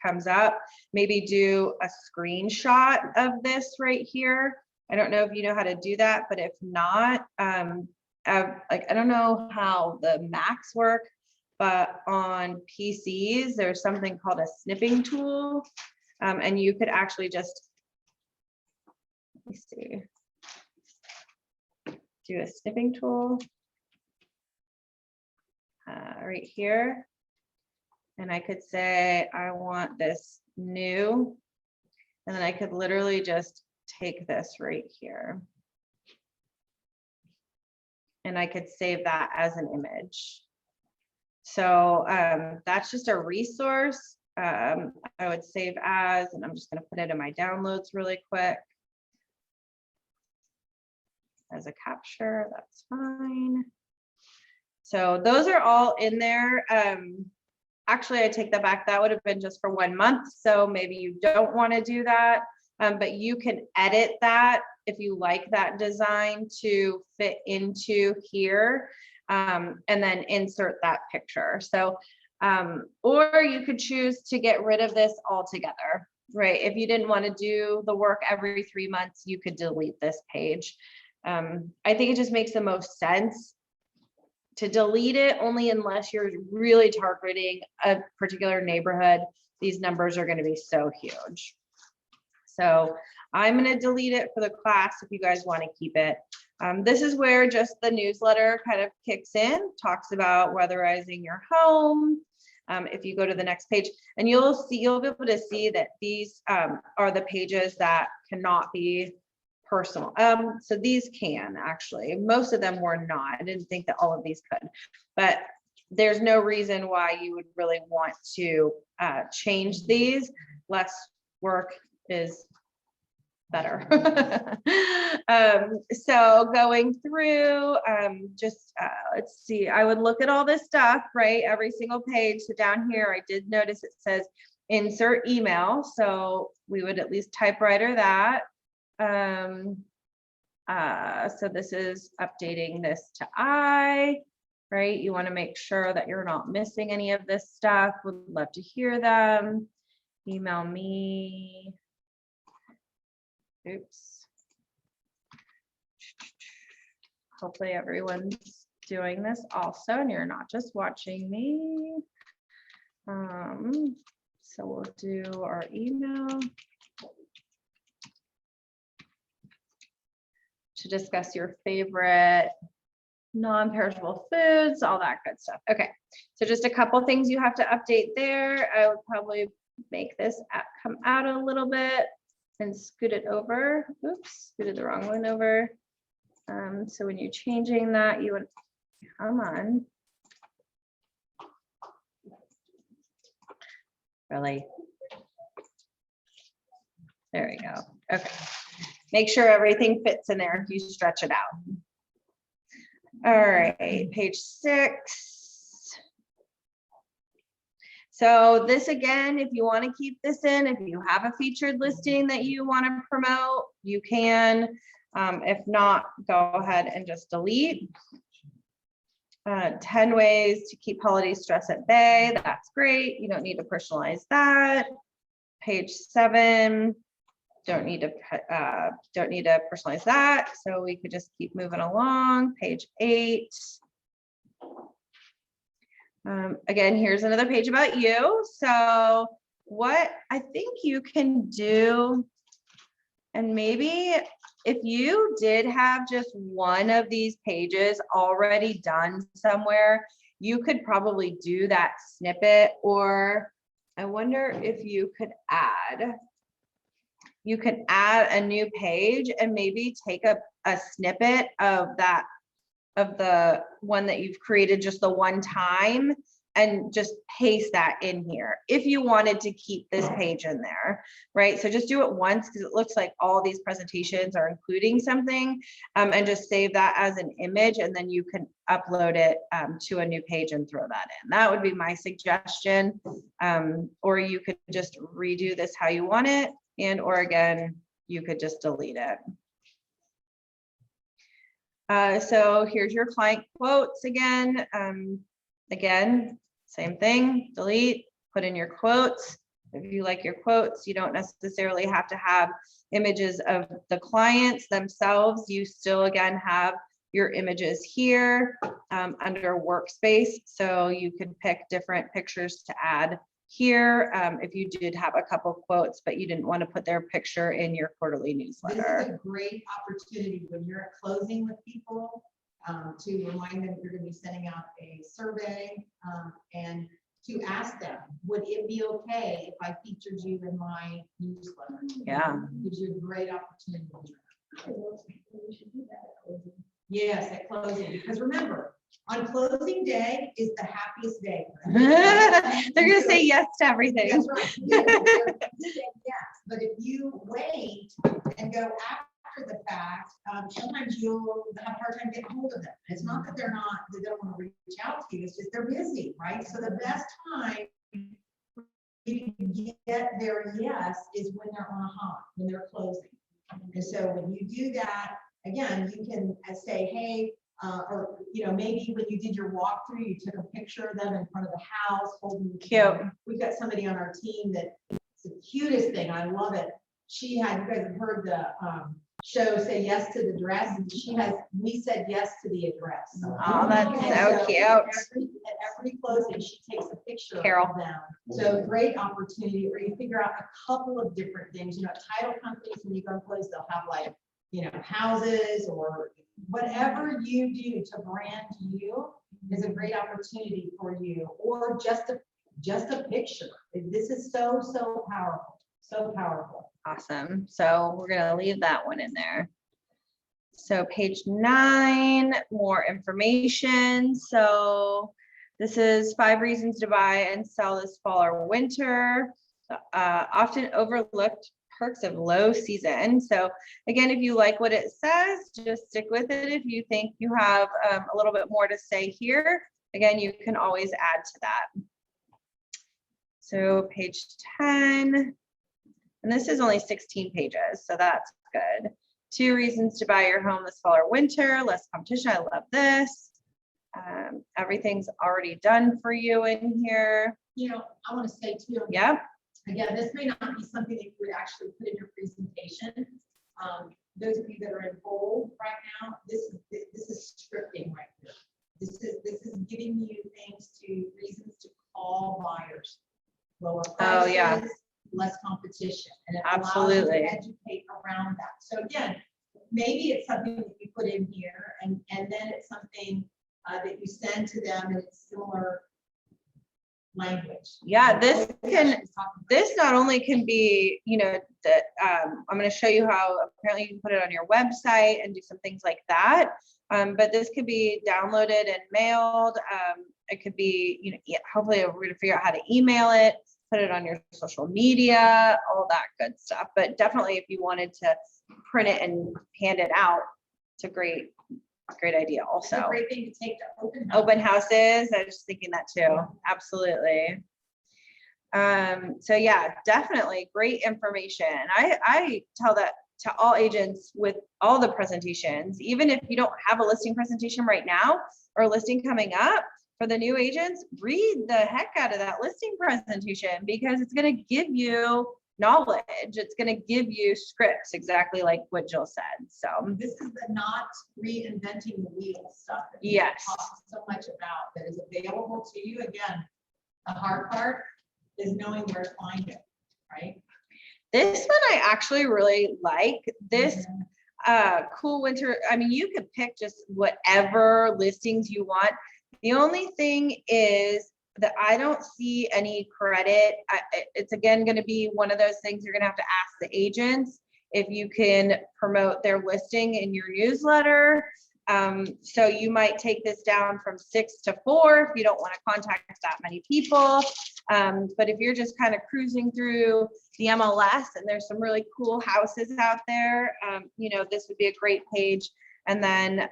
comes up, maybe do a screenshot of this right here. I don't know if you know how to do that, but if not, like, I don't know how the Macs work, but on PCs, there's something called a snipping tool. And you could actually just, let me see, do a snipping tool right here. And I could say, I want this new, and then I could literally just take this right here. And I could save that as an image. So that's just a resource. I would save as, and I'm just going to put it in my downloads really quick. As a capture, that's fine. So those are all in there. Actually, I take that back. That would have been just for 1 month. So maybe you don't want to do that, but you can edit that if you like that design to fit into here, and then insert that picture. So, or you could choose to get rid of this altogether, right? If you didn't want to do the work every 3 months, you could delete this page. I think it just makes the most sense to delete it only unless you're really targeting a particular neighborhood. These numbers are going to be so huge. So I'm going to delete it for the class if you guys want to keep it. This is where just the newsletter kind of kicks in, talks about weatherizing your home. If you go to the next page, and you'll be able to see that these are the pages that cannot be personal. So these can actually, most of them were not. I didn't think that all of these could, but there's no reason why you would really want to change these. Less work is better. So going through, let's see, I would look at all this stuff, right? Every single page. So down here, I did notice it says insert email. So we would at least typewriter that. So this is updating this to right? You want to make sure that you're not missing any of this stuff. Would love to hear them. email me. Oops. Hopefully everyone's doing this also, and you're not just watching me. So we'll do our email to discuss your favorite non-perishable foods, all that good stuff. Okay, so just a couple things you have to update there. I would probably make this come out a little bit and scoot it over. Oops, scooted the wrong one over. So when you're changing that, you would, come on. Really? There we go. Okay. Make sure everything fits in there if you stretch it out. All right, page 6. So this again, if you want to keep this in, if you have a featured listing that you want to promote, you can. If not, go ahead and just delete. 10 ways to keep holiday stress at bay. That's great. You don't need to personalize that. Page 7. Don't need to personalize that. So we could just keep moving along. Page 8. Again, here's another page about you. So what I think you can do, and maybe if you did have just one of these pages already done somewhere, you could probably do that snippet, or I wonder if you could add a new page and maybe take a snippet of that, of the one that you've created just the one time, and just paste that in here if you wanted to keep this page in there, right? So just do it once because it looks like all these presentations are including something, and just save that as an image, and then you can upload it to a new page and throw that in. That would be my suggestion. Or you could just redo this how you want it, and or again, you could just delete it. So here's your client quotes again. Again, same thing, delete, put in your quotes. If you like your quotes, you don't necessarily have to have images of the clients themselves. You still, again, have your images here under workspace. So you can pick different pictures to add here if you did have a couple quotes, but you didn't want to put their picture in your quarterly newsletter. This is a great opportunity when you're at closing with people to remind them you're going to be sending out a survey and to ask them, would it be okay if I featured you in my newsletter? Yeah. Gives you a great opportunity. Yes, at closing, because remember, on closing day is the happiest day. They're going to say yes to everything. That's right. Yes, but if you wait and go after the fact, sometimes you'll have a hard time getting hold of them. It's not that they don't want to reach out to you, it's just they're busy, right? So the best time you can get their yes is when they're on a hot, when they're closing. And so when you do that, again, you can say, hey, or maybe when you did your walkthrough, you took a picture of them in front of the house holding. Cute. We've got somebody on our team that it's the cutest thing. I love it. She had, you guys have heard the show Say Yes to the Dress, and we said yes to the address. Oh, that's so cute. At every closing, she takes a picture Carol. of them. So great opportunity where you figure out a couple of different things. Title companies, when you go and close, they'll have like, houses or whatever you do to brand you is a great opportunity for you, or just a picture. This is so powerful, so powerful. Awesome. So we're going to leave that one in there. So page 9, more information. So this is 5 reasons to buy and sell this fall or winter. Often overlooked perks of low season. So again, if you like what it says, just stick with it. If you think you have a little bit more to say here, again, you can always add to that. So page 10, and this is only 16 pages, so that's good. 2 reasons to buy your home this fall or winter, less competition. I love this. Everything's already done for you in here. I want to say too. Yep. Again, this may not be something that you would actually put in your presentation. Those of you that are in bold right now, this is scripting right here. This is giving you reasons to call buyers. Lower Oh, yeah. prices, less competition. And it allows you Absolutely. to educate around that. So again, maybe it's something that you put in here and then it's something that you send to them and it's similar language. Yeah, this not only can be, that I'm going to show you how apparently you can put it on your website and do some things like that. But this could be downloaded and mailed. It could be, hopefully we're going to figure out how to email it, put it on your social media, all that good stuff. But definitely if you wanted to print it and hand it out, it's a great idea It's a also. great thing to take to Open houses, I was thinking that too, absolutely. So yeah, definitely great information. I tell that to all agents with all the presentations, even if you don't have a listing presentation right now or a listing coming up, for the new agents, read the heck out of that listing presentation because it's going to give you knowledge. It's going to give you scripts, exactly like what Jill said. So this is the not reinventing the wheel stuff. that we yes, talk so much about that is available to you. Again, the hard part is knowing where to find it, right? this one I actually really like. This cool winter. I mean, you could pick just whatever listings you want. The only thing is that I don't see any credit. It's again going to be one of those things you're going to have to ask the agents if you can promote their listing in your newsletter. So you might take this down from 6 to 4 if you don't want to contact that many people. But if you're just kind of cruising through the MLS and there's some really cool houses out there, this would be a great page. And then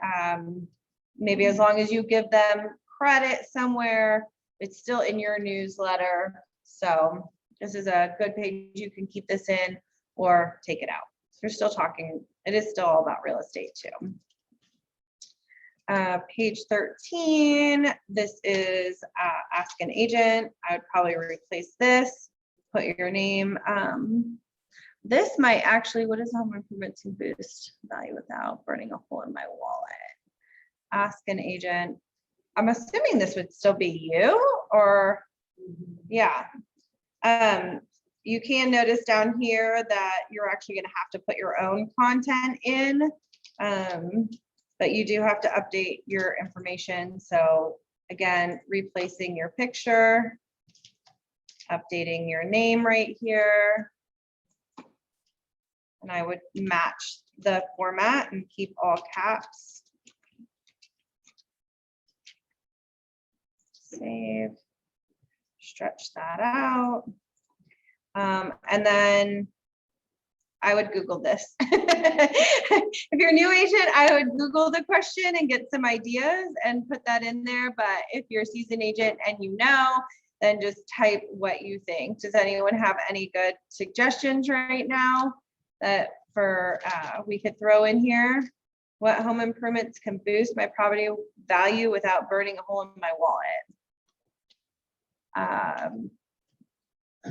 maybe as long as you give them credit somewhere, it's still in your newsletter. So this is a good page. You can keep this in or take it out. We're still talking. It is still all about real estate too. Page 13. This is Ask an Agent. I would probably replace this. Put your name. This might actually, what is home improvement to boost value without burning a hole in my wallet? Ask an Agent. I'm assuming this would still be you or yeah. You can notice down here that you're actually going to have to put your own content in, but you do have to update your information. So again, replacing your picture, updating your name right here. And I would match the format and keep all caps. Save, stretch that out. And then I would Google this. If you're a new agent, I would Google the question and get some ideas and put that in there. But if you're a seasoned agent and then just type what you think. Does anyone have any good suggestions right now that we could throw in here? What home improvements can boost my property value without burning a hole in my wallet?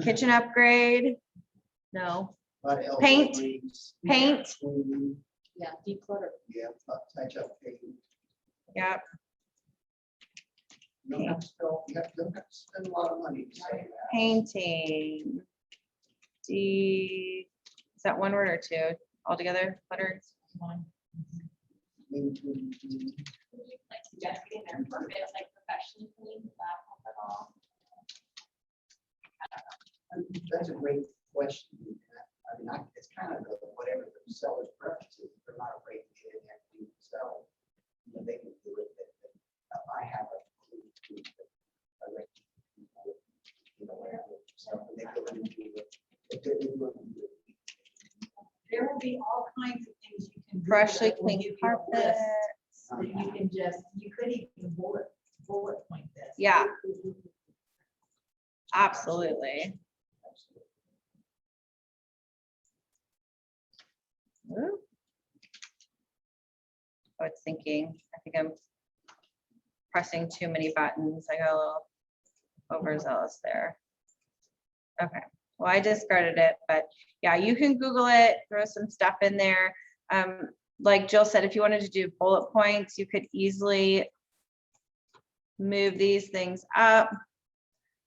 Kitchen upgrade? No. Paint. Paint? Yeah, declutter. Yeah, touch up paint. Yep. You don't have to spend a lot of money to say that. Painting. Is that one word or two altogether? Letters? One. Maybe Like suggesting their purpose, like professionally clean, does that help at all? That's a great question. I mean, it's kind of whatever the seller's preference is. If they're not afraid to get in there and sell, they can do it. I have a There will be all kinds of things you can do. Freshly that will cleaned give you a carpet. list that you could even bullet point this. Yeah. Absolutely. Ooh. I was thinking, I think I'm pressing too many buttons. I got a little overzealous there. Okay, Well, I discarded it, but yeah, you can Google it, throw some stuff in there. Like Jill said, if you wanted to do bullet points, you could easily move these things up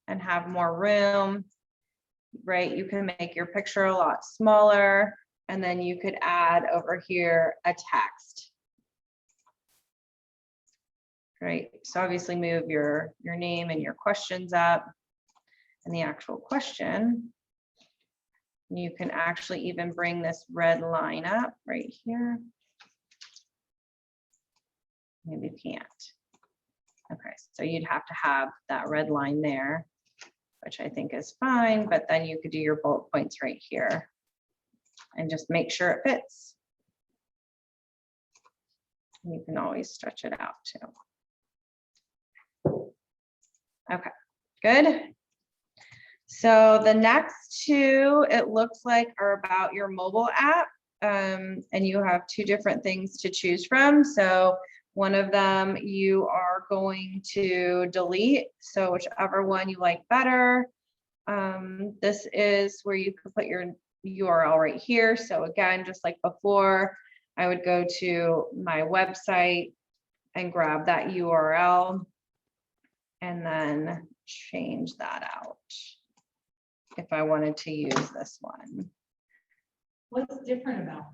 and have more room, right? You can make your picture a lot smaller, and then you could add over here a text. Right, so obviously move your name and your questions up and the actual question. You can actually even bring this red line up right here. Maybe you can't. Okay, so you'd have to have that red line there, which I think is fine, but then you could do your bullet points right here and just make sure it fits. You can always stretch it out too. Okay, good. So the next two, it looks like, are about your mobile app. And you have two different things to choose from. So one of them you are going to delete. So whichever one you like better. This is where you can put your URL right here. So again, just like before, I would go to my website and grab that URL and then change that out if I wanted to use this one. What's different about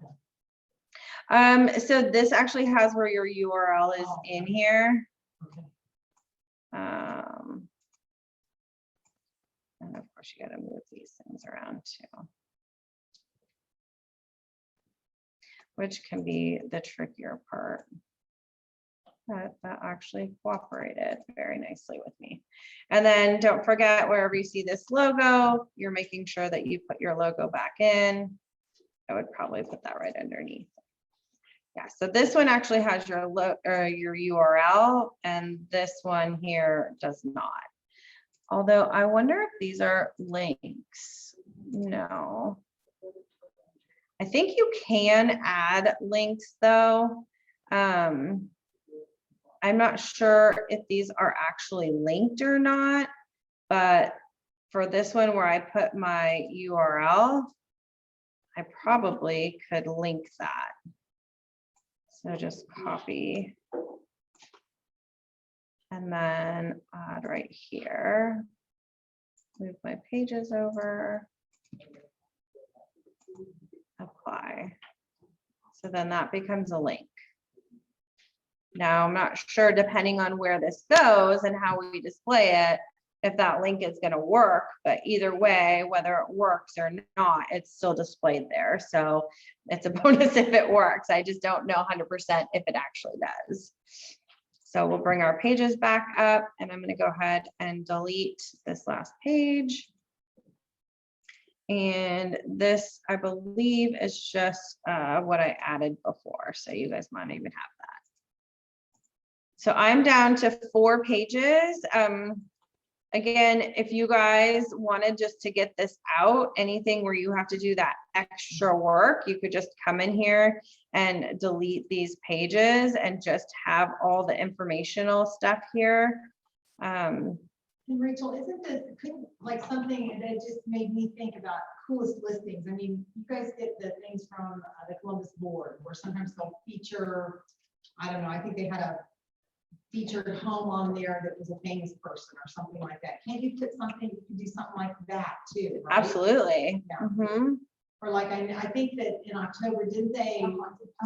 them? So this actually has where your URL is in here. Okay. And of course you got to move these things around too, which can be the trickier part. But that actually cooperated very nicely with me. And then don't forget, wherever you see this logo, you're making sure that you put your logo back in. I would probably put that right underneath. Yeah, so this one actually has your URL, and this one here does not. Although I wonder if these are links. No. I think you can add links though. I'm not sure if these are actually linked or not, but for this one where I put my URL, I probably could link that. So just copy and then add right here. Move my pages over, apply. So then that becomes a link. Now, I'm not sure, depending on where this goes and how we display it, if that link is going to work, but either way, whether it works or not, it's still displayed there. So it's a bonus if it works. I just don't know 100% if it actually does. So we'll bring our pages back up, and I'm going to go ahead and delete this last page. And this, I believe, is just what I added before. So you guys might even have that. So I'm down to 4 pages. Again, if you guys wanted just to get this out, anything where you have to do that extra work, you could just come in here and delete these pages and just have all the informational stuff here. And Rachel, isn't this like something that just made me think about coolest listings? I mean, you guys get the things from the Columbus board where sometimes they'll feature, I don't know, I think they had a featured home on there that was a famous person or something like that. Can't you put something, you can do something like that too, right? Absolutely. Yeah. Mm-hmm. Or like, I think that in October, didn't they?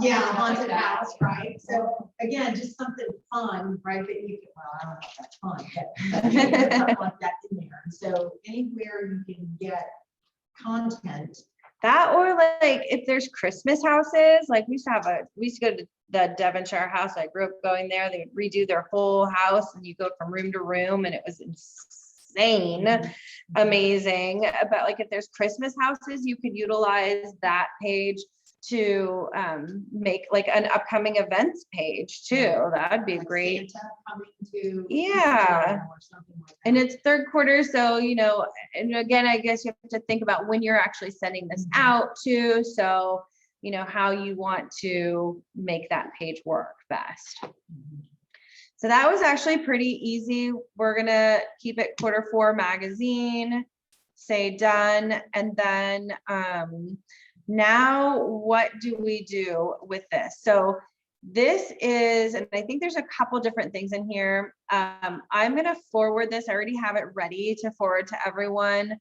Yeah, haunted house, right? So again, just something fun, right? That you can, well, I don't know if that's fun, but you can put something like that in there. And so anywhere you can get content. That, or like if there's Christmas houses, like we used to go to the Devonshire house. I grew up going there. They would redo their whole house and you go from room to room and it was insane, amazing. But like if there's Christmas houses, you could utilize that page to make like an upcoming events page too. That'd be Like great. Santa coming to, Yeah. or something like that. And it's third quarter, so you know, and again, I guess you have to think about when you're actually sending this out too. So you know how you want to make that page work best. So that was actually pretty easy. We're gonna keep it Q4 magazine. say done, and then now what do we do with this? So this is, and I think there's a couple different things in here. I'm gonna forward this. I already have it ready to forward to everyone.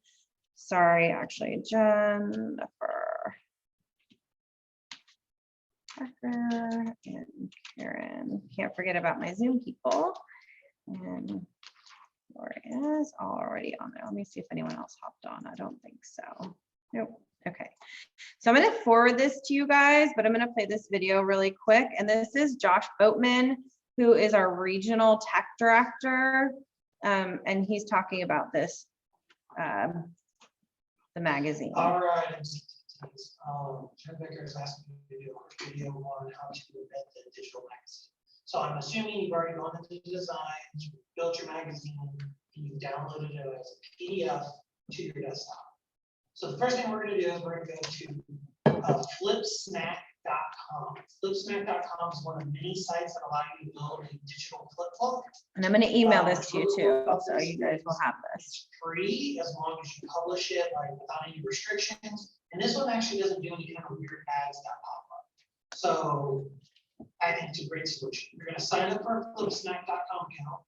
Sorry, actually, Jennifer, Tucker, and Karen. Can't forget about my Zoom people. And Gloria is already on there. Let me see if anyone else hopped on. I don't think so. Nope. Okay. So I'm going to forward this to you guys, but I'm going to play this video really quick. And this is Josh Boatman, who is our regional tech director. And he's talking about this, the magazine. All right. Jen Becker is asking me to do a quick video on how to embed the digital magazine. So I'm assuming you've already gone into the design, you built your magazine, and you downloaded it as a PDF to your desktop. So the first thing we're going to do is we're going to go to flipsnack.com. Flipsnack.com is one of many sites that allow you to build a digital flip book. And I'm going to email this to you too, so you guys will have this. It's free as long as you publish it like without any restrictions. And this one actually doesn't do any kind of weird ads that pop up. So I think it's a great solution. You're going to sign up for a flipsnack.com account.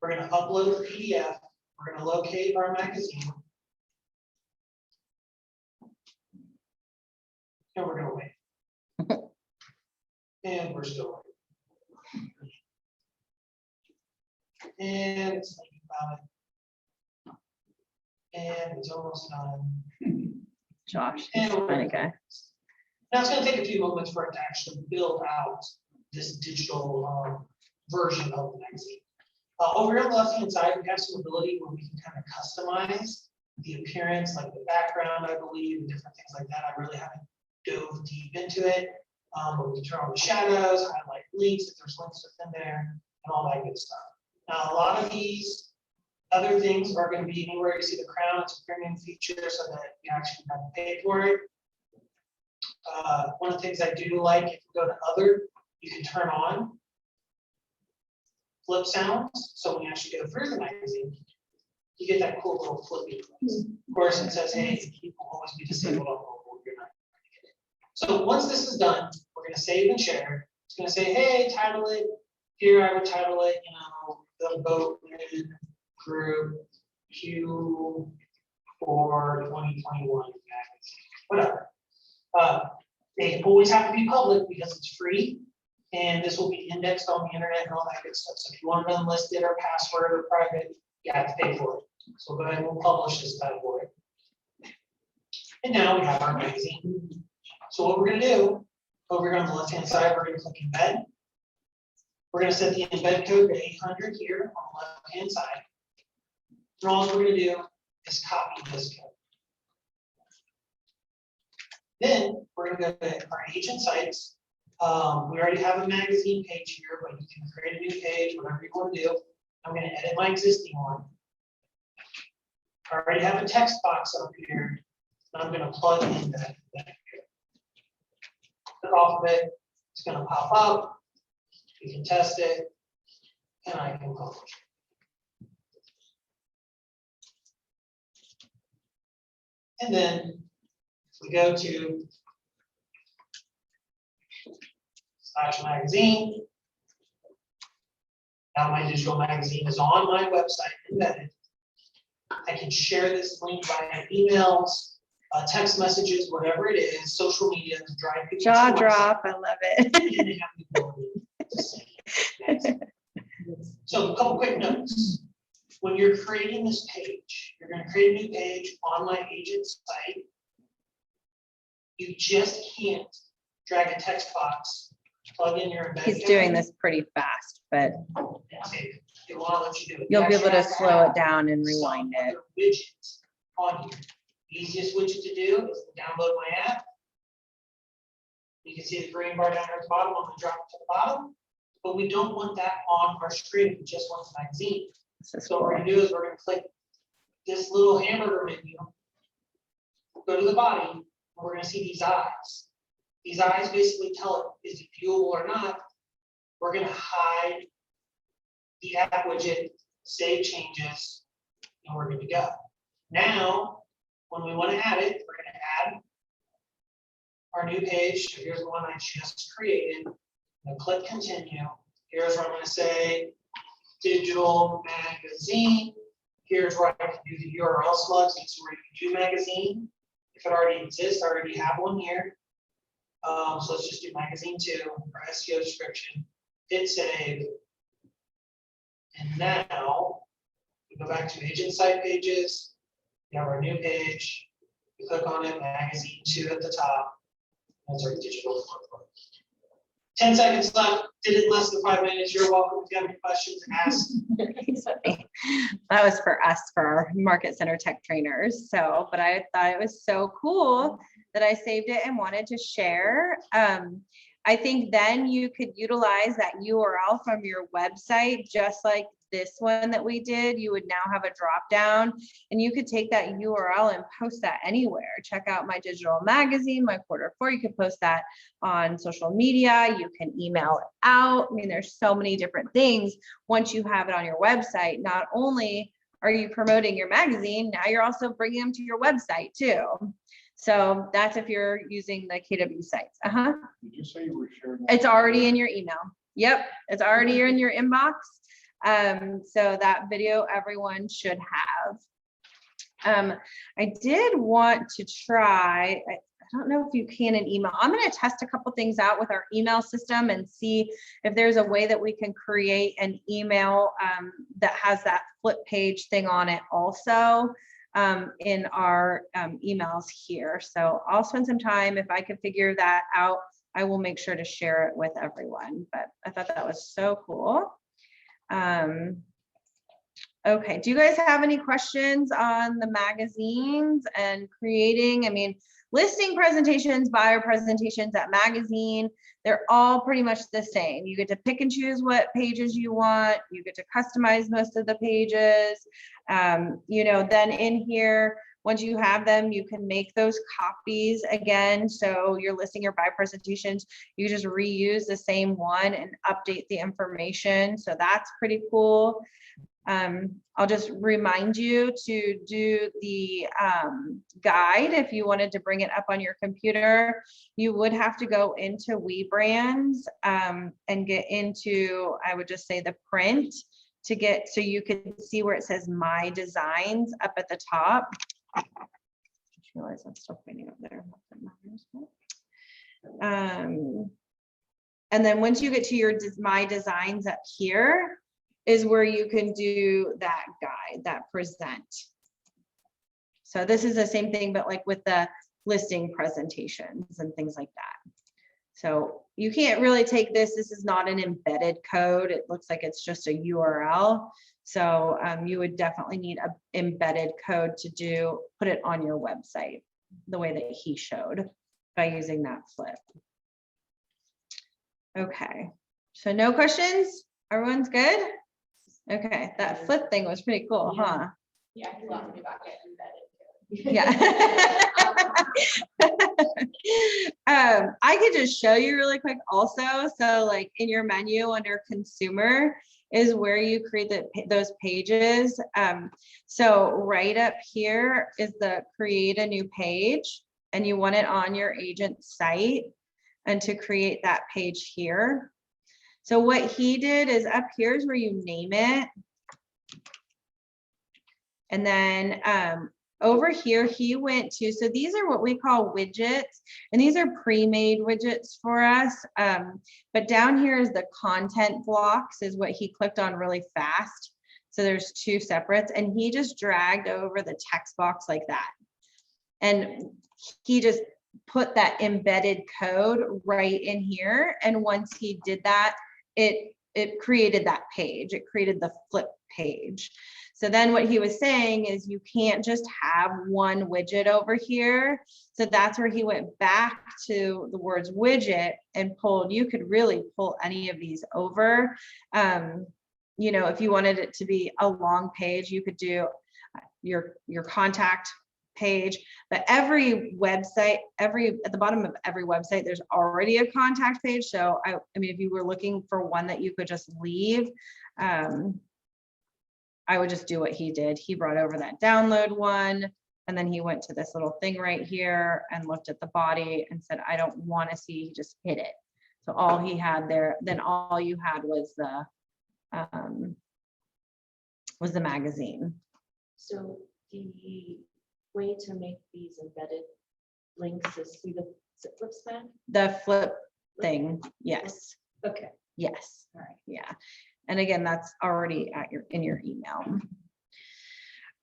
We're going to upload the PDF. We're going to locate our magazine. And we're going to wait. And we're still waiting. And it's thinking about it. And it's almost done. Josh, And we're funny guy. Now it's going to take a few moments for it to actually build out this digital version of the magazine. Over here on the left-hand side, we have some ability where we can kind of customize the appearance, like the background, I believe, and different things like that. I really haven't dove deep into it. But we can turn on the shadows, highlight links if there's links within there, and all that good stuff. Now, a lot of these other things are going to be anywhere you see the crown. It's a premium feature so that you actually have to pay for it. One of the things I do like, if you go to other, you can turn on flip sounds. So when you actually go through the magazine, you get that cool little flippy noise. Of course, it says, hey, you will always be disabled on mobile. You're not going to get it. So once this is done, we're going to save and share. It's going to say, hey, title it. Here I would title it, the Boatman Group Q for 2021 magazine, whatever. They always have to be public because it's free, and this will be indexed on the internet and all that good stuff. So if you want it unlisted or password or private, you have to pay for it. So go ahead and we'll publish this bad boy. And now we have our magazine. So what we're going to do, over here on the left-hand side, we're going to click embed. We're going to set the embed code to 800 here on the left-hand side. And all we're going to do is copy this code. Then we're going to go to our agent sites. We already have a magazine page here, but you can create a new page, whatever you want to do. I'm going to edit my existing one. I already have a text box up here, and I'm going to plug in that here. Click off of it. It's going to pop up. You can test it, and I can publish. And then we go to / magazine. Now my digital magazine is on my website embedded. I can share this link via emails, text messages, whatever it is, social media to drive people. Jaw to the drop, I love it. website, and they have the ability to see it. So a couple quick notes. When you're creating this page, you're going to create a new page on my agent site. You just can't drag a text box, plug in your embed. He's doing this pretty fast, but They want to let you do it. you'll You be able actually to have slow have it down and some rewind it. other widgets on here. The easiest widget to do is to download my app. You can see the green bar down at the bottom. I'm going to drop it to the bottom, but we don't want that on our screen. We just want the magazine. This is So what we're cool. going to do is we're going to click this little hamburger menu, go to the body, and we're going to see these eyes. These eyes basically tell it, is it viewable or not? We're going to hide the app widget, save changes, and we're good to go. Now when we want to add it, we're going to add our new page. So here's the one I just created. I'm gonna click continue. Here's where I'm going to say digital magazine. Here's where I can do the URL slugs. This is where you can do magazine. If it already exists, I already have one here. So let's just do magazine 2 for SEO description. Hit save. And now we go back to agent site pages. We have our new page. We click on it, magazine 2 at the top. That's our digital workbook. 10 seconds left. Did it in less than 5 minutes. You're welcome. If you have any questions, ask. That was for us, for our Market Center Tech trainers. So, but I thought it was so cool that I saved it and wanted to share. I think then you could utilize that URL from your website, just like this one that we did. You would now have a drop down and you could take that URL and post that anywhere. Check out my digital magazine, my Q4. You could post that on social media. You can email it out. I mean, there's so many different things. Once you have it on your website, not only are you promoting your magazine, now you're also bringing them to your website too. So that's if you're using the KW sites. Did you say you were sharing? It's already in your email. Yep, it's already in your inbox. So that video everyone should have. I did want to try, I don't know if you can in email. I'm going to test a couple things out with our email system and see if there's a way that we can create an email that has that flip page thing on it also. In our emails here. So I'll spend some time. If I can figure that out, I will make sure to share it with everyone. But I thought that was so cool. Okay, do you guys have any questions on the magazines and creating? I mean, listing presentations, buyer presentations, that magazine, they're all pretty much the same. You get to pick and choose what pages you want. You get to customize most of the pages. You know, then in here, once you have them, you can make those copies again. So you're listing your buyer presentations, you just reuse the same one and update the information. So that's pretty cool. I'll just remind you to do the guide. If you wanted to bring it up on your computer, you would have to go into WeBrands and get into, I would just say, the print to get, so you can see where it says My Designs up at the top. I just realized I'm still pointing up there. And then once you get to your My Designs up here, is where you can do that guide, that present. So this is the same thing, but like with the listing presentations and things like that. So you can't really take this. This is not an embedded code. It looks like it's just a URL. So you would definitely need an embedded code to put it on your website the way that he showed by using that flip. Okay, so no questions? Everyone's good? Okay, that flip thing was pretty cool, huh? Yeah, he lost me about getting embedded. Yeah. I could just show you really quick also. So like in your menu under consumer is where you create those pages. So right up here is the create a new page, and you want it on your agent site, and to create that page here. So what he did is up here is where you name it. And then over here, he went to, so these are what we call widgets, and these are pre-made widgets for us. But down here is the content blocks is what he clicked on really fast. So there's two separates, and he just dragged over the text box like that. And he just put that embedded code right in here. And once he did that, it created that page. It created the flip page. So then what he was saying is you can't just have one widget over here. So that's where he went back to the words widget and pulled, you could really pull any of these over. You know, if you wanted it to be a long page, you could do your contact page, but every website, at the bottom of every website, there's already a contact page. So I mean, if you were looking for one that you could just leave, I would just do what he did. He brought over that download one, And then he went to this little thing right here and looked at the body and said, I don't want to see, he just hit it. So all he had there, then all you had was the magazine. So the way to make these embedded links is through the flip span? The flip thing, yes, Okay, yes, all right. yeah. And again, that's already in your email.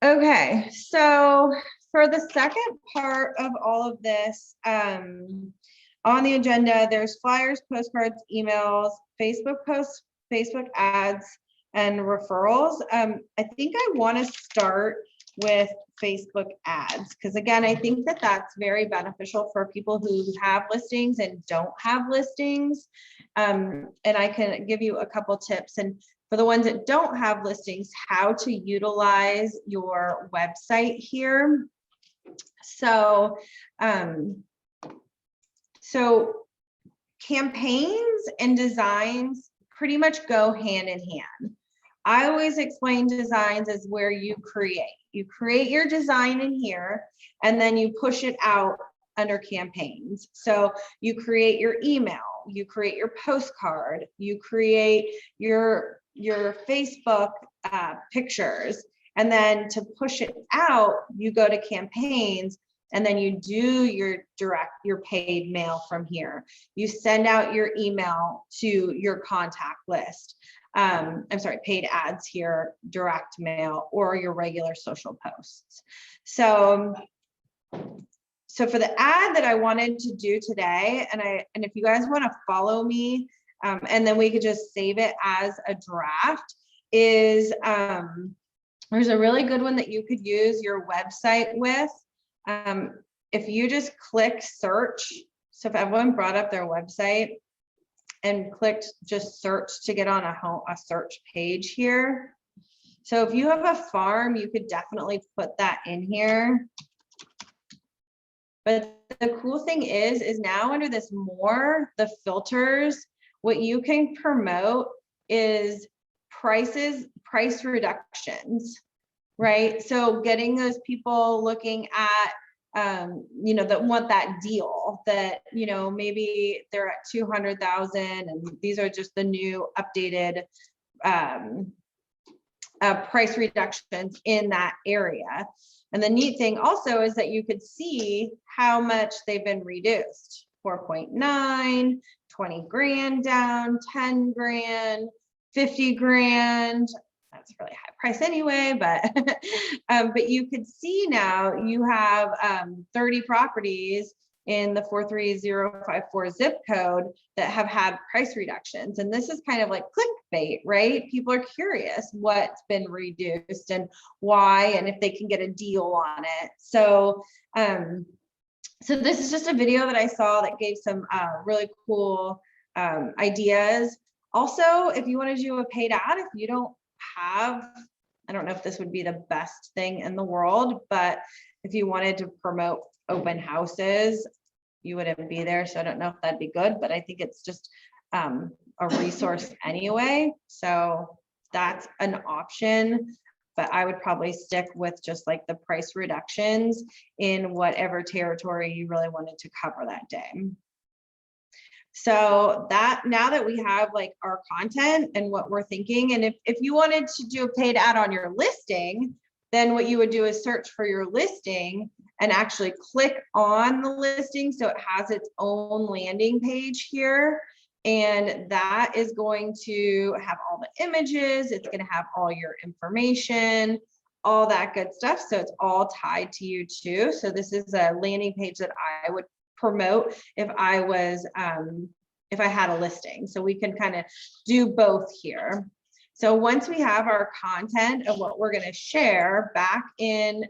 Okay, so for the second part of all of this, on the agenda, there's flyers, postcards, emails, Facebook posts, Facebook ads, and referrals. I think I want to start with Facebook ads, because again, I think that that's very beneficial for people who have listings and don't have listings. And I can give you a couple tips. And for the ones that don't have listings, how to utilize your website here. So, campaigns and designs pretty much go hand in hand. I always explain designs as where you create your design in here, and then you push it out under campaigns. So you create your email, you create your postcard, you create your Facebook pictures, and then to push it out, you go to campaigns, and then you do your paid mail from here. You send out your email to your contact list. I'm sorry, paid ads here, direct mail, or your regular social posts. So for the ad that I wanted to do today, and if you guys want to follow me, and then we could just save it as a draft, is there's a really good one that you could use your website with. If you just click search, so if everyone brought up their website and clicked just search to get on a search page here. So if you have a farm, you could definitely put that in here. But the cool thing is now under this more, the filters, what you can promote is price reductions, right? So getting those people looking at, that want that deal that, maybe they're at 200,000 and these are just the new updated price reductions in that area. And the neat thing also is that you could see how much they've been reduced: 4.9, 20 grand down, 10 grand, 50 grand. That's really high price anyway, but you could see now you have 30 properties in the 43054 zip code that have had price reductions. And this is kind of like clickbait, right? People are curious what's been reduced and why, and if they can get a deal on it. So this is just a video that I saw that gave some really cool ideas. Also, if you want to do a paid ad, if you don't have, I don't know if this would be the best thing in the world, but if you wanted to promote open houses, you wouldn't be there. So I don't know if that'd be good, but I think it's just a resource anyway. So that's an option, but I would probably stick with just like the price reductions in whatever territory you really wanted to cover that day. So that now that we have like our content and what we're thinking, and if you wanted to do a paid ad on your listing, then what you would do is search for your listing and actually click on the listing. So it has its own landing page here. And that is going to have all the images. It's going to have all your information, all that good stuff. So it's all tied to you too. So this is a landing page that I would promote if I was, if I had a listing. So we can kind of do both here. So once we have our content of what we're going to share back in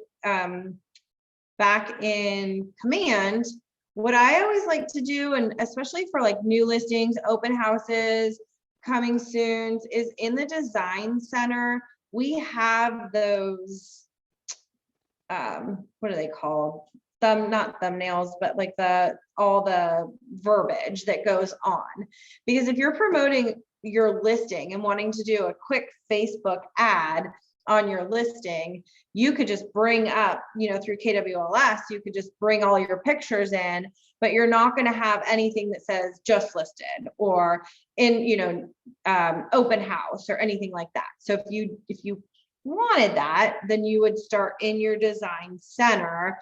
Command, what I always like to do, and especially for like new listings, open houses, coming soon, is in the design center, we have those, what are they called? Not thumbnails, but like all the verbiage that goes on. Because if you're promoting your listing and wanting to do a quick Facebook ad, on your listing, you could just bring up, through KWLS, you could just bring all your pictures in, but you're not going to have anything that says just listed or in, open house or anything like that. So if you wanted that, then you would start in your design center.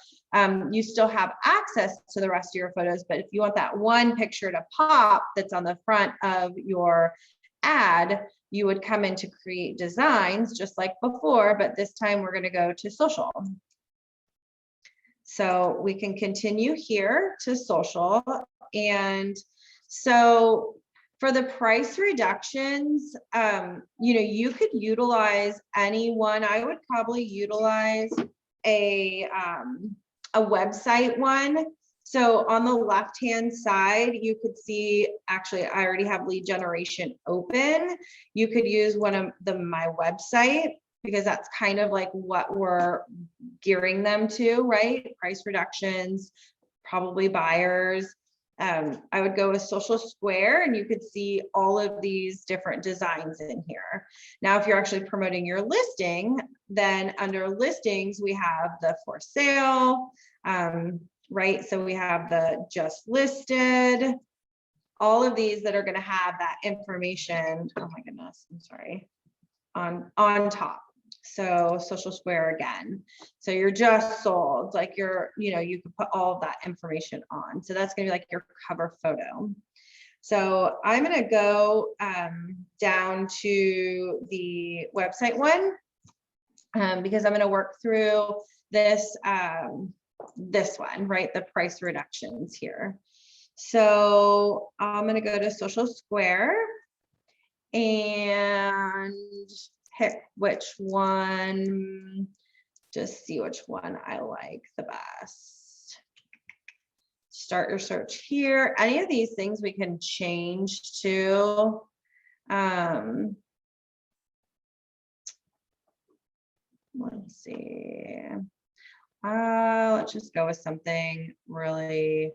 You still have access to the rest of your photos, but if you want that one picture to pop that's on the front of your ad, you would come in to create designs just like before, but this time we're going to go to social. So we can continue here to social. And so for the price reductions, you could utilize any one. I would probably utilize a website one. So on the left-hand side, you could see, actually, I already have lead generation open. You could use one of my website, because that's kind of like what we're gearing them to, right? Price reductions, probably buyers. I would go with Social Square, and you could see all of these different designs in here. Now, if you're actually promoting your listing, then under listings, we have the for sale, right? So we have the just listed, all of these that are going to have that information. Oh my goodness, I'm sorry. On top. So Social Square again. So you're just sold, like you could put all of that information on. So that's going to be like your cover photo. So I'm going to go down to the website one because I'm going to work through this this one, right? The price reductions here. So I'm going to go to Social Square and pick which one, just see which one I like the best. Start your search here. Any of these things we can change to. Let's see. Let's just go with something really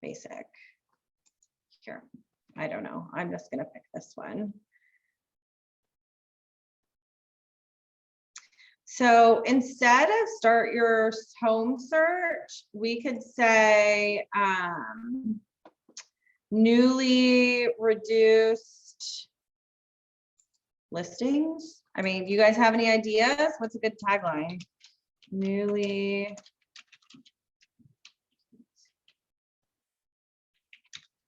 basic here. I don't know. I'm just going to pick this one. So instead of start your home search, we could say newly reduced listings. I mean, do you guys have any ideas? What's a good tagline? Newly.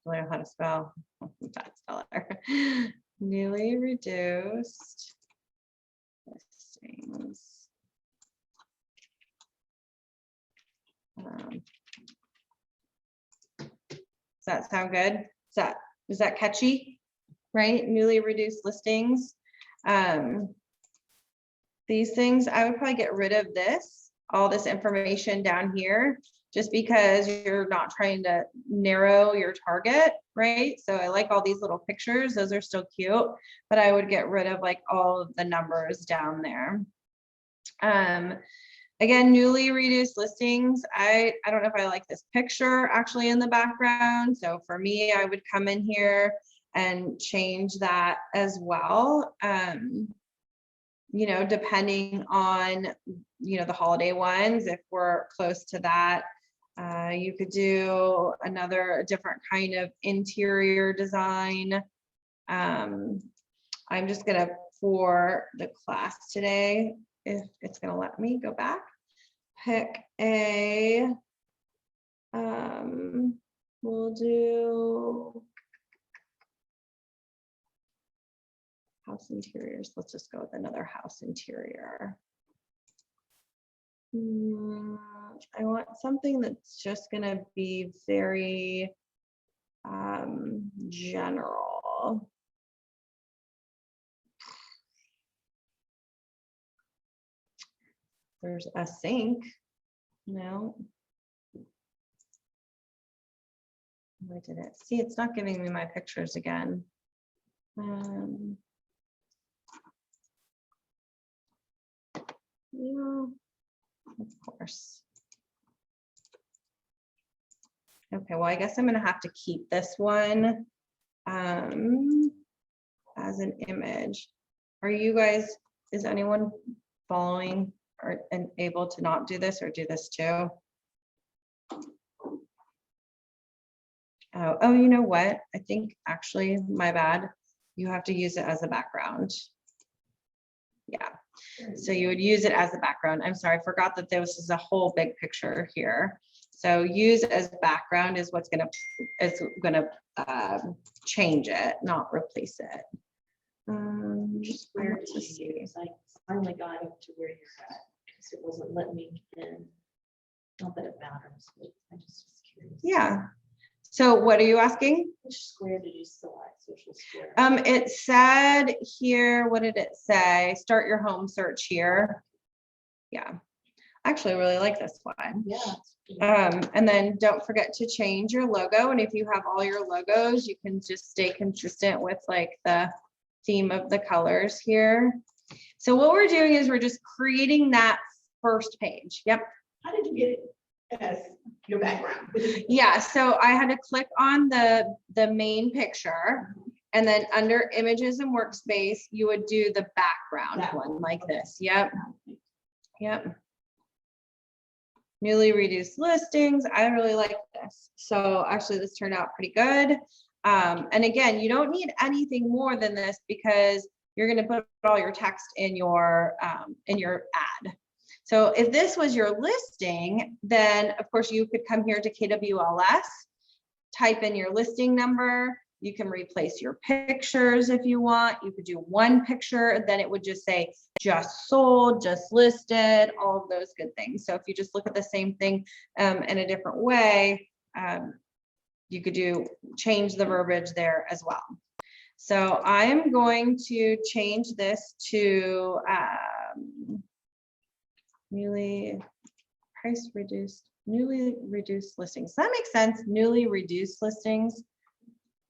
I don't know how to spell that speller. Newly reduced listings. Does that sound good? Is that catchy? Right? Newly reduced listings. These things, I would probably get rid of all this information down here, just because you're not trying to narrow your target, right? So I like all these little pictures. Those are still cute, but I would get rid of like all of the numbers down there. Again, newly reduced listings. I don't know if I like this picture actually in the background. So for me, I would come in here and change that as well. Depending on, the holiday ones, if we're close to that, you could do a different kind of interior design. I'm just gonna, for the class today, if it's gonna let me go back, pick a, we'll do house interiors. Let's just go with another house interior. I want something that's just going to be very general. There's a sink. No. Where did it? See, it's not giving me my pictures again. Yeah, of course. Okay, well, I guess I'm gonna have to keep this one as an image. Are you guys Is anyone following or and able to not do this or do this too? Oh, you know what? I think actually, my bad. You have to use it as a background. Yeah, so you would use it as a background. I'm sorry, I forgot that this is a whole big picture here. So use as background is what's gonna change it, not replace it. Just I where want did to you see. use? I finally got up to where you're at, because it wasn't letting me in. Not that it matters, but I just was curious. Yeah. So what are you asking? Which square did you select, social square? It said here, what did it say? Start your home search here. Yeah, actually, I really like this one. Yeah. And then don't forget to change your logo. And if you have all your logos, you can just stay consistent with like the theme of the colors here. So what we're doing is we're just creating that first page. Yep. How did you get it as your background? Yeah, so I had to click on the main picture, and then under images and workspace, you would do the background one like this. Yep. Yep. Newly reduced listings. I really like this. So actually this turned out pretty good. And again, you don't need anything more than this because you're going to put all your text in your ad. So if this was your listing, then of course you could come here to KWLS, type in your listing number. You can replace your pictures if you want. You could do one picture, then it would just say just sold, just listed, all of those good things. So if you just look at the same thing in a different way, you could change the verbiage there as well. So I am going to change this to newly reduced listings. Does that make sense? Newly reduced listings.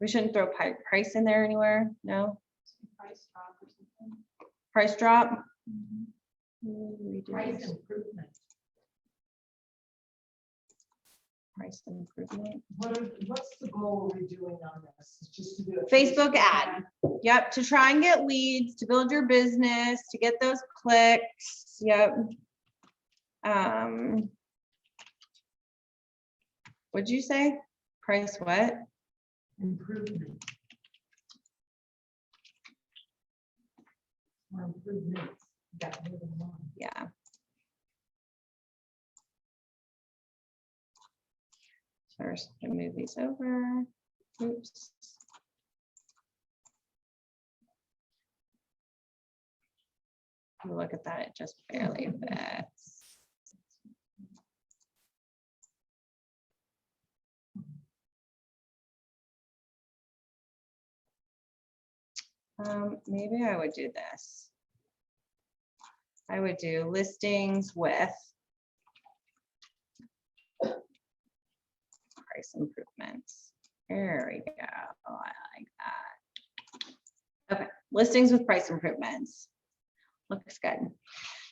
We shouldn't throw price in there anywhere. No. Price drop or something. Price drop. Price improvement. Price improvement. What's the goal we're doing on this? It's just to do a Facebook ad. Yep. To try and get leads, to build your business, to get those clicks. Yep. What'd you say? Price what? Improvement. Or improvements. Got more than one. Yeah. First, I move these over. Oops. Look at that, it just barely fits. Maybe I would do this. I would do listings with price improvements. There we go. I like that. Okay, listings with price improvements. Looks good.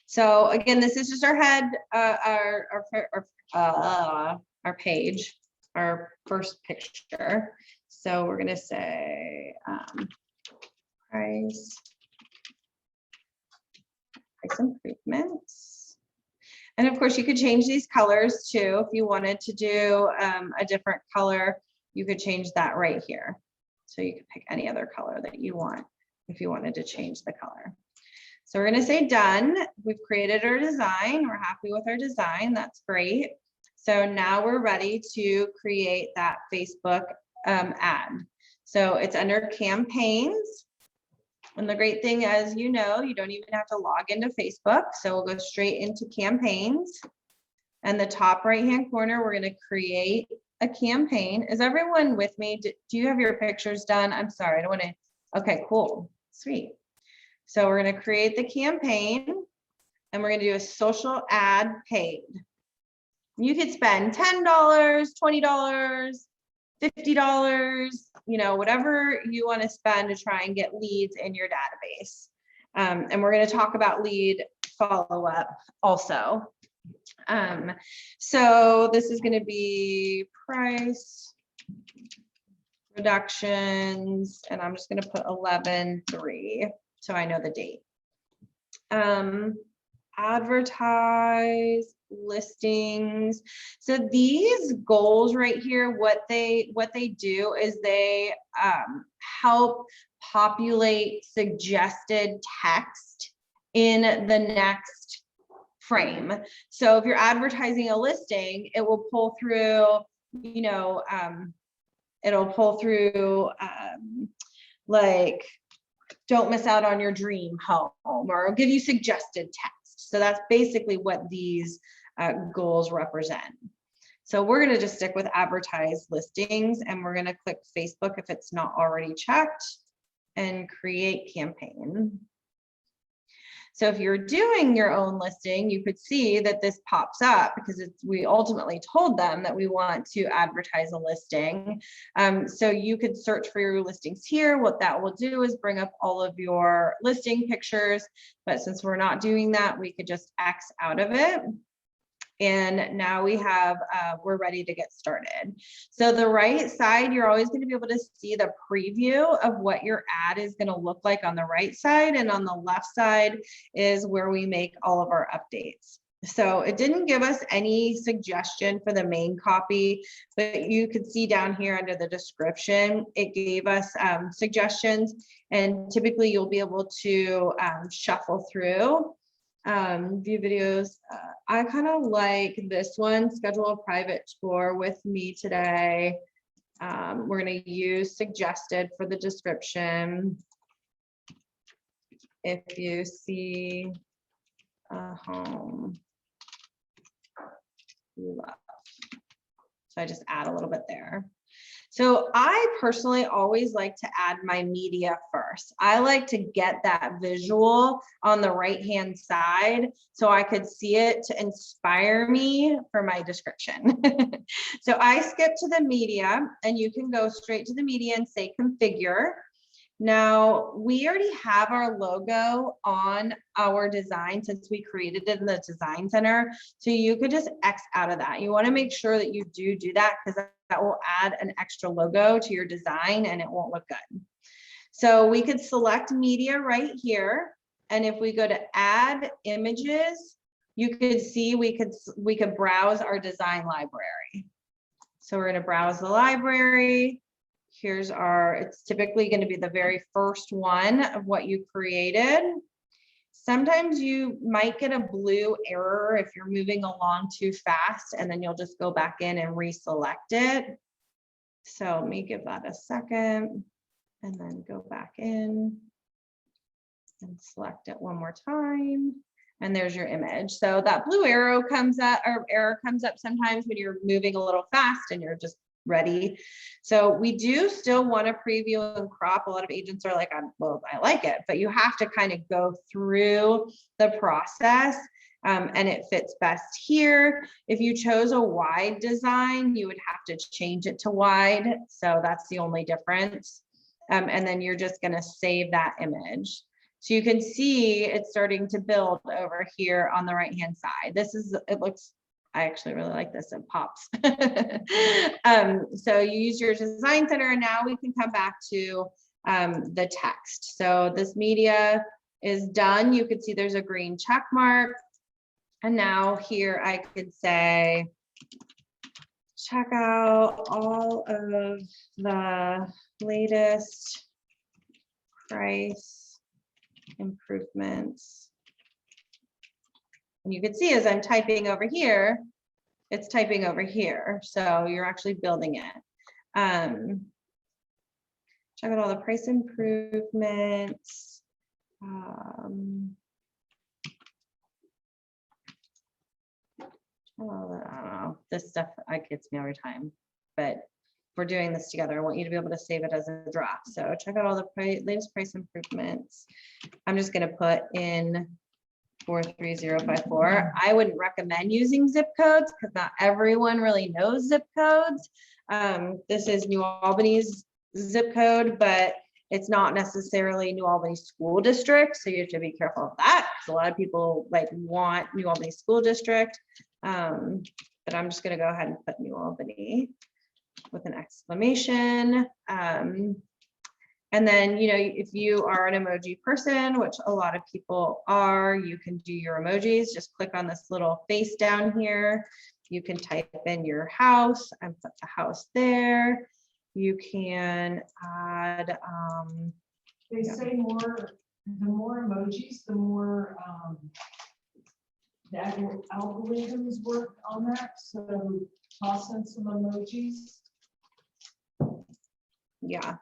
So again, this is just our head, our page, our first picture. So we're gonna say price improvements. And of course, you could change these colors too. If you wanted to do a different color, you could change that right here. So you could pick any other color that you want if you wanted to change the color. So we're going to say done. We've created our design. We're happy with our design. That's great. So now we're ready to create that Facebook ad. So it's under campaigns. And the great thing, as you know, you don't even have to log into Facebook. So we'll go straight into campaigns. And the top right-hand corner, we're going to create a campaign. Is everyone with me? Do you have your pictures done? I'm sorry, I don't want to. Okay, cool. Sweet. So we're going to create the campaign and we're going to do a social ad paid. You could spend $10, $20, $50, you know, whatever you want to spend to try and get leads in your database. And we're going to talk about lead follow-up also. So this is going to be price reductions, and I'm just going to put 11/3 so I know the date. Advertise listings. So these goals right here, what they do is they help populate suggested text in the next frame. So if you're advertising a listing, it will pull through, you know, it'll pull through like, don't miss out on your dream home, or it'll give you suggested text. So that's basically what these goals represent. So we're going to just stick with advertise listings, and we're going to click Facebook if it's not already checked, and create campaign. So if you're doing your own listing, you could see that this pops up because we ultimately told them that we want to advertise a listing. So you could search for your listings here. What that will do is bring up all of your listing pictures. But since we're not doing that, we could just X out of it. And now we have, we're ready to get started. So the right side, you're always going to be able to see the preview of what your ad is going to look like on the right side. And on the left side is where we make all of our updates. So it didn't give us any suggestion for the main copy, but you could see down here under the description, it gave us suggestions, and typically you'll be able to shuffle through. View videos. I kind of like this one, schedule a private tour with me today. We're going to use suggested for the description. If you see a home you love. So I just add a little bit there. So I personally always like to add my media first. I like to get that visual on the right-hand side so I could see it to inspire me for my description. So I skip to the media, and you can go straight to the media and say configure. Now, we already have our logo on our design since we created it in the design center. So you could just X out of that. You want to make sure that you do that, because that will add an extra logo to your design and it won't look good. So we could select media right here. And if we go to add images, you could see we could browse our design library. So we're going to browse the library. Here's it's typically going to be the very first one of what you created. Sometimes you might get a blue error if you're moving along too fast, and then you'll just go back in and reselect it. So let me give that a second and then go back in and select it one more time. And there's your image. So that blue arrow comes up, or error comes up sometimes when you're moving a little fast and you're just ready. So we do still want to preview and crop. A lot of agents are like, well, I like it, but you have to kind of go through the process, and it fits best here. If you chose a wide design, you would have to change it to wide. So that's the only difference. And then you're just going to save that image. So you can see it's starting to build over here on the right-hand side. I actually really like this, it pops. So you use your design center, and now we can come back to the text. So this media is done. You could see there's a green check mark. And now here I could say, check out all of the latest price improvements. And you can see as I'm typing over here, it's typing over here. So you're actually building it. Check out all the price improvements. I don't know, this stuff gets me every time, but we're doing this together. I want you to be able to save it as a draft. So check out all the latest price improvements. I'm just going to put in 43054. I wouldn't recommend using zip codes because not everyone really knows zip codes. This is New Albany's zip code, but it's not necessarily New Albany School District. So you have to be careful of that, because a lot of people want New Albany School District. But I'm just going to go ahead and put New Albany with an exclamation. And then, you know, if you are an emoji person, which a lot of people are, you can do your emojis. Just click on this little face down here. You can type in your house and put the house there. You can add, They say the more emojis, the more the algorithms work on that, so toss in some emojis. yeah.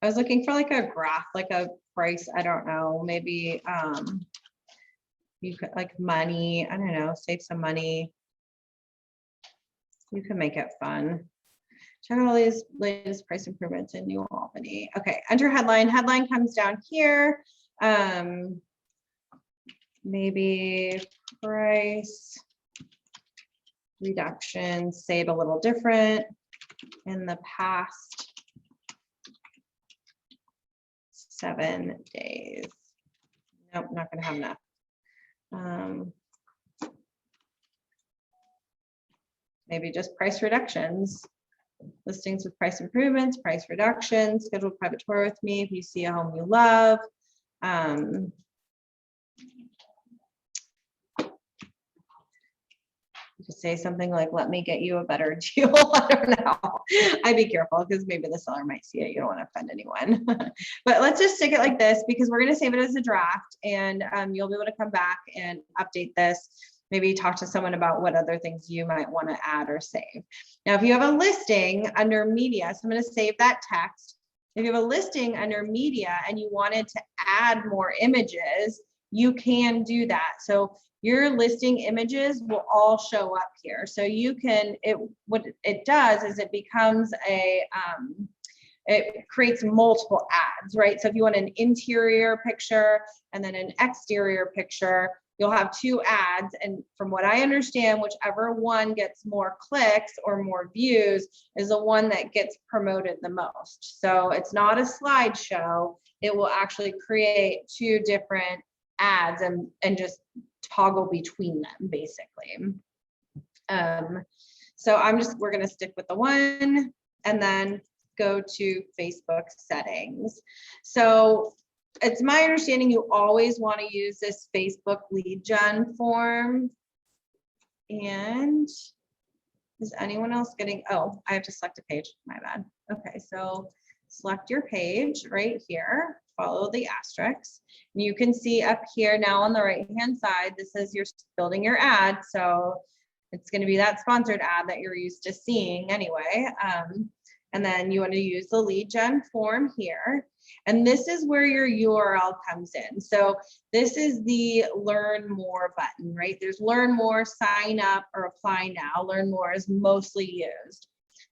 I was looking for like a graph, like a price, I don't know, maybe you could like money, I don't know, save some money. You can make it fun. Check out all these latest price improvements in New Albany. Okay, enter headline. Headline comes down here. Maybe price reduction, say it a little different. In the past 7 days. Nope, not gonna have enough. Maybe just price reductions. Listings with price improvements, price reductions, schedule a private tour with me if you see a home you love. You could say something like, let me get you a better deal. I don't know. I'd be careful because maybe the seller might see it. You don't want to offend anyone. But let's just stick it like this because we're going to save it as a draft and you'll be able to come back and update this. Maybe talk to someone about what other things you might want to add or save. Now, if you have a listing under media, so I'm going to save that text. If you have a listing under media and you wanted to add more images, you can do that. So your listing images will all show up here. So you can, what it does is it becomes it creates multiple ads, right? So if you want an interior picture and then an exterior picture, you'll have 2 ads. And from what I understand, whichever one gets more clicks or more views is the one that gets promoted the most. So it's not a slideshow. It will actually create 2 different ads and just toggle between them basically. So we're going to stick with the one and then go to Facebook settings. So it's my understanding you always want to use this Facebook lead gen form. And is anyone else getting, oh, I have to select a page, my bad. Okay, so select your page right here, follow the asterisks. And you can see up here now on the right-hand side, this is you're building your ad. So it's going to be that sponsored ad that you're used to seeing anyway. And then you want to use the lead gen form here. And this is where your URL comes in. So this is the learn more button, right? There's learn more, sign up, or apply now. Learn more is mostly used.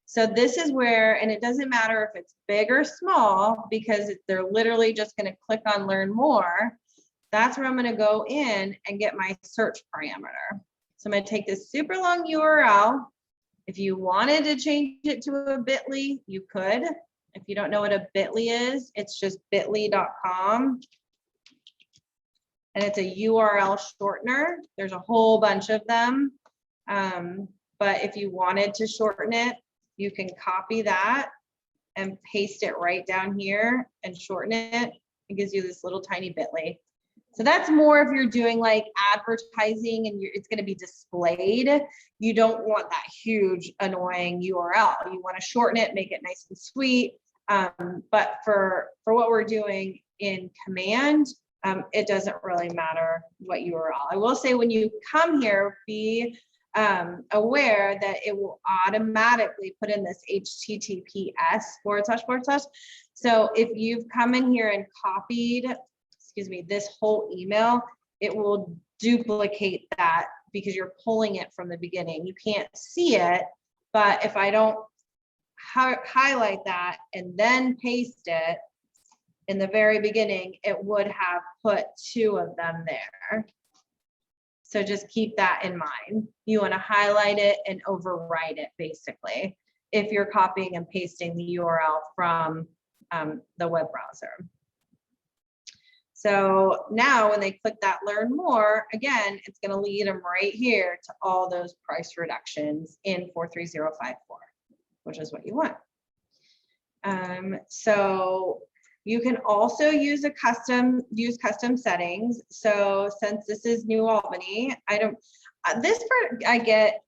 So this is where, and it doesn't matter if it's big or small, because they're literally just going to click on learn more. That's where I'm going to go in and get my search parameter. So I'm going to take this super long URL. If you wanted to change it to a bit.ly, you could. If you don't know what a bit.ly is, it's just bit.ly.com. And it's a URL shortener. There's a whole bunch of them. But if you wanted to shorten it, you can copy that and paste it right down here and shorten it. It gives you this little tiny bit.ly. So that's more if you're doing like advertising and it's going to be displayed. You don't want that huge annoying URL. You want to shorten it, make it nice and sweet. But for what we're doing in Command, it doesn't really matter what URL. I will say when you come here, be aware that it will automatically put in this HTTPS//. So if you've come in here and copied, this whole email, it will duplicate that because you're pulling it from the beginning. You can't see it, but if I don't highlight that and then paste it in the very beginning, it would have put 2 of them there. So just keep that in mind. You want to highlight it and overwrite it basically if you're copying and pasting the URL from the web browser. So now when they click that learn more, again, it's going to lead them right here to all those price reductions in 43054, which is what you want. So You can also use custom settings. So since this is New Albany, this part I get,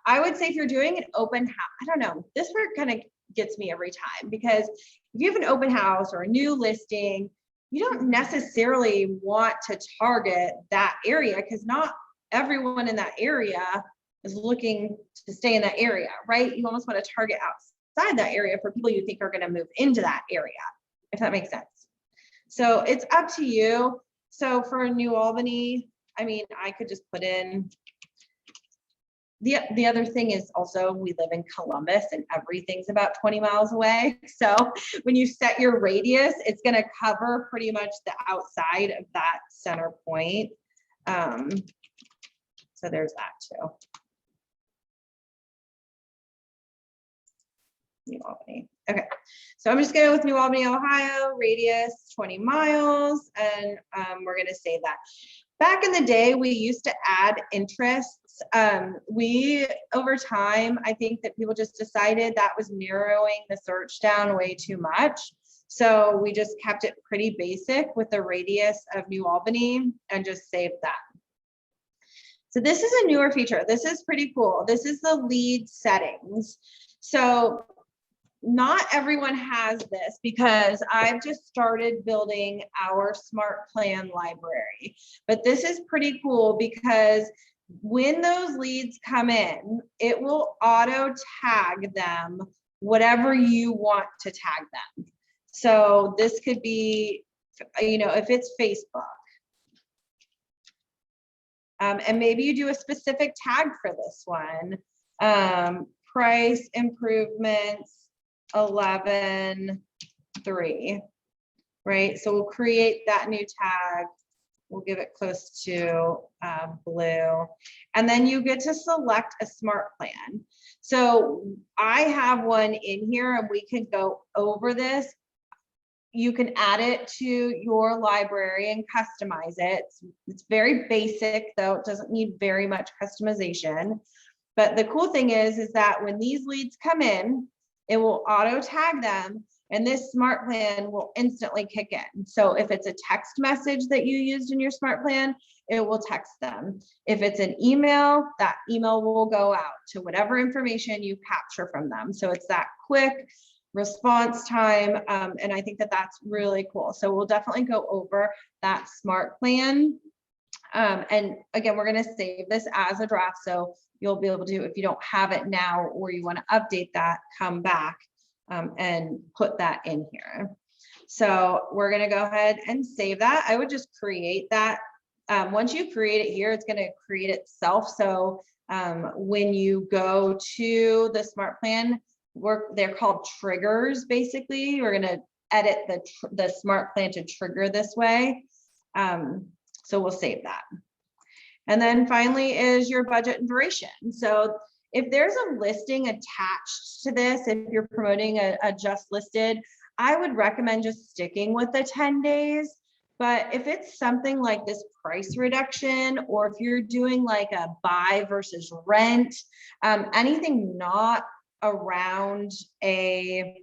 I would say if you're doing an open house, I don't know, this part kind of gets me every time, because if you have an open house or a new listing, you don't necessarily want to target that area, because not everyone in that area is looking to stay in that area, right? You almost want to target outside that area for people you think are going to move into that area, if that makes sense. So it's up to you. So for New Albany, I mean, I could just put in, the other thing is also we live in Columbus and everything's about 20 miles away. So when you set your radius, it's going to cover pretty much the outside of that center point. So there's that too. New Albany. Okay, so I'm just going with New Albany, Ohio, radius 20 miles, and we're going to save that. Back in the day, we used to add interests. We, over time, I think that people just decided that was narrowing the search down way too much. So we just kept it pretty basic with the radius of New Albany and just saved that. So this is a newer feature. This is pretty cool. This is the lead settings. So not everyone has this, because I've just started building our smart plan library, but this is pretty cool because when those leads come in, it will auto tag them whatever you want to tag them. So this could be, you know, if it's Facebook, and maybe you do a specific tag for this one, price improvements 11.3, right? So we'll create that new tag. We'll give it close to blue. And then you get to select a smart plan. So I have one in here and we can go over this. You can add it to your library and customize it. It's very basic though. It doesn't need very much customization. But the cool thing is that when these leads come in, it will auto tag them and this smart plan will instantly kick in. So if it's a text message that you used in your smart plan, it will text them. If it's an email, that email will go out to whatever information you capture from them. So it's that quick response time. And I think that that's really cool. So we'll definitely go over that smart plan. And again, we're going to save this as a draft. So you'll be able to, if you don't have it now or you want to update that, come back and put that in here. So we're going to go ahead and save that. I would just create that. Once you create it here, it's going to create itself. So when you go to the smart plan, they're called triggers. Basically, we're going to edit the smart plan to trigger this way. So we'll save that. And then finally is your budget and duration. So if there's a listing attached to this, if you're promoting a just listed, I would recommend just sticking with the 10 days. But if it's something like this price reduction, or if you're doing like a buy versus rent, anything not around a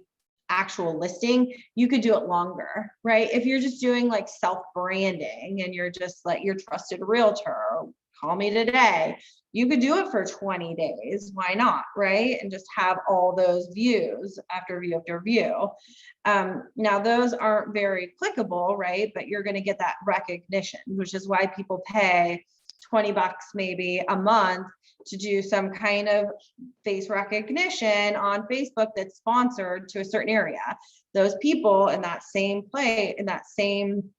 actual listing, you could do it longer, right? If you're just doing like self-branding and you're just like your trusted realtor, call me today, you could do it for 20 days. Why not, right? And just have all those views after view after view. Now those aren't very clickable, right? But you're going to get that recognition, which is why people pay $20 maybe a month to do some kind of face recognition on Facebook that's sponsored to a certain area. Those people in that same play, in that same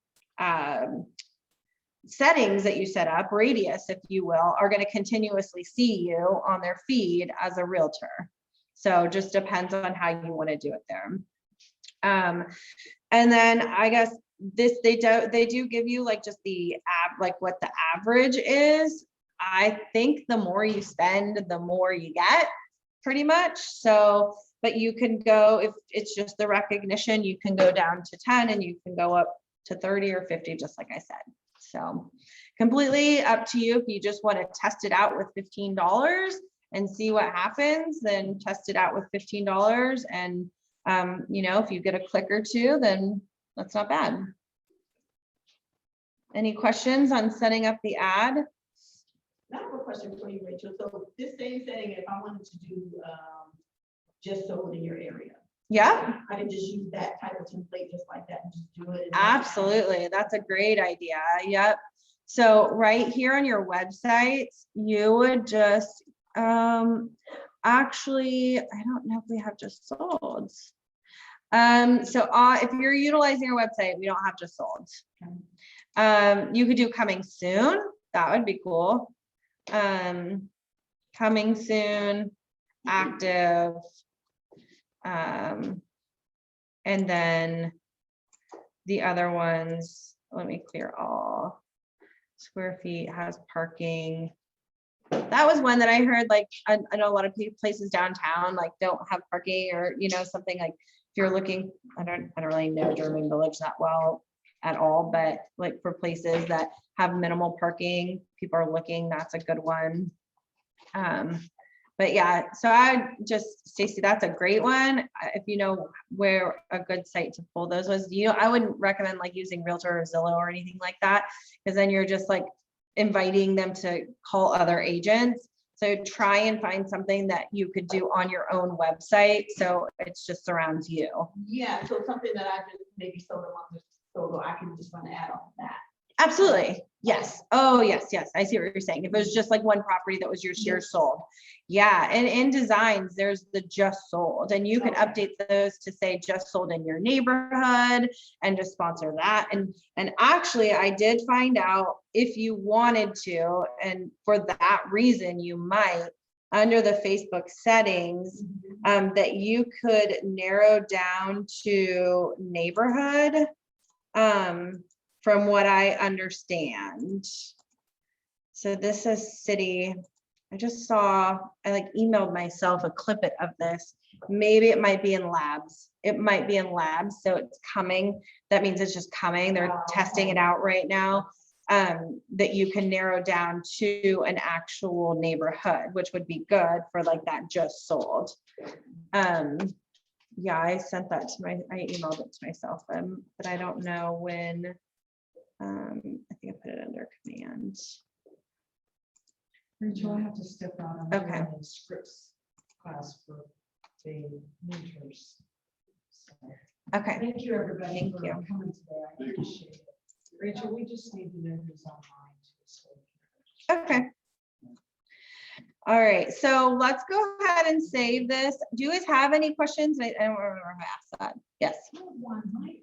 settings that you set up, radius, if you will, are going to continuously see you on their feed as a realtor. So just depends on how you want to do it there. And then I guess this, they do give you like just the like what the average is. I think the more you spend, the more you get, pretty much. So, but you can go, if it's just the recognition, you can go down to 10 and you can go up to 30 or 50, just like I said. So completely up to you. If you just want to test it out with $15 and see what happens, then test it out with $15. And, you know, if you get a click or two, then That's not bad. Any questions on setting up the ad? I have a question for you, Rachel. So this same setting, if I wanted to do just sold in your area, Yeah, I can just use that type of template just like that and just do it. absolutely. That's a great idea. Yep. So right here on your website, you would just, actually, I don't know if we have just sold. So if you're utilizing your website, we don't have just sold. You could do coming soon. That would be cool. Coming soon, active. And then the other ones, let me clear all. Square feet, has parking. That was one that I heard, like, I know a lot of places downtown, like, don't have parking, or, you know, something like, if you're looking, I don't really know German Village that well at all, but like for places that have minimal parking, people are looking, that's a good one. But yeah, so Stacy, that's a great one. If you know where a good site to pull those was, I wouldn't recommend like using Realtor or Zillow or anything like that, because then you're just like inviting them to call other agents. So try and find something that you could do on your own website, so it's just surrounds you. Yeah, so something that I just maybe sold a month or so ago, I can just run an ad on that. Absolutely. Yes. Oh, yes. Yes. I see what you're saying. If it was just like one property that was your share sold. Yeah. And in designs, there's the just sold, and you can update those to say just sold in your neighborhood and just sponsor that. And actually I did find out, if you wanted to, and for that reason, you might, under the Facebook settings, that you could narrow down to neighborhood. From what I understand. So this is city. I just saw, I like emailed myself a clip of this. Maybe it might be in labs. It might be in labs. So it's coming. That means it's just coming. They're testing it out right now. That you can narrow down to an actual neighborhood, which would be good for like that just sold. Yeah, I sent that to I emailed it to myself, but I don't know when. I think I put it under command. Rachel, I have to step out. I'm Okay. doing a scripts class for the mentors. So, Okay. thank you, everybody, Thank for you. coming today. I appreciate it. Rachel, we just need to know who's online too. So. Okay. All right, so let's go ahead and save this. Do you guys have any questions? I don't remember if I asked that. Yes. I have one, my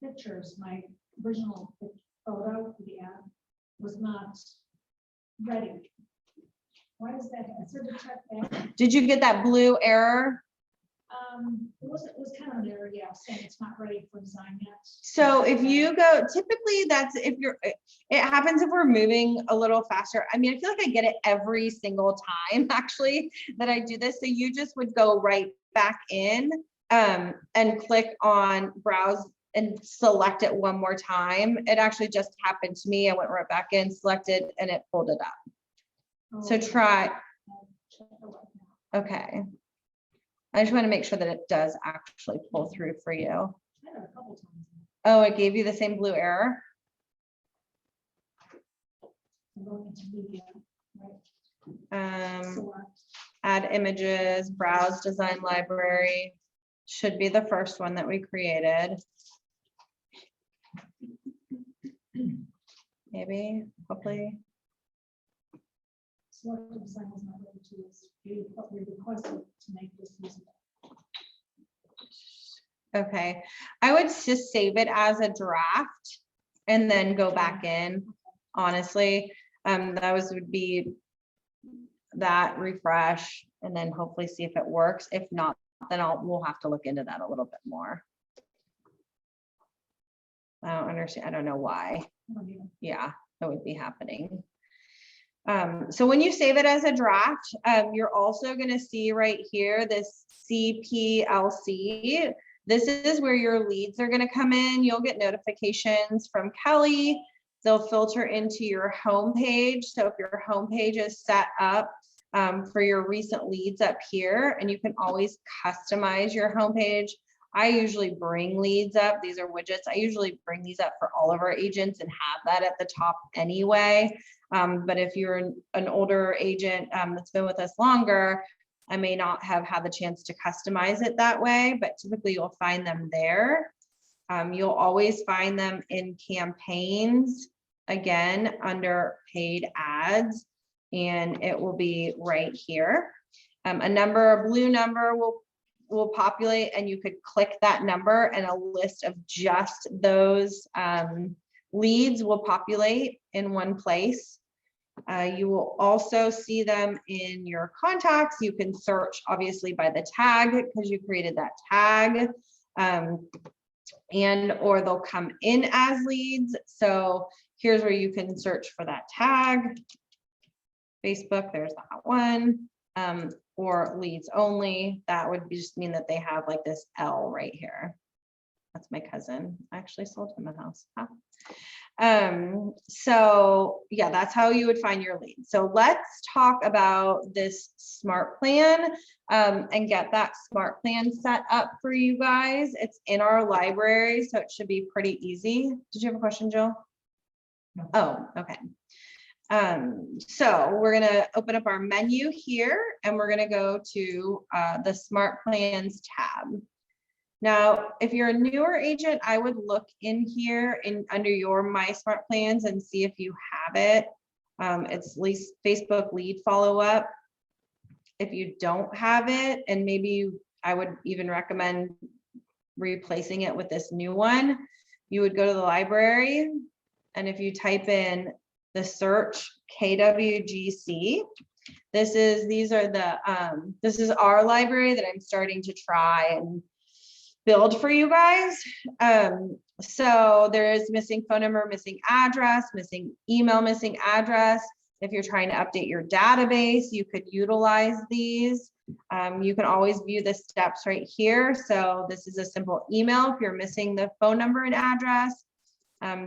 pictures, my original photo for the ad was not ready. Why is that? I said to check that. Did you get that blue error? It was kind of an error, yeah, saying it's not ready for design yet. So if you go, typically that's if you're, it happens if we're moving a little faster. I mean, I feel like I get it every single time actually that I do this. So you just would go right back in and click on browse and select it one more time. It actually just happened to me. I went right back in, selected, and it pulled it up. So try. Okay. I just want to make sure that it does actually pull through for you. Oh, it gave you the same blue error? Add images, browse design library. Should be the first one that we created. Maybe, hopefully. Selected design is not ready to use what we requested to make this usable. Okay, I would just save it as a draft and then go back in, honestly. Would be that, refresh, and then hopefully see if it works. If not, then we'll have to look into that a little bit more. I don't understand, I don't know why. Yeah, that would be happening. So when you save it as a draft, you're also going to see right here this CPLC. This is where your leads are going to come in. You'll get notifications from Kelly. They'll filter into your home page. So if your home page is set up for your recent leads up here, and you can always customize your home page. I usually bring leads up. These are widgets. I usually bring these up for all of our agents and have that at the top anyway. But if you're an older agent that's been with us longer, I may not have had the chance to customize it that way, but typically you'll find them there. You'll always find them in campaigns, again, under paid ads, and it will be right here. A blue number will populate, and you could click that number and a list of just those leads will populate in one place. You will also see them in your contacts. You can search obviously by the tag because you created that tag, and or they'll come in as leads. So here's where you can search for that tag. Facebook, there's that one. Or leads only, that would just mean that they have like this L right here. That's my cousin. I actually sold him a house. Huh? So yeah, that's how you would find your leads. So let's talk about this smart plan and get that smart plan set up for you guys. It's in our library, so it should be pretty easy. Did you have a question, Jill? No. Oh, okay. So we're going to open up our menu here and we're going to go to the Smart Plans tab. Now, if you're a newer agent, I would look in here under your My Smart Plans and see if you have it. It's at least Facebook lead follow-up. If you don't have it, and maybe I would even recommend replacing it with this new one, you would go to the library, and if you type in the search KWGC, this is our library that I'm starting to try and build for you guys. So there is missing phone number, missing address, missing email, missing address. If you're trying to update your database, you could utilize these. You can always view the steps right here. So this is a simple email if you're missing the phone number and address.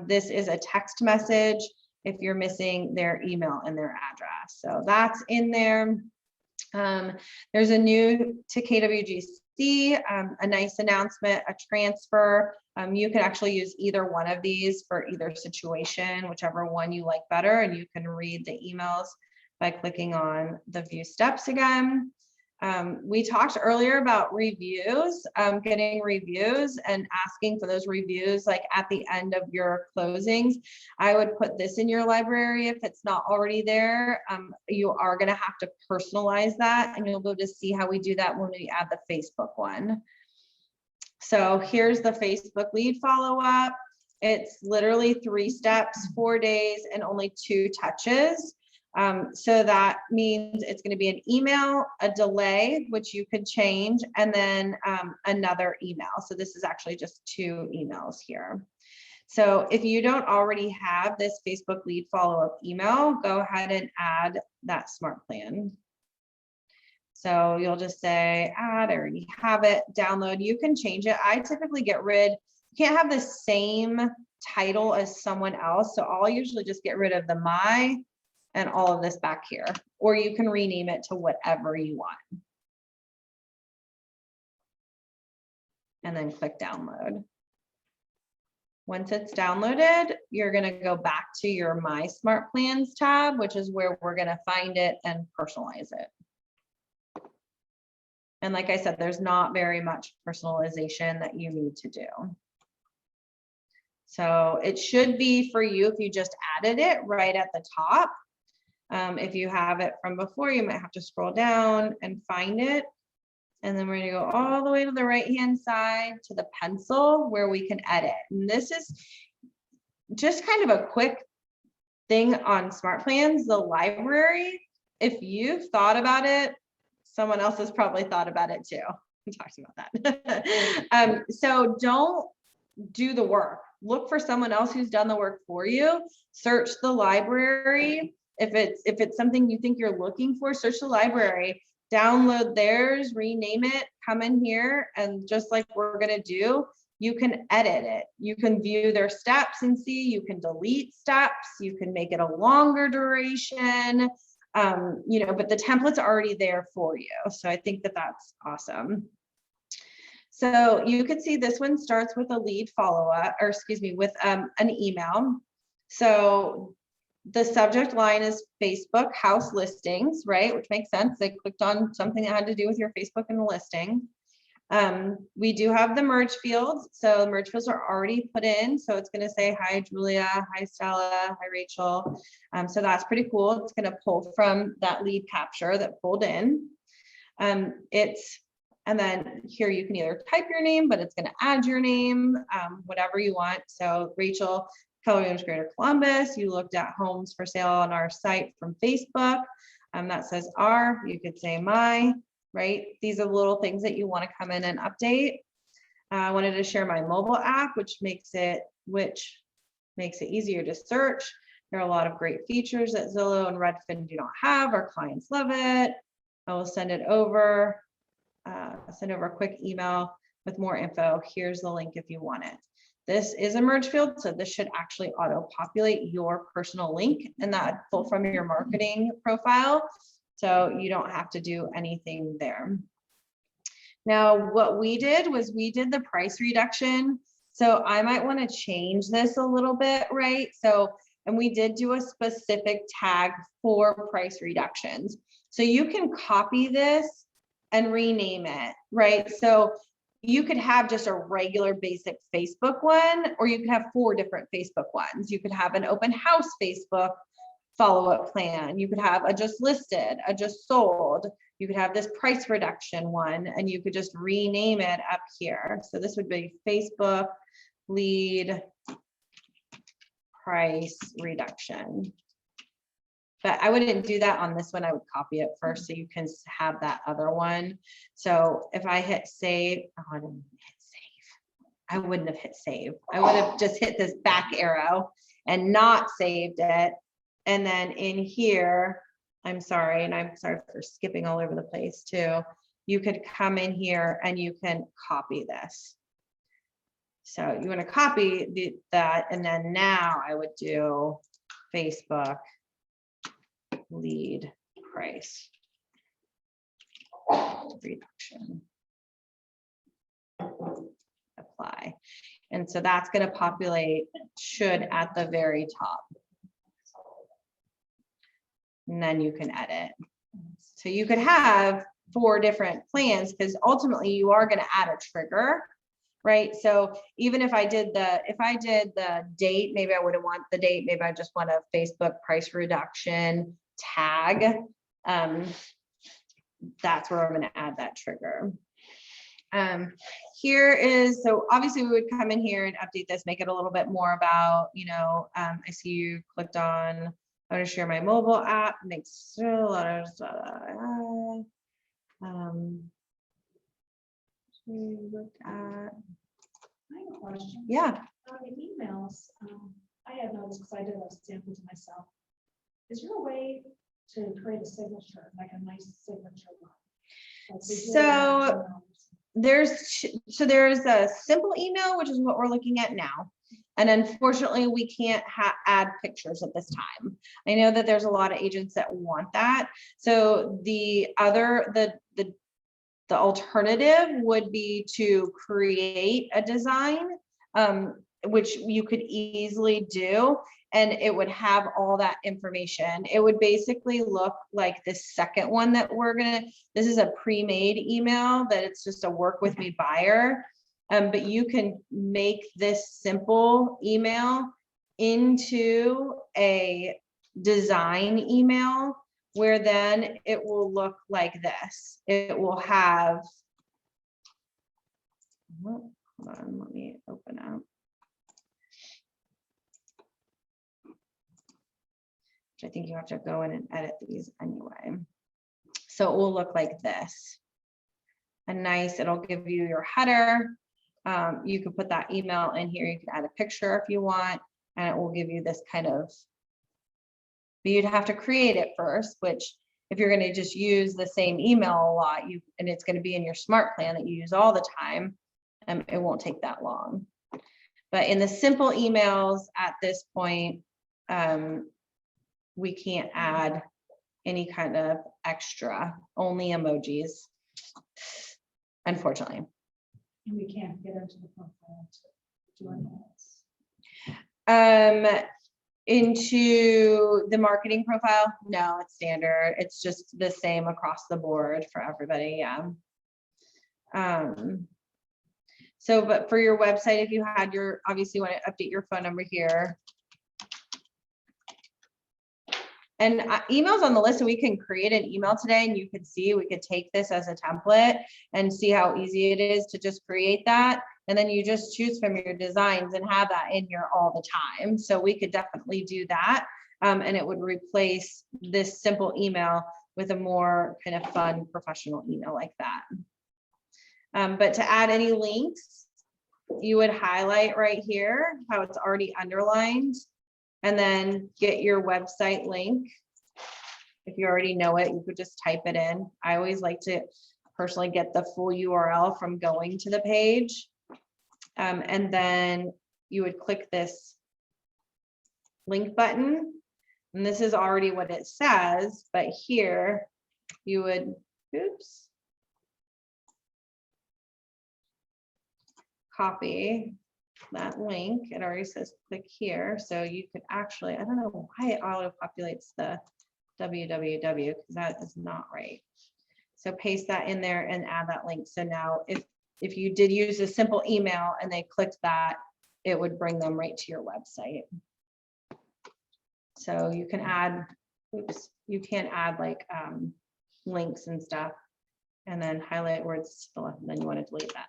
This is a text message if you're missing their email and their address. So that's in there. There's a new to KWGC, a nice announcement, a transfer. You can actually use either one of these for either situation, whichever one you like better, and you can read the emails by clicking on the view steps again. We talked earlier about reviews, getting reviews and asking for those reviews like at the end of your closings. I would put this in your library if it's not already there. You are going to have to personalize that, and you'll be able to see how we do that when we add the Facebook one. So here's the Facebook lead follow-up. It's literally 3 steps, 4 days, and only 2 touches. So that means it's going to be an email, a delay, which you could change, and then another email. So this is actually just 2 emails here. So if you don't already have this Facebook lead follow-up email, go ahead and add that smart plan. So you'll just say add, I already have it, download. You can change it. I typically get rid, you can't have the same title as someone else. So I'll usually just get rid of the my and all of this back here, or you can rename it to whatever you want. And then click download. Once it's downloaded, you're going to go back to your My Smart Plans tab, which is where we're going to find it and personalize it. And like I said, there's not very much personalization that you need to do. So it should be for you if you just added it right at the top. If you have it from before, you might have to scroll down and find it. And then we're going to go all the way to the right-hand side to the pencil where we can edit. And this is just kind of a quick thing on Smart Plans, the library. If you've thought about it, someone else has probably thought about it too. We talked about that. So don't do the work. Look for someone else who's done the work for you. Search the library. If it's something you think you're looking for, search the library, download theirs, rename it, come in here, and just like we're gonna do, you can edit it. You can view their steps and see, you can delete steps, you can make it a longer duration, you know, but the template's already there for you. So I think that that's awesome. So you could see this one starts with a lead follow-up, or excuse me, with an email. So the subject line is Facebook house listings, right? Which makes sense. They clicked on something that had to do with your Facebook and the listing. We do have the merge fields. So merge fields are already put in. So it's going to say, hi, Julia, hi, Stella, hi, Rachel. So that's pretty cool. It's going to pull from that lead capture that pulled in. And then here you can either type your name, but it's going to add your name, whatever you want. So Rachel, Keller Mortgage, Greater Columbus, you looked at homes for sale on our site from Facebook. That says our, you could say my, right? These are little things that you want to come in and update. I wanted to share my mobile app, which makes it easier to search. There are a lot of great features that Zillow and Redfin do not have. Our clients love it. I will send it over. Send over a quick email with more info. Here's the link if you want it. This is a merge field, so this should actually auto-populate your personal link and that pull from your marketing profile. So you don't have to do anything there. Now, what we did was we did the price reduction. So I might want to change this a little bit, right? So, and we did do a specific tag for price reductions. So you can copy this and rename it, right? So you could have just a regular basic Facebook one, or you could have 4 different Facebook ones. You could have an open house Facebook follow-up plan. You could have a just listed, a just sold. You could have this price reduction one, and you could just rename it up here. So this would be Facebook lead price reduction. But I wouldn't do that on this one. I would copy it first so you can have that other one. So if I hit save, oh, I didn't hit save. I wouldn't have hit save. I would have just hit this back arrow and not saved it. And then in here, I'm sorry, and I'm sorry for skipping all over the place too. You could come in here and you can copy this. So you want to copy that, and then now I would do Facebook lead price reduction. Apply. And so that's going to populate should at the very top. And then you can edit. So you could have 4 different plans because ultimately you are going to add a trigger, right? So even if I did the date, maybe I wouldn't want the date. Maybe I just want a Facebook price reduction tag. That's where I'm going to add that trigger. Here is, so obviously we would come in here and update this, make it a little bit more about, you know, I see you clicked on, I want to share my mobile app, makes a lot of, we looked at, I have a question. yeah. On the emails, I had noticed because I did a sample to myself. Is there a way to create a signature, like a nice signature one? Like we do So in there's a simple email, which is what we're looking at now. And unfortunately, we can't add pictures at this time. I know that there's a lot of agents that want that. So the alternative would be to create a design, which you could easily do, and it would have all that information. It would basically look like this second one that this is a pre-made email that it's just a work with me buyer. But you can make this simple email into a design email where then it will look like this. It will have, hold on, let me open up. I think you have to go in and edit these anyway. So it will look like this. It'll give you your header. You can put that email in here. You can add a picture if you want, and it will give you this kind of, but you'd have to create it first, which if you're going to just use the same email a lot, and it's going to be in your smart plan that you use all the time, it won't take that long. But in the simple emails at this point, we can't add any kind of extra, only emojis, unfortunately. And we can't get into the profile to do this. Into the marketing profile? No, it's standard. It's just the same across the board for everybody, yeah. So, but for your website, if you had your, obviously you want to update your phone number here. And emails on the list, so we can create an email today and you could see, we could take this as a template and see how easy it is to just create that. And then you just choose from your designs and have that in here all the time. So we could definitely do that. And it would replace this simple email with a more kind of fun professional email like that. But to add any links, you would highlight right here how it's already underlined and then get your website link. If you already know it, you could just type it in. I always like to personally get the full URL from going to the page. And then you would click this link button. And this is already what it says, but here you would, oops, copy that link. It already says click here. So you could actually, I don't know why it auto-populates the www because that is not right. So paste that in there and add that link. So now if you did use a simple email and they clicked that, it would bring them right to your website. So you can add, oops, you can add like links and stuff and then highlight where it's still left and then you want to delete that.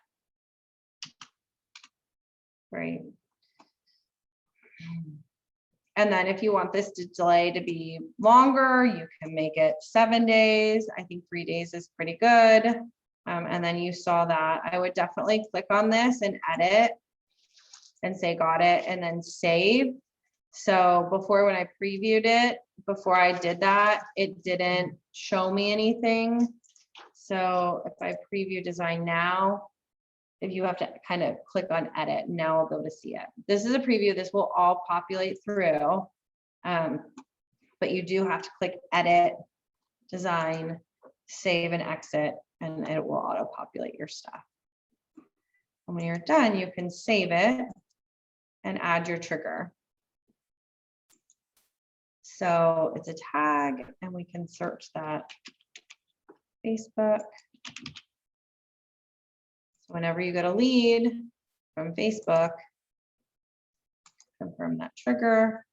Right. And then if you want this delay to be longer, you can make it 7 days. I think 3 days is pretty good. And then you saw that. I would definitely click on this and edit and say got it and then save. So before when I previewed it, before I did that, it didn't show me anything. So if I preview design now, if you have to kind of click on edit, now I'll go to see it. This is a preview. This will all populate through, but you do have to click edit, design, save and exit, and it will auto populate your stuff. And when you're done, you can save it and add your trigger. So it's a tag and we can search that Facebook. So whenever you get a lead from Facebook, confirm that trigger,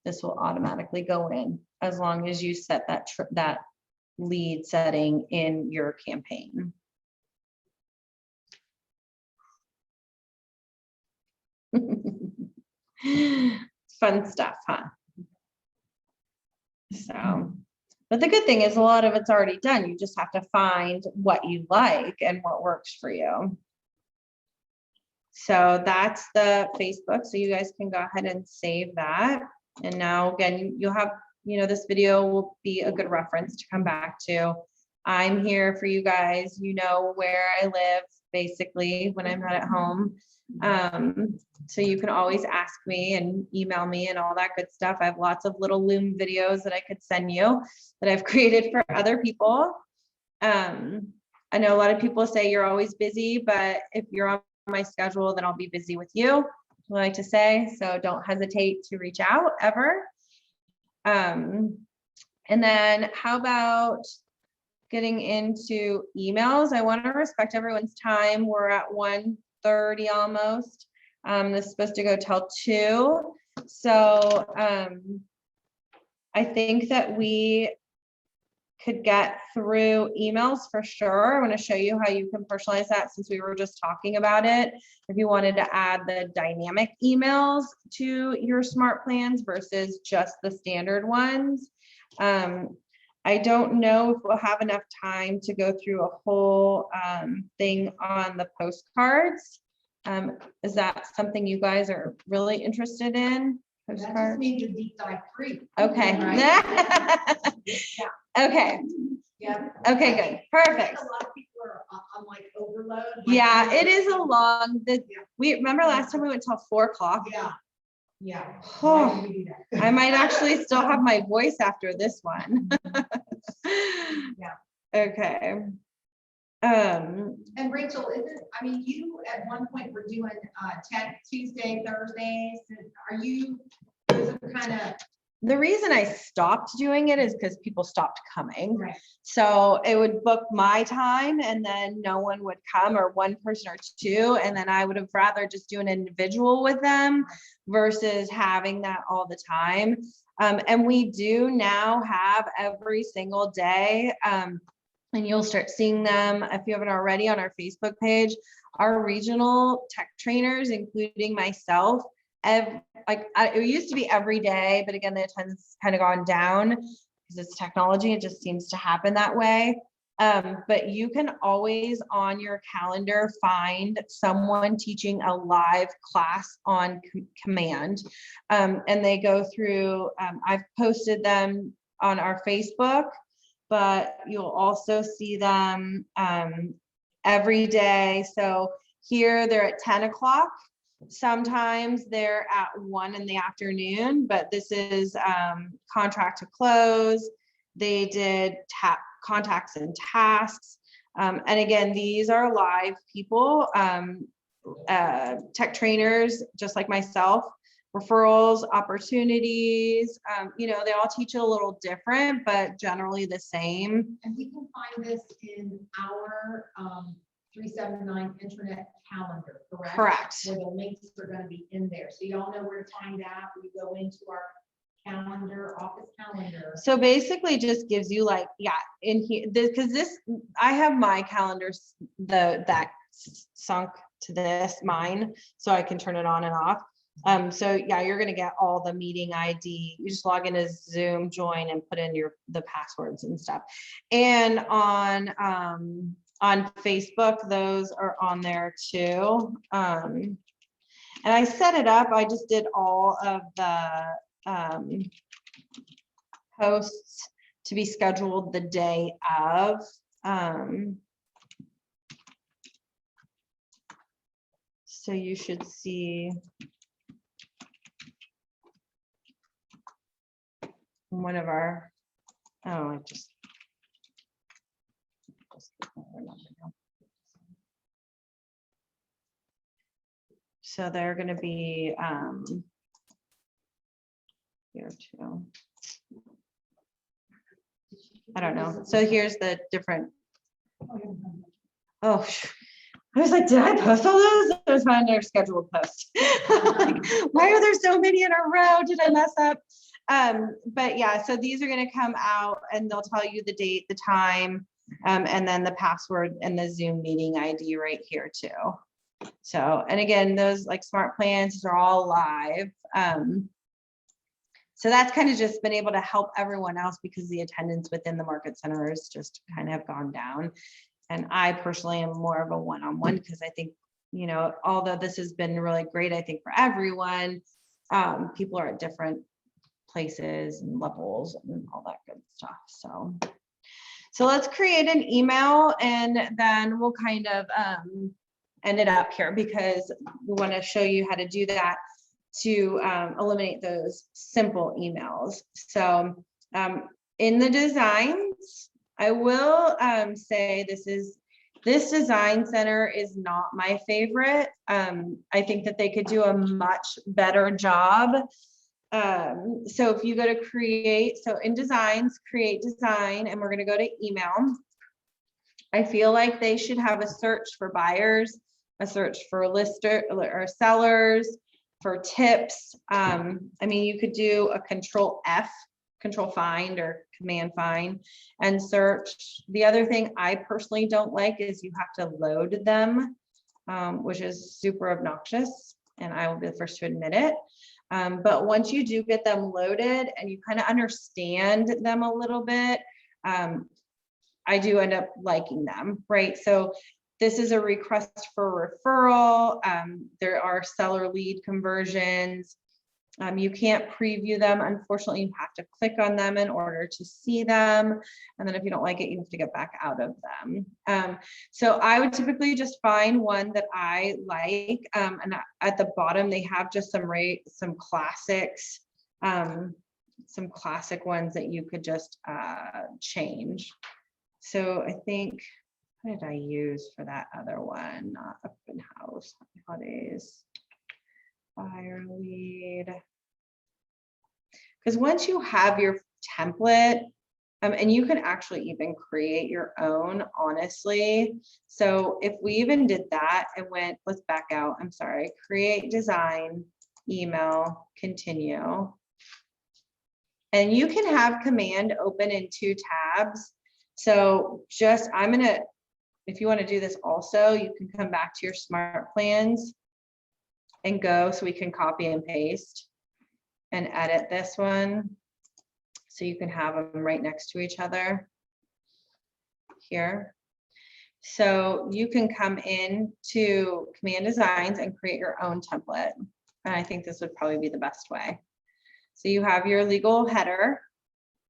this will automatically go in as long as you set that lead setting in your campaign. Fun stuff, huh? So, but the good thing is a lot of it's already done. You just have to find what you like and what works for you. So that's the Facebook. So you guys can go ahead and save that. And now again, you'll have, this video will be a good reference to come back to. I'm here for you guys, where I live basically when I'm not at home. So you can always ask me and email me and all that good stuff. I have lots of little Loom videos that I could send you that I've created for other people. I know a lot of people say you're always busy, but if you're on my schedule, then I'll be busy with you, I like to say. So don't hesitate to reach out ever. And then how about getting into emails? I want to respect everyone's time. We're at 1:30 almost. This is supposed to go till 2. So I think that we could get through emails for sure. I want to show you how you can personalize that since we were just talking about it. If you wanted to add the dynamic emails to your smart plans versus just the standard ones. I don't know if we'll have enough time to go through a whole thing on the postcards. Is that something you guys are really interested in? That just means a deep dive 3. Okay. Right? Yeah. Okay. Yeah. Okay, good. Perfect. A lot of people are on like overload. Yeah, it is a long, we remember last time we went till 4 o'clock. Yeah. Yeah. Oh, Why did we do that? I might actually still have my voice after this one. Yeah. Okay. And Rachel, I mean, you at one point were doing Tech Tuesday, Thursdays. Are you, those are kind of, The reason I stopped doing it is because people stopped coming. right, So it would book my time and then no one would come, or one person or two. And then I would have rather just do an individual with them versus having that all the time. And we do now have every single day. And you'll start seeing them, if you haven't already, on our Facebook page, our regional tech trainers, including myself. It used to be every day, but again, the attendance kind of gone down because it's technology. It just seems to happen that way. But you can always on your calendar find someone teaching a live class on command. And they go through, I've posted them on our Facebook, but you'll also see them every day. So here they're at 10 o'clock. Sometimes they're at 1 in the afternoon, but this is contract to close. They did contacts and tasks. And again, these are live people, tech trainers, just like myself, referrals, opportunities, they all teach it a little different, but generally the same. and we can find this in our 379 intranet calendar, correct? Correct. Where the links are gonna be in there. So y'all know where to find that. We go into our calendar, office calendar. So basically just gives you like, in here, because I have my calendars, that sunk to this, mine, so I can turn it on and off. So you're gonna get all the meeting ID. You just log in as Zoom, join, and put in the passwords and stuff. And on Facebook, those are on there too. And I set it up. I just did all of the posts to be scheduled the day of. So you should see one of our, I just so they're going to be here too. I don't know. So here's the different. Oh, I was like, did I post all those? It was on their scheduled post. Like, why are there so many in a row? Did I mess up? But yeah, so these are going to come out and they'll tell you the date, the time, and then the password and the Zoom meeting ID right here too. So, and again, those like smart plans are all live. So that's kind of just been able to help everyone else because the attendance within the market centers just kind of have gone down. And I personally am more of a one-on-one because I think, although this has been really great, I think for everyone, people are at different places and levels and all that good stuff. So let's create an email and then we'll kind of end it up here because we want to show you how to do that to eliminate those simple emails. So in the designs, I will say this design center is not my favorite. I think that they could do a much better job. So if you go to create, so in designs, create design, and we're going to go to email. I feel like they should have a search for buyers, a search for lister or sellers, for tips. I mean, you could do a control F, control find or command find and search. The other thing I personally don't like is you have to load them, which is super obnoxious. And I will be the first to admit it. But once you do get them loaded and you kind of understand them a little bit, I do end up liking them, right? So this is a request for referral. There are seller lead conversions. You can't preview them. Unfortunately, you have to click on them in order to see them. And then if you don't like it, you have to get back out of them. So I would typically just find one that I like. And at the bottom, they have just some classics, some classic ones that you could just change. So I think What did I use for that other one? Not open house, holidays, fire lead. Because once you have your template, and you can actually even create your own, honestly. So if we even did that and went, let's back out, I'm sorry, create design, email, continue. And you can have command open in 2 tabs. So just, I'm gonna, if you want to do this also, you can come back to your smart plans and go, so we can copy and paste and edit this one. So you can have them right next to each other here. So you can come in to command designs and create your own template. And I think this would probably be the best way. So you have your legal header,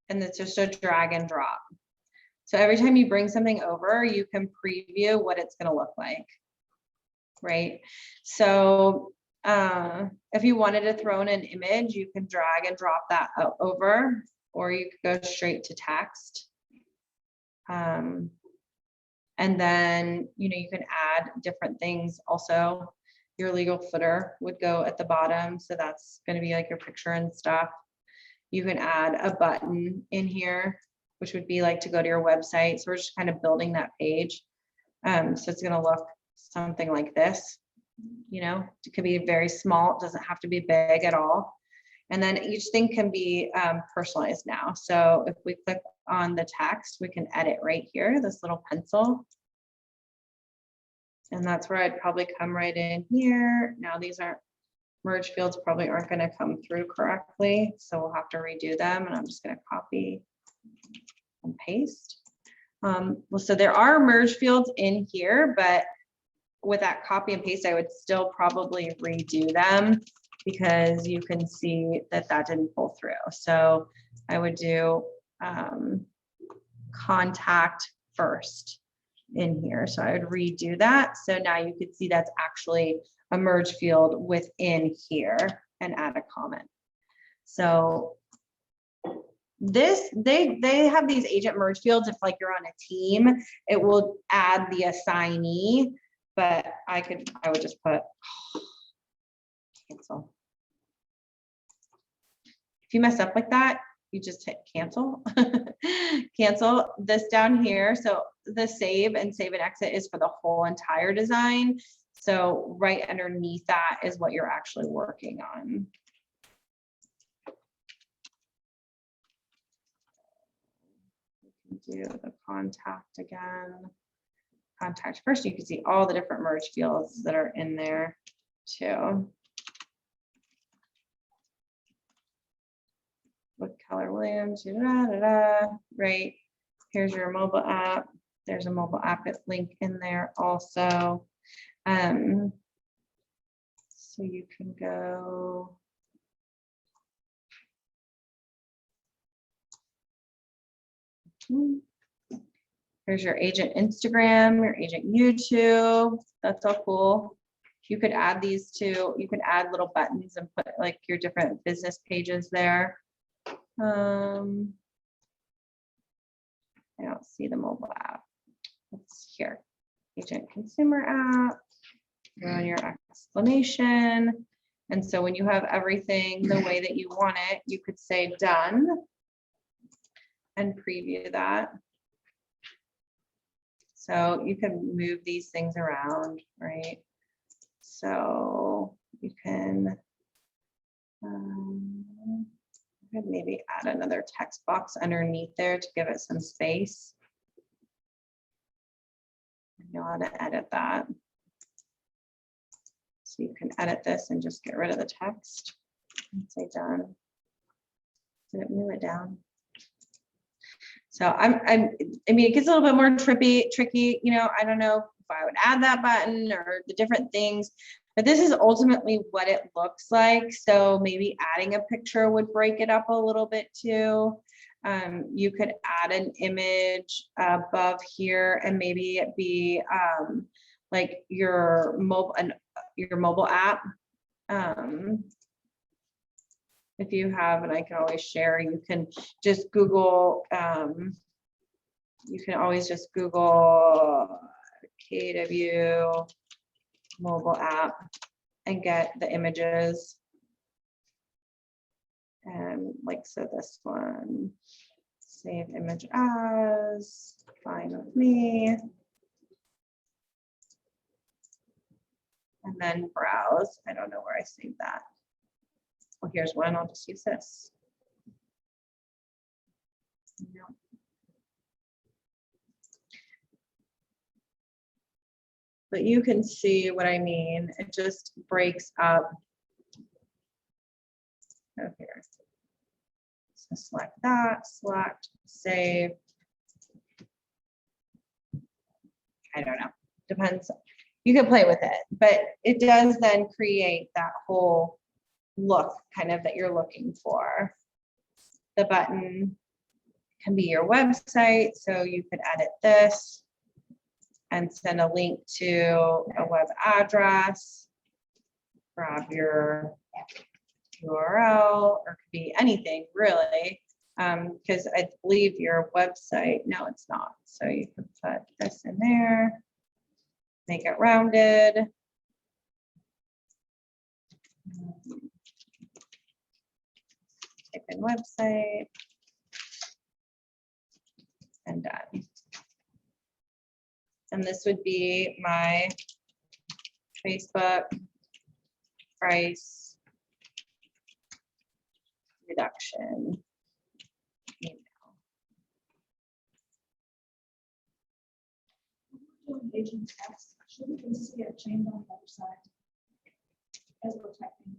and it's just a drag and drop. So every time you bring something over, you can preview what it's going to look like, right? So if you wanted to throw in an image, you can drag and drop that over, or you could go straight to text. And then, you know, you can add different things. Also, your legal footer would go at the bottom. So that's going to be like your picture and stuff. You can add a button in here, which would be like to go to your website. So we're just kind of building that page. So it's going to look something like this. You know, it could be very small. It doesn't have to be big at all. And then each thing can be personalized now. So if we click on the text, we can edit right here, this little pencil. And that's where I'd probably come right in here. Now these aren't, merge fields probably aren't going to come through correctly. So we'll have to redo them. And I'm just going to copy and paste. Well, so there are merge fields in here, but with that copy and paste, I would still probably redo them, because you can see that that didn't pull through. So I would do contact first in here. So I would redo that. So now you could see that's actually a merge field within here, and add a comment. So this, they have these agent merge fields. If like you're on a team, it will add the assignee, but I would just put cancel. If you mess up like that, you just hit cancel. Cancel this down here. So the save and exit is for the whole entire design. So right underneath that is what you're actually working on. Do the contact again. Contact first. You can see all the different merge fields that are in there too. With Keller Williams, right? Here's your mobile app. There's a mobile app link in there also. So you can go. Here's your agent Instagram, your agent YouTube. That's all cool. You could add these to, you could add little buttons and put like your different business pages there. I don't see the mobile app. It's here. Agent consumer app. Go on your explanation. And so when you have everything the way that you want it, you could say done and preview that. So you can move these things around, right? So you can maybe add another text box underneath there to give it some space. You know how to edit that. So you can edit this and just get rid of the text and say done. Did it move it down? So I mean, it gets a little bit more tricky, you know, I don't know if I would add that button or the different things, but this is ultimately what it looks like. So maybe adding a picture would break it up a little bit too. You could add an image above here and maybe it be like your mobile app. If you have, and I can always share, you can just Google You can always just Google KW mobile app and get the images. And like, so this one, save image as, fine with me. And then browse. I don't know where I saved that. Well, here's one. I'll just use this. No. But you can see what I mean. It just breaks up. Oh, here. So select that, select, save. I don't know. Depends. You can play with it, but it does then create that whole look kind of that you're looking for. The button can be your website, so you could edit this and send a link to a web address. Grab your URL, or could be anything really, because I believe your website, no, it's not. So you can put this in there, make it rounded. Type in website and done. And this would be my Facebook price reduction email. Agent text, should we can see a change on the other side? As we're typing.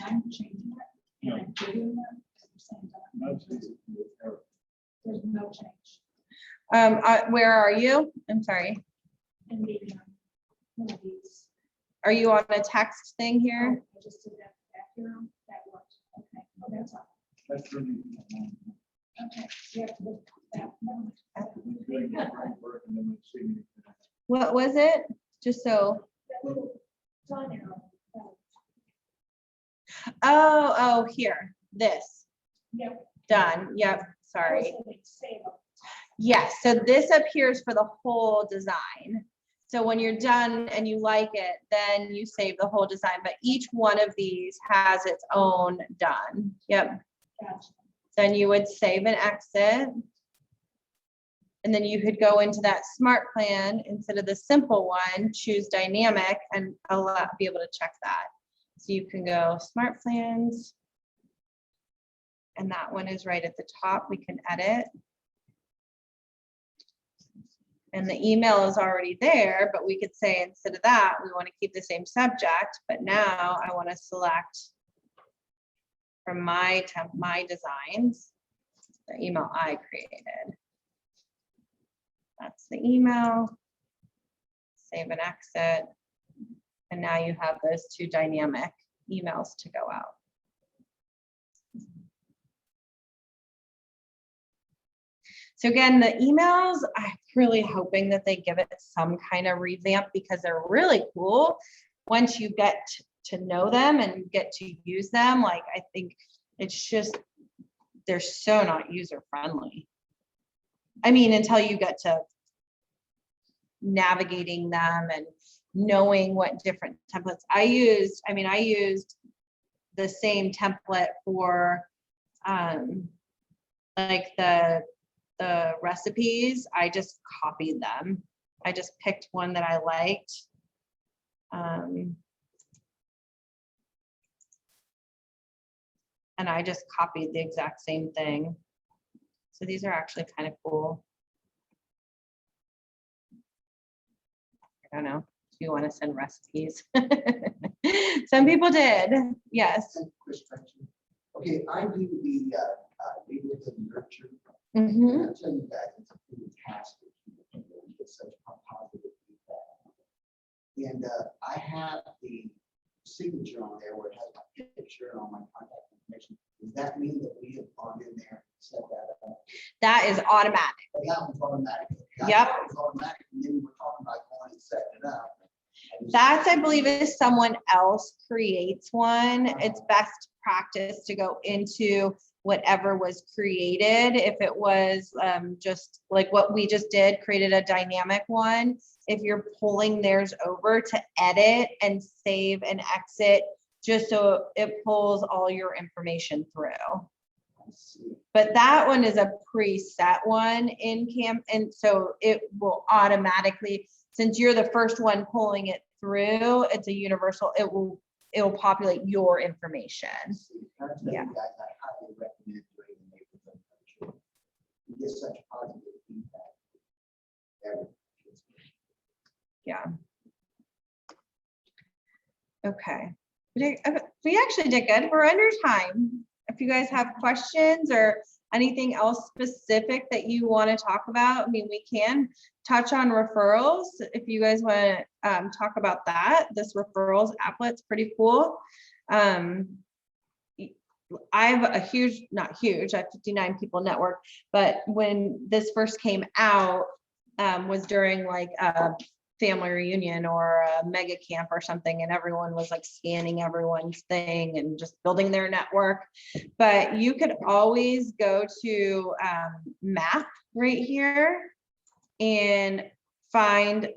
I'm changing it and I'm doing it at the same time. There's no change. Where are you? I'm sorry. In the, one of these. Are you on a text thing here? I just did that back here. That worked. Okay, well, that's all. That's really. Okay, so you have to look at that. Never mind. What was it? Just so. That little down arrow. Oh, here, this, Yep. done. Yep, sorry. Also, they save them. Yes, so this appears for the whole design. So when you're done and you like it, then you save the whole design, but each one of these has its own done. Yep. Gotcha. Then you would save and exit. And then you could go into that smart plan instead of the simple one, choose dynamic and be able to check that. So you can go smart plans. And that one is right at the top. We can edit. And the email is already there, but we could say instead of that, we want to keep the same subject, but now I want to select from my designs, the email I created. That's the email. Save and exit. And now you have those two dynamic emails to go out. So again, the emails, I'm really hoping that they give it some kind of revamp because they're really cool. Once you get to know them and get to use them, like I think it's just, they're so not user friendly. I mean, until you get to navigating them and knowing what different templates I used the same template for like the recipes. I just copied them. I just picked one that I liked. And I just copied the exact same thing. So these are actually kind of cool. I don't know if you want to send recipes. Some people did, yes. Okay, I do the neighborhood nurture. Mhm. And I'll tell you guys, it's fantastic. You get such a positive feedback. And I have the signature on there where it has my picture and all my contact information. Does that mean that we have gone in there and set that up? That is automatic. But that was automatic. Yep. It was automatic, and then we were talking about going and setting it up. That's, I believe, if someone else creates one, it's best practice to go into whatever was created. If it was just like what we just did, created a dynamic one, if you're pulling theirs over to edit and save and exit, just so it pulls all your information through. But that one is a preset one in Camp, and so it will automatically, since you're the first one pulling it through, it's a universal, it'll populate your information. Yeah. Guys, I highly recommend doing the neighborhood brochure. You get such positive feedback. Yeah. Okay. We actually did good. We're under time. If you guys have questions or anything else specific that you want to talk about, I mean, we can touch on referrals. If you guys want to talk about that, this referrals applet's pretty cool. I have a huge, not huge, I have 59 people network, but when this first came out, was during like a family reunion or a mega camp or something, and everyone was like scanning everyone's thing and just building their network. But you could always go to map right here and find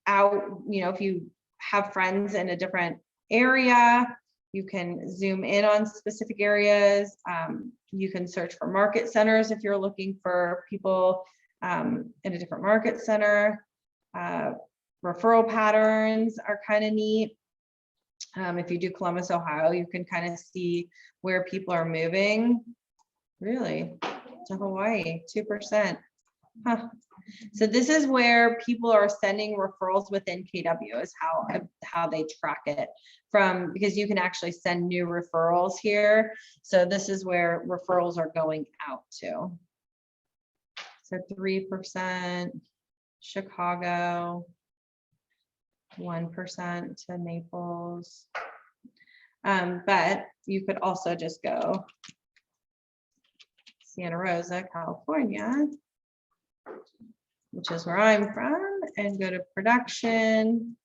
out, if you have friends in a different area, you can zoom in on specific areas. You can search for market centers if you're looking for people in a different market center. Referral patterns are kind of neat. If you do Columbus, Ohio, you can kind of see where people are moving. Really, to Hawaii, 2%. Huh. So this is where people are sending referrals within KW, is how they track it from, because you can actually send new referrals here. So this is where referrals are going out to. So 3%, Chicago, 1% to Naples. But you could also just go Santa Rosa, California, which is where I'm from, and go to production.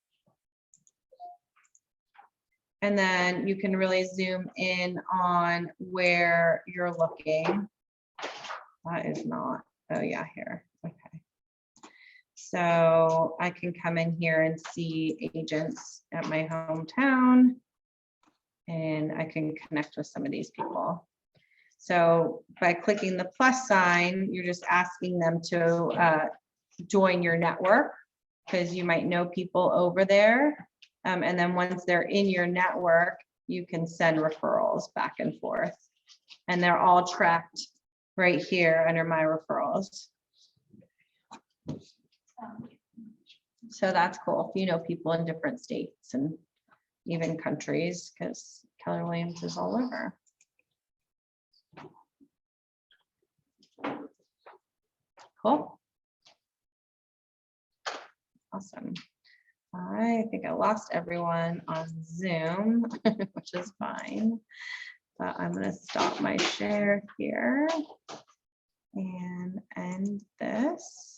And then you can really zoom in on where you're looking. That is not, oh yeah, here, okay. So I can come in here and see agents at my hometown, and I can connect with some of these people. So by clicking the plus sign, you're just asking them to join your network, because you might know people over there. And then once they're in your network, you can send referrals back and forth. And they're all tracked right here under my referrals. So that's cool if you know people in different states and even countries, because Keller Williams is all over. Cool. Awesome. I think I lost everyone on Zoom, which is fine. But I'm going to stop my share here and end this.